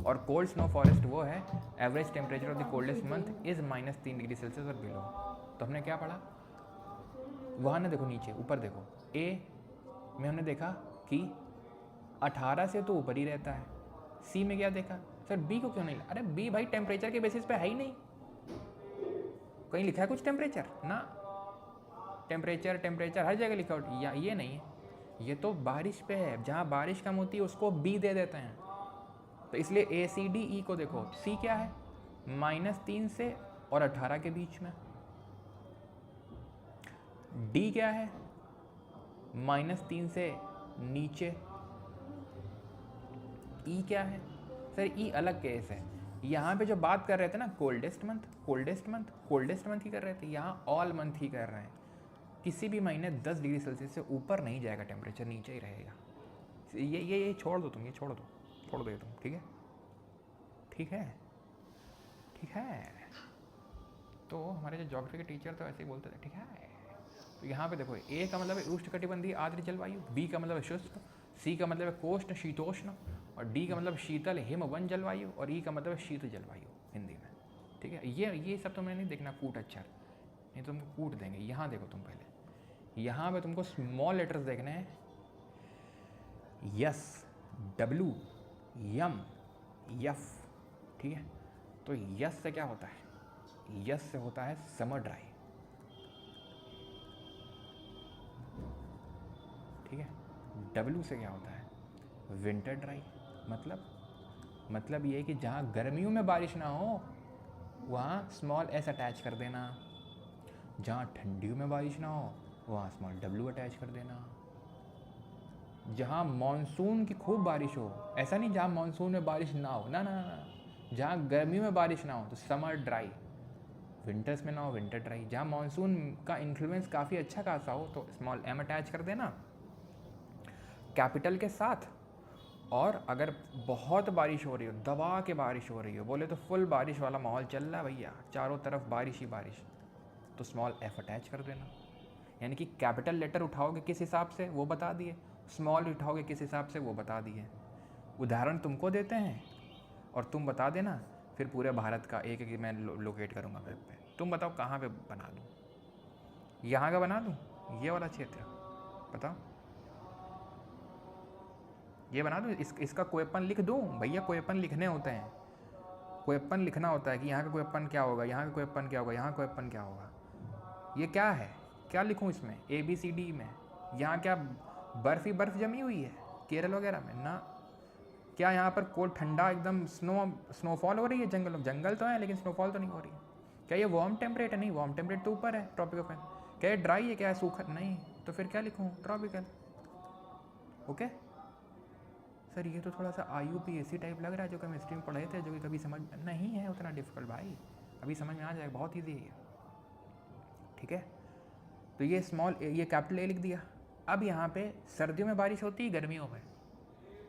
और कोल्ड स्नो फॉरेस्ट वो है, average temperature of the coldest month is -3 degree Celsius और बिलो। तो हमने क्या पढ़ा वहाँ ना, देखो नीचे, ऊपर देखो, ए में हमने देखा कि 18 से तो ऊपर ही रहता है। सी में क्या देखा सर, बी को क्यों नहीं, अरे बी भाई टेम्परेचर के बेसिस पे है ही नहीं, कहीं लिखा है कुछ टेम्परेचर ना, टेम्परेचर हर जगह लिखा हो, या ये नहीं है। ये तो बारिश पे है, जहाँ बारिश कम होती है उसको बी दे देते हैं। तो इसलिए ए सी डी ई को देखो, सी क्या है, -3 से और 18 के बीच में। डी क्या है, -3 से नीचे। ई क्या है सर, ई अलग केस है। यहाँ पे जो बात कर रहे थे ना coldest month, coldest month, coldest month ही कर रहे थे, यहाँ ऑल मंथ ही कर रहे हैं। किसी भी महीने 10 डिग्री सेल्सियस से ऊपर नहीं जाएगा टेम्परेचर, नीचे ही रहेगा। ये छोड़ दो तुम, ये छोड़ दो ये तुम, ठीक है, ठीक है, ठीक है। तो हमारे जो ज्योग्राफी के टीचर तो ऐसे ही बोलते थे, ठीक है। तो यहाँ पे देखो, ए का मतलब है उष्णकटिबंधीय आर्द्र जलवायु, बी का मतलब है शुष्क, सी का मतलब है कोष्ण शीतोष्ण, और डी का मतलब शीतल हिमवन जलवायु, और ई का मतलब है शीत जलवायु हिंदी में, ठीक है। ये सब तुम्हें नहीं देखना कूट अक्षर, नहीं तुमको कूट देंगे। यहाँ देखो तुम पहले, यहाँ पे तुमको स्मॉल लेटर्स देखने हैं, यस, डब्ल्यू, यम, यफ, ठीक है। तो यस से क्या होता है, यस से होता है समर ड्राई, ठीक है। डब्ल्यू से क्या होता है, विंटर ड्राई। मतलब ये है कि जहाँ गर्मियों में बारिश ना हो वहाँ स्मॉल एस अटैच कर देना, जहाँ ठंडियों में बारिश ना हो वहाँ स्मॉल डब्ल्यू अटैच कर देना। जहाँ मानसून की खूब बारिश हो, ऐसा नहीं जहाँ मानसून में बारिश ना हो, ना, जहाँ गर्मियों में बारिश ना हो तो समर ड्राई, विंटर्स में ना हो विंटर ड्राई। जहाँ मानसून का इन्फ्लुएंस काफ़ी अच्छा खासा हो तो स्मॉल एम अटैच कर देना कैपिटल के साथ। और अगर बहुत बारिश हो रही हो, दबा के बारिश हो रही हो, बोले तो फुल बारिश वाला माहौल चल रहा है भैया, चारों तरफ बारिश ही बारिश, तो स्मॉल एफ अटैच कर देना। यानी कि कैपिटल लेटर उठाओगे किस हिसाब से वो बता दिए, स्मॉल उठाओगे किस हिसाब से वो बता दिए। उदाहरण तुमको देते हैं और तुम बता देना, फिर पूरे भारत का एक एक मैं लोकेट करूँगा मैप पे। तुम बताओ कहाँ पे बना दूँ, यहाँ का बना दूँ, ये वाला क्षेत्र बताओ, ये बना दूँ, इसका कोयपन लिख दूँ भैया। कोयपन लिखने होते हैं, कोयपन लिखना होता है कि यहाँ का कोयपन क्या होगा, यहाँ का कोयपन क्या होगा, यहाँ कोयपन क्या होगा। ये क्या है, क्या लिखूँ इसमें, ABCD में। यहाँ क्या बर्फ़ ही बर्फ़ जमी हुई है केरल वगैरह में ना, क्या यहाँ पर कोल्ड ठंडा एकदम स्नोफॉल हो रही है, जंगल तो है लेकिन स्नोफॉल तो नहीं हो रही है। क्या ये वार्म टेम्परेट है, नहीं वार्म टेम्परेट तो ऊपर है ट्रॉपिक ऑफ। क्या ये ड्राई है, क्या है सूखा, नहीं, तो फिर क्या लिखूँ, ट्रॉपिकल। ओके सर, ये तो थोड़ा सा IUPAC टाइप लग रहा है जो केमिस्ट्री में पढ़े थे, जो कि कभी समझ नहीं है उतना डिफ़िकल्ट भाई, अभी समझ में आ जाएगा, बहुत ईजी है, ठीक है। तो ये स्मॉल, ये कैपिटल ए लिख दिया। अब यहाँ पे सर्दियों में बारिश होती है, गर्मियों में,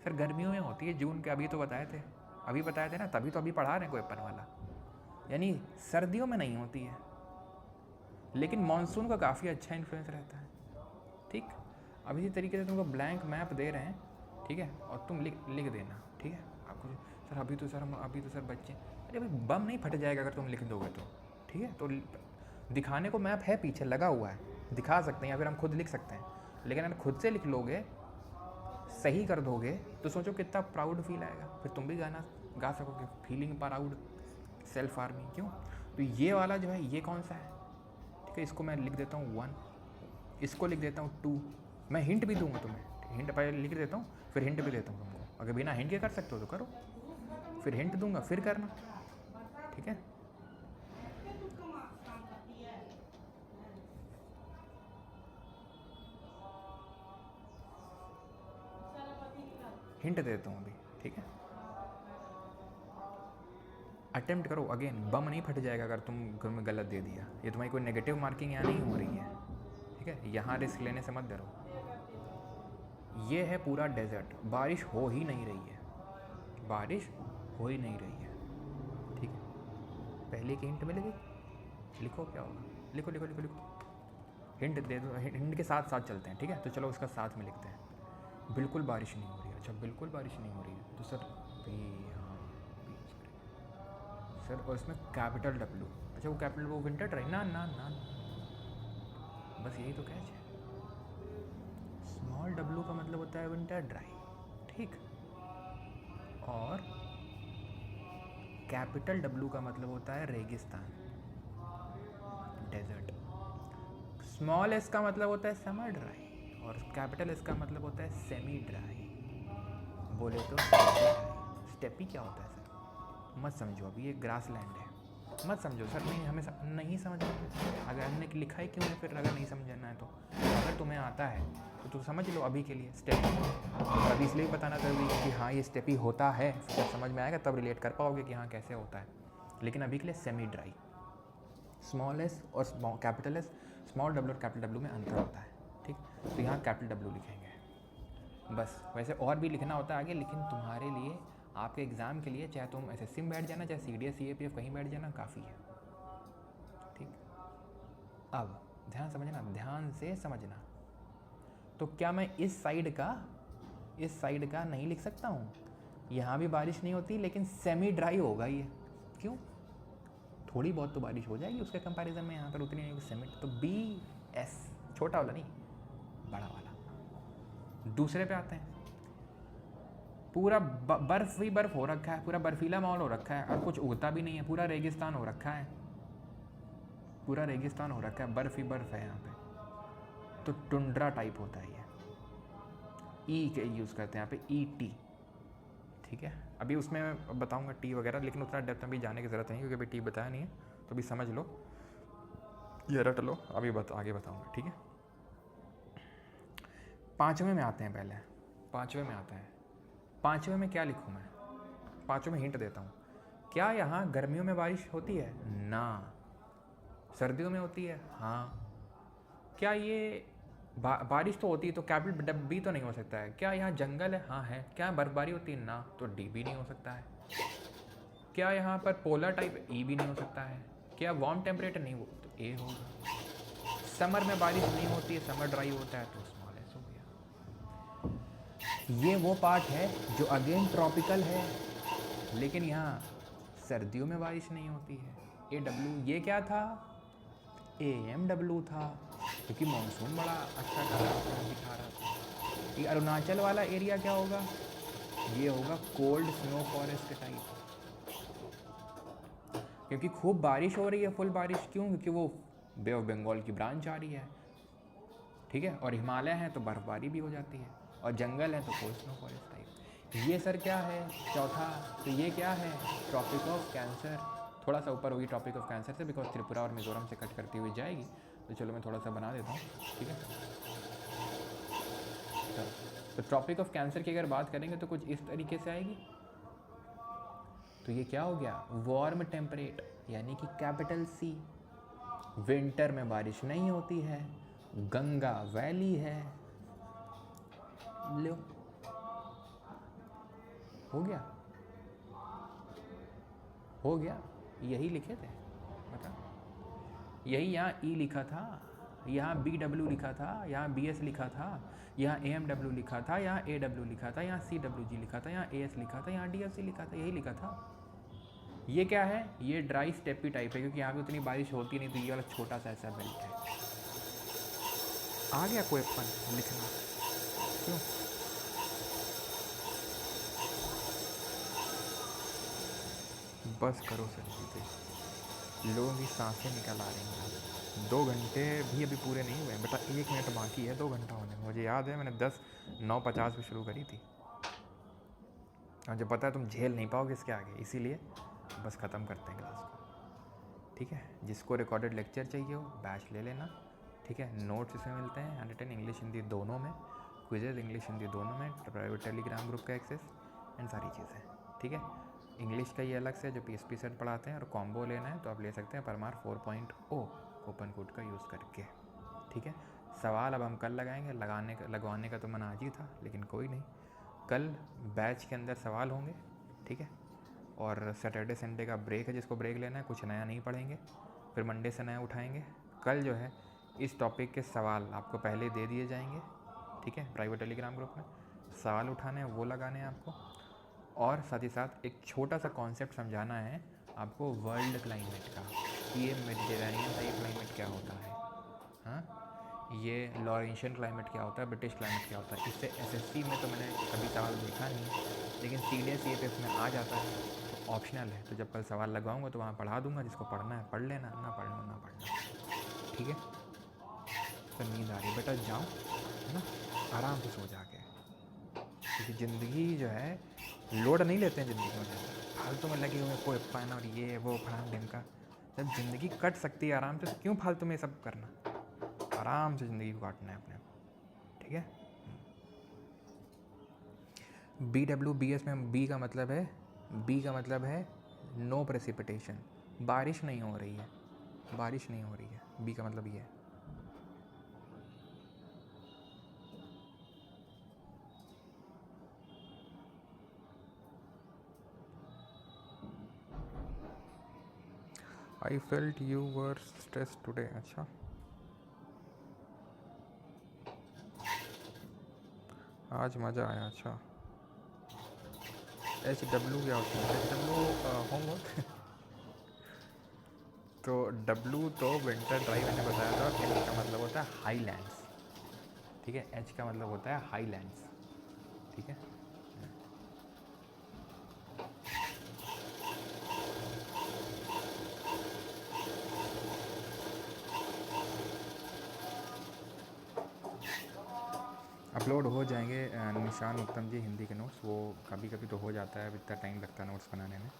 सर गर्मियों में होती है, जून के अभी तो बताए थे ना, तभी तो अभी पढ़ा रहे हैं कोयपन वाला। यानी सर्दियों में नहीं होती है, लेकिन मानसून का काफ़ी अच्छा इन्फ्लुएंस रहता है, ठीक। अब इसी तरीके से तुमको ब्लैंक मैप दे रहे हैं, ठीक है, और तुम लिख देना, ठीक है। आपको सर अभी तो सर बच्चे, अरे भाई बम नहीं फट जाएगा अगर तुम लिख दोगे तो, ठीक है। तो दिखाने को मैप है पीछे लगा हुआ है, दिखा सकते हैं, या फिर हम खुद लिख सकते हैं, लेकिन अगर खुद से लिख लोगे, सही कर दोगे, तो सोचो कितना प्राउड फील आएगा, फिर तुम भी गाना गा सकोगे, फीलिंग प्राउड सेल्फ आर्मी। क्यों, तो ये वाला जो है ये कौन सा है, ठीक है, इसको मैं लिख देता हूँ 1, इसको लिख देता हूँ 2। मैं हिंट भी दूंगा तुम्हें, हिंट पहले लिख देता हूँ फिर हिंट भी देता हूँ तुमको, अगर बिना हिंट के कर सकते हो तो करो, फिर हिंट दूंगा फिर करना, ठीक है। हिंट देता हूँ अभी, ठीक है। अटेम्प्ट करो अगेन, बम नहीं फट जाएगा अगर तुम गलत दे दिया, ये तुम्हारी कोई नेगेटिव मार्किंग यहाँ नहीं हो रही है, ठीक है। यहाँ रिस्क लेने से मत डरो। ये है पूरा डेजर्ट, बारिश हो ही नहीं रही है, बारिश हो ही नहीं रही है, ठीक है। पहले की हिंट मिल गई, लिखो क्या होगा, लिखो लिखो लिखो लिखो, हिंट दे दो, हिंट के साथ साथ चलते हैं, ठीक है। तो चलो उसका साथ में लिखते हैं, बिल्कुल बारिश नहीं हो रही है। अच्छा बिल्कुल बारिश नहीं हो रही है, तो सर सर और इसमें कैपिटल W, अच्छा वो कैपिटल वो विंटर ड्राई, ना ना ना, बस यही तो कैच है। स्मॉल W का मतलब होता है विंटर ड्राई, ठीक, और कैपिटल W का मतलब होता है रेगिस्तान, डेजर्ट। स्मॉल s का मतलब होता है समर ड्राई, और कैपिटल इसका मतलब होता है सेमी ड्राई, बोले तो स्टेपी क्या होता है सर? मत समझो, अभी ये ग्रास लैंड है, मत समझो सर। नहीं, हमें नहीं समझ में, अगर हमने लिखा ही क्यों है फिर, अगर नहीं समझना है तो। अगर तुम्हें आता है तो तुम समझ लो अभी के लिए स्टेपी। और अभी इसलिए बताना ज़रूरी है कि हाँ ये स्टेपी होता है, फिर जब समझ में आएगा तब रिलेट कर पाओगे कि हाँ कैसे होता है। लेकिन अभी के लिए सेमी ड्राई, स्मॉल एस और कैपिटल एस, स्मॉल डब्ल्यू और कैपिटल डब्ल्यू में अंतर होता है, ठीक। तो यहाँ कैपिटल डब्ल्यू लिखेंगे बस। वैसे और भी लिखना होता है आगे, लेकिन तुम्हारे लिए आपके एग्ज़ाम के लिए चाहे तुम एसएससी में बैठ जाना, चाहे सीडीएस सीएपीएफ कहीं बैठ जाना, काफ़ी है, ठीक। अब ध्यान समझना, ध्यान से समझना। तो क्या मैं इस साइड का नहीं लिख सकता हूँ? यहाँ भी बारिश नहीं होती लेकिन सेमी ड्राई होगा ये, क्यों? थोड़ी बहुत तो बारिश हो जाएगी उसके कंपैरिजन में, यहाँ पर उतनी नहीं, सेमी। तो बी एस, छोटा वाला नहीं, बड़ा वाला। दूसरे पे आते हैं। पूरा बर्फ़ ही बर्फ़ हो रखा है, पूरा बर्फीला माहौल हो रखा है, और कुछ उगता भी नहीं है, पूरा रेगिस्तान हो रखा है, पूरा रेगिस्तान हो रखा है, बर्फ़ ही बर्फ़ है यहाँ पे। तो टुंड्रा टाइप होता है ये। ई के यूज़ करते हैं यहाँ पे, ई टी, ठीक है। अभी उसमें बताऊंगा टी वगैरह, लेकिन उतना डेप्थ में भी जाने की ज़रूरत नहीं, क्योंकि अभी टी बताया नहीं है, तो अभी समझ लो, ये रट लो, अभी आगे बताऊंगा, ठीक है। पाँचवें में आते हैं, पहले पाँचवें में आते हैं। पाँचवें में क्या लिखूँ मैं? पाँचवें में हिंट देता हूँ। क्या यहाँ गर्मियों में बारिश होती है? ना। सर्दियों में होती है? हाँ। क्या ये बारिश तो होती है, तो कैपिटल बी तो नहीं हो सकता है। क्या यहाँ जंगल है? हाँ है। क्या बर्फबारी होती है? ना। तो डी भी नहीं हो सकता है। क्या यहाँ पर पोलर टाइप? ई भी नहीं हो सकता है। क्या वार्म टेम्परेचर? नहीं, वो तो ए होगा। समर में बारिश नहीं होती है, समर ड्राई होता है, तो स्मॉल एस हो गया। ये वो पार्ट है जो अगेन ट्रॉपिकल है, लेकिन यहाँ सर्दियों में बारिश नहीं होती है। ए डब्ल्यू, ये क्या था? ए एम डब्ल्यू था, क्योंकि मानसून बड़ा अच्छा दिखा रहा था। ये अरुणाचल वाला एरिया क्या होगा? ये होगा कोल्ड स्नो फॉरेस्ट टाइप, क्योंकि खूब बारिश हो रही है, फुल बारिश। क्यों? क्योंकि वो बे ऑफ बंगाल की ब्रांच आ रही है, ठीक है। और हिमालय है तो बर्फबारी भी हो जाती है, और जंगल है तो कोल्ड स्नो फॉरेस्ट टाइप। ये सर क्या है? चौथा। तो ये क्या है? Tropic of Cancer. थोड़ा सा ऊपर होगी ट्रॉपिक ऑफ कैंसर से, बिकॉज त्रिपुरा और मिजोरम से कट करती हुई जाएगी। तो चलो मैं थोड़ा सा बना देता हूँ, ठीक है। तो ट्रॉपिक ऑफ कैंसर की अगर बात करेंगे तो कुछ इस तरीके से आएगी। तो ये क्या हो गया? वार्म टेम्परेट, यानी कि कैपिटल सी। विंटर में बारिश नहीं होती है, गंगा वैली है। लो, हो गया, हो गया। यही लिखे थे, बता। यही यहाँ ई लिखा था, यहाँ बी डब्ल्यू लिखा था, यहाँ बी एस लिखा था, यहाँ ए एम डब्ल्यू लिखा था, यहाँ ए डब्ल्यू लिखा था, यहाँ सी डब्ल्यू जी लिखा था, यहाँ ए एस लिखा था, यहाँ डी एफ सी लिखा था, यही लिखा था। ये क्या है? ये ड्राई स्टेपी टाइप है, क्योंकि यहाँ पे उतनी बारिश होती नहीं, तो ये वाला छोटा सा ऐसा बेल्ट है। आ गया कोई अपन लिखना? क्यों? बस करो सर जी, लोगों की सांसें निकल आ रही हैं। 2 घंटे भी अभी पूरे नहीं हुए बेटा, 1 मिनट बाकी है 2 घंटा होने में। मुझे याद है मैंने 9:50 पे शुरू करी थी, और जब पता है तुम झेल नहीं पाओगे इसके आगे, इसीलिए बस ख़त्म करते हैं क्लास को, ठीक है। जिसको रिकॉर्डेड लेक्चर चाहिए हो बैच ले लेना, ठीक है। नोट्स इसमें मिलते हैं, हैंडरिटन इंग्लिश हिंदी दोनों में, क्विजेज इंग्लिश हिंदी दोनों में, प्राइवेट टेलीग्राम ग्रुप का एक्सेस एंड सारी चीज़ें, ठीक है। इंग्लिश का ये अलग से जो PSP सेट पढ़ाते हैं, और कॉम्बो लेना है तो आप ले सकते हैं परमार 4.0 कूपन कोड का यूज़ करके, ठीक है। सवाल अब हम कल लगाएंगे, लगवाने का तो मन आज ही था, लेकिन कोई नहीं, कल बैच के अंदर सवाल होंगे, ठीक है। और सैटरडे संडे का ब्रेक है, जिसको ब्रेक लेना है, कुछ नया नहीं पढ़ेंगे, फिर मंडे से नया उठाएंगे। कल जो है इस टॉपिक के सवाल आपको पहले दे दिए जाएंगे, ठीक है। प्राइवेट टेलीग्राम ग्रुप में सवाल उठाने हैं, वो लगाने हैं आपको, और साथ ही साथ एक छोटा सा कॉन्सेप्ट समझाना है आपको वर्ल्ड क्लाइमेट का, ये मेडिटेरेनियन टाइप क्लाइमेट क्या होता है, हाँ, ये लॉरेंशियन क्लाइमेट क्या होता है, ब्रिटिश क्लाइमेट क्या होता है। इससे SSC में तो मैंने कभी सवाल देखा नहीं, लेकिन CDS CFF में आ जाता है, तो ऑप्शनल है। तो जब कल सवाल लगवाऊंगा तो वहाँ पढ़ा दूंगा, जिसको पढ़ना है पढ़ लेना, ना पढ़ना ना पढ़ना, ठीक है। तो नींद आ रही है बेटा, जाओ है ना, आराम से सो जाके, क्योंकि ज़िंदगी जो है लोड नहीं लेते हैं ज़िंदगी में ज़्यादा, फालतू में लगे हुए कोई पान और ये वो फलान ढिम का। जब ज़िंदगी कट सकती है आराम से तो क्यों फालतू में ये सब करना, आराम से ज़िंदगी को काटना है अपने को, ठीक है। BWBS में बी का मतलब है नो प्रेसिपिटेशन, बारिश नहीं हो रही है, बारिश नहीं हो रही है, बी का मतलब ये है। I felt you were stress today, अच्छा आज मज़ा आया, अच्छा। HW क्या होता है, HW होमवर्क तो W तो विंटर ड्राइव मैंने बताया था, और H का मतलब होता है हाईलैंड्स, ठीक है, H का मतलब होता है हाईलैंड्स, ठीक है। अपलोड हो जाएंगे निशान उत्तम जी हिंदी के नोट्स, वो कभी कभी तो हो जाता है, अब इतना टाइम लगता है नोट्स बनाने में।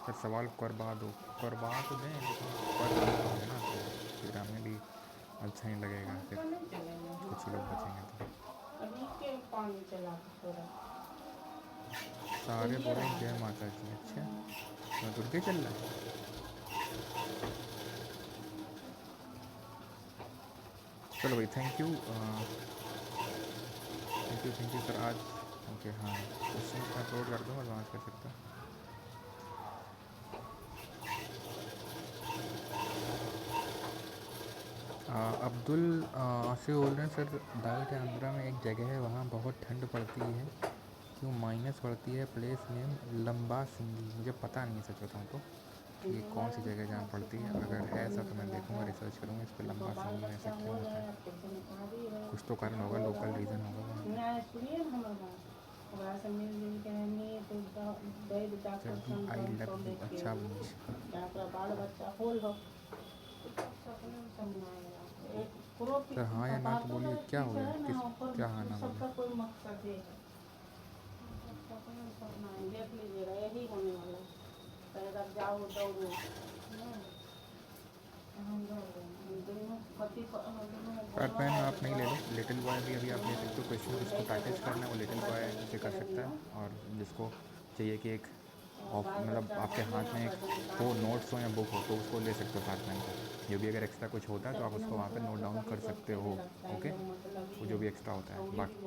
पर सवाल करवा तो दें, लेकिन कर दें ना, तो फिर हमें भी अच्छा नहीं लगेगा, फिर कुछ लोग बचेंगे तो। सारे बोले जय माता जी, अच्छा तो दुर्गे चल रहा है। चलो भाई, थैंक यू सर आज। ओके हाँ, क्वेश्चन मैं अपलोड कर दूँगा, लॉन्च कर सकता हूँ। अब्दुल आसिफ बोल रहे हैं सर, दाऊद आंध्रा में एक जगह है वहाँ बहुत ठंड पड़ती है, क्यों माइनस पड़ती है, प्लेस नेम लंबा सिंगी, मुझे पता नहीं है सच बताऊँ तो कि ये कौन सी जगह जहाँ पड़ती है, अगर है ऐसा तो मैं देखूँगा, रिसर्च करूँगा इस पर, लंबा सिंगी में ऐसा क्यों होता है, कुछ तो कारण होगा, लोकल रीज़न होगा वहाँ पर। आई लव यू, अच्छा सर हाँ या ना तो बोलिए, क्या हो गया, किस क्या हाँ ना बोलिए। कार्ड पेन आप नहीं ले लो, लिटिल बॉय भी अभी आप ले सकते हो, क्वेश्चन जिसको प्रैक्टिस करना है वो लिटिल बॉय से कर सकता है, और जिसको चाहिए कि एक मतलब आपके हाथ में एक हो, नोट्स हो या बुक हो, तो उसको ले सकते हो साथ में, जो भी अगर एक्स्ट्रा कुछ होता है तो आप उसको वहाँ पे नोट डाउन कर सकते हो, ओके, वो जो भी एक्स्ट्रा होता है बाकी।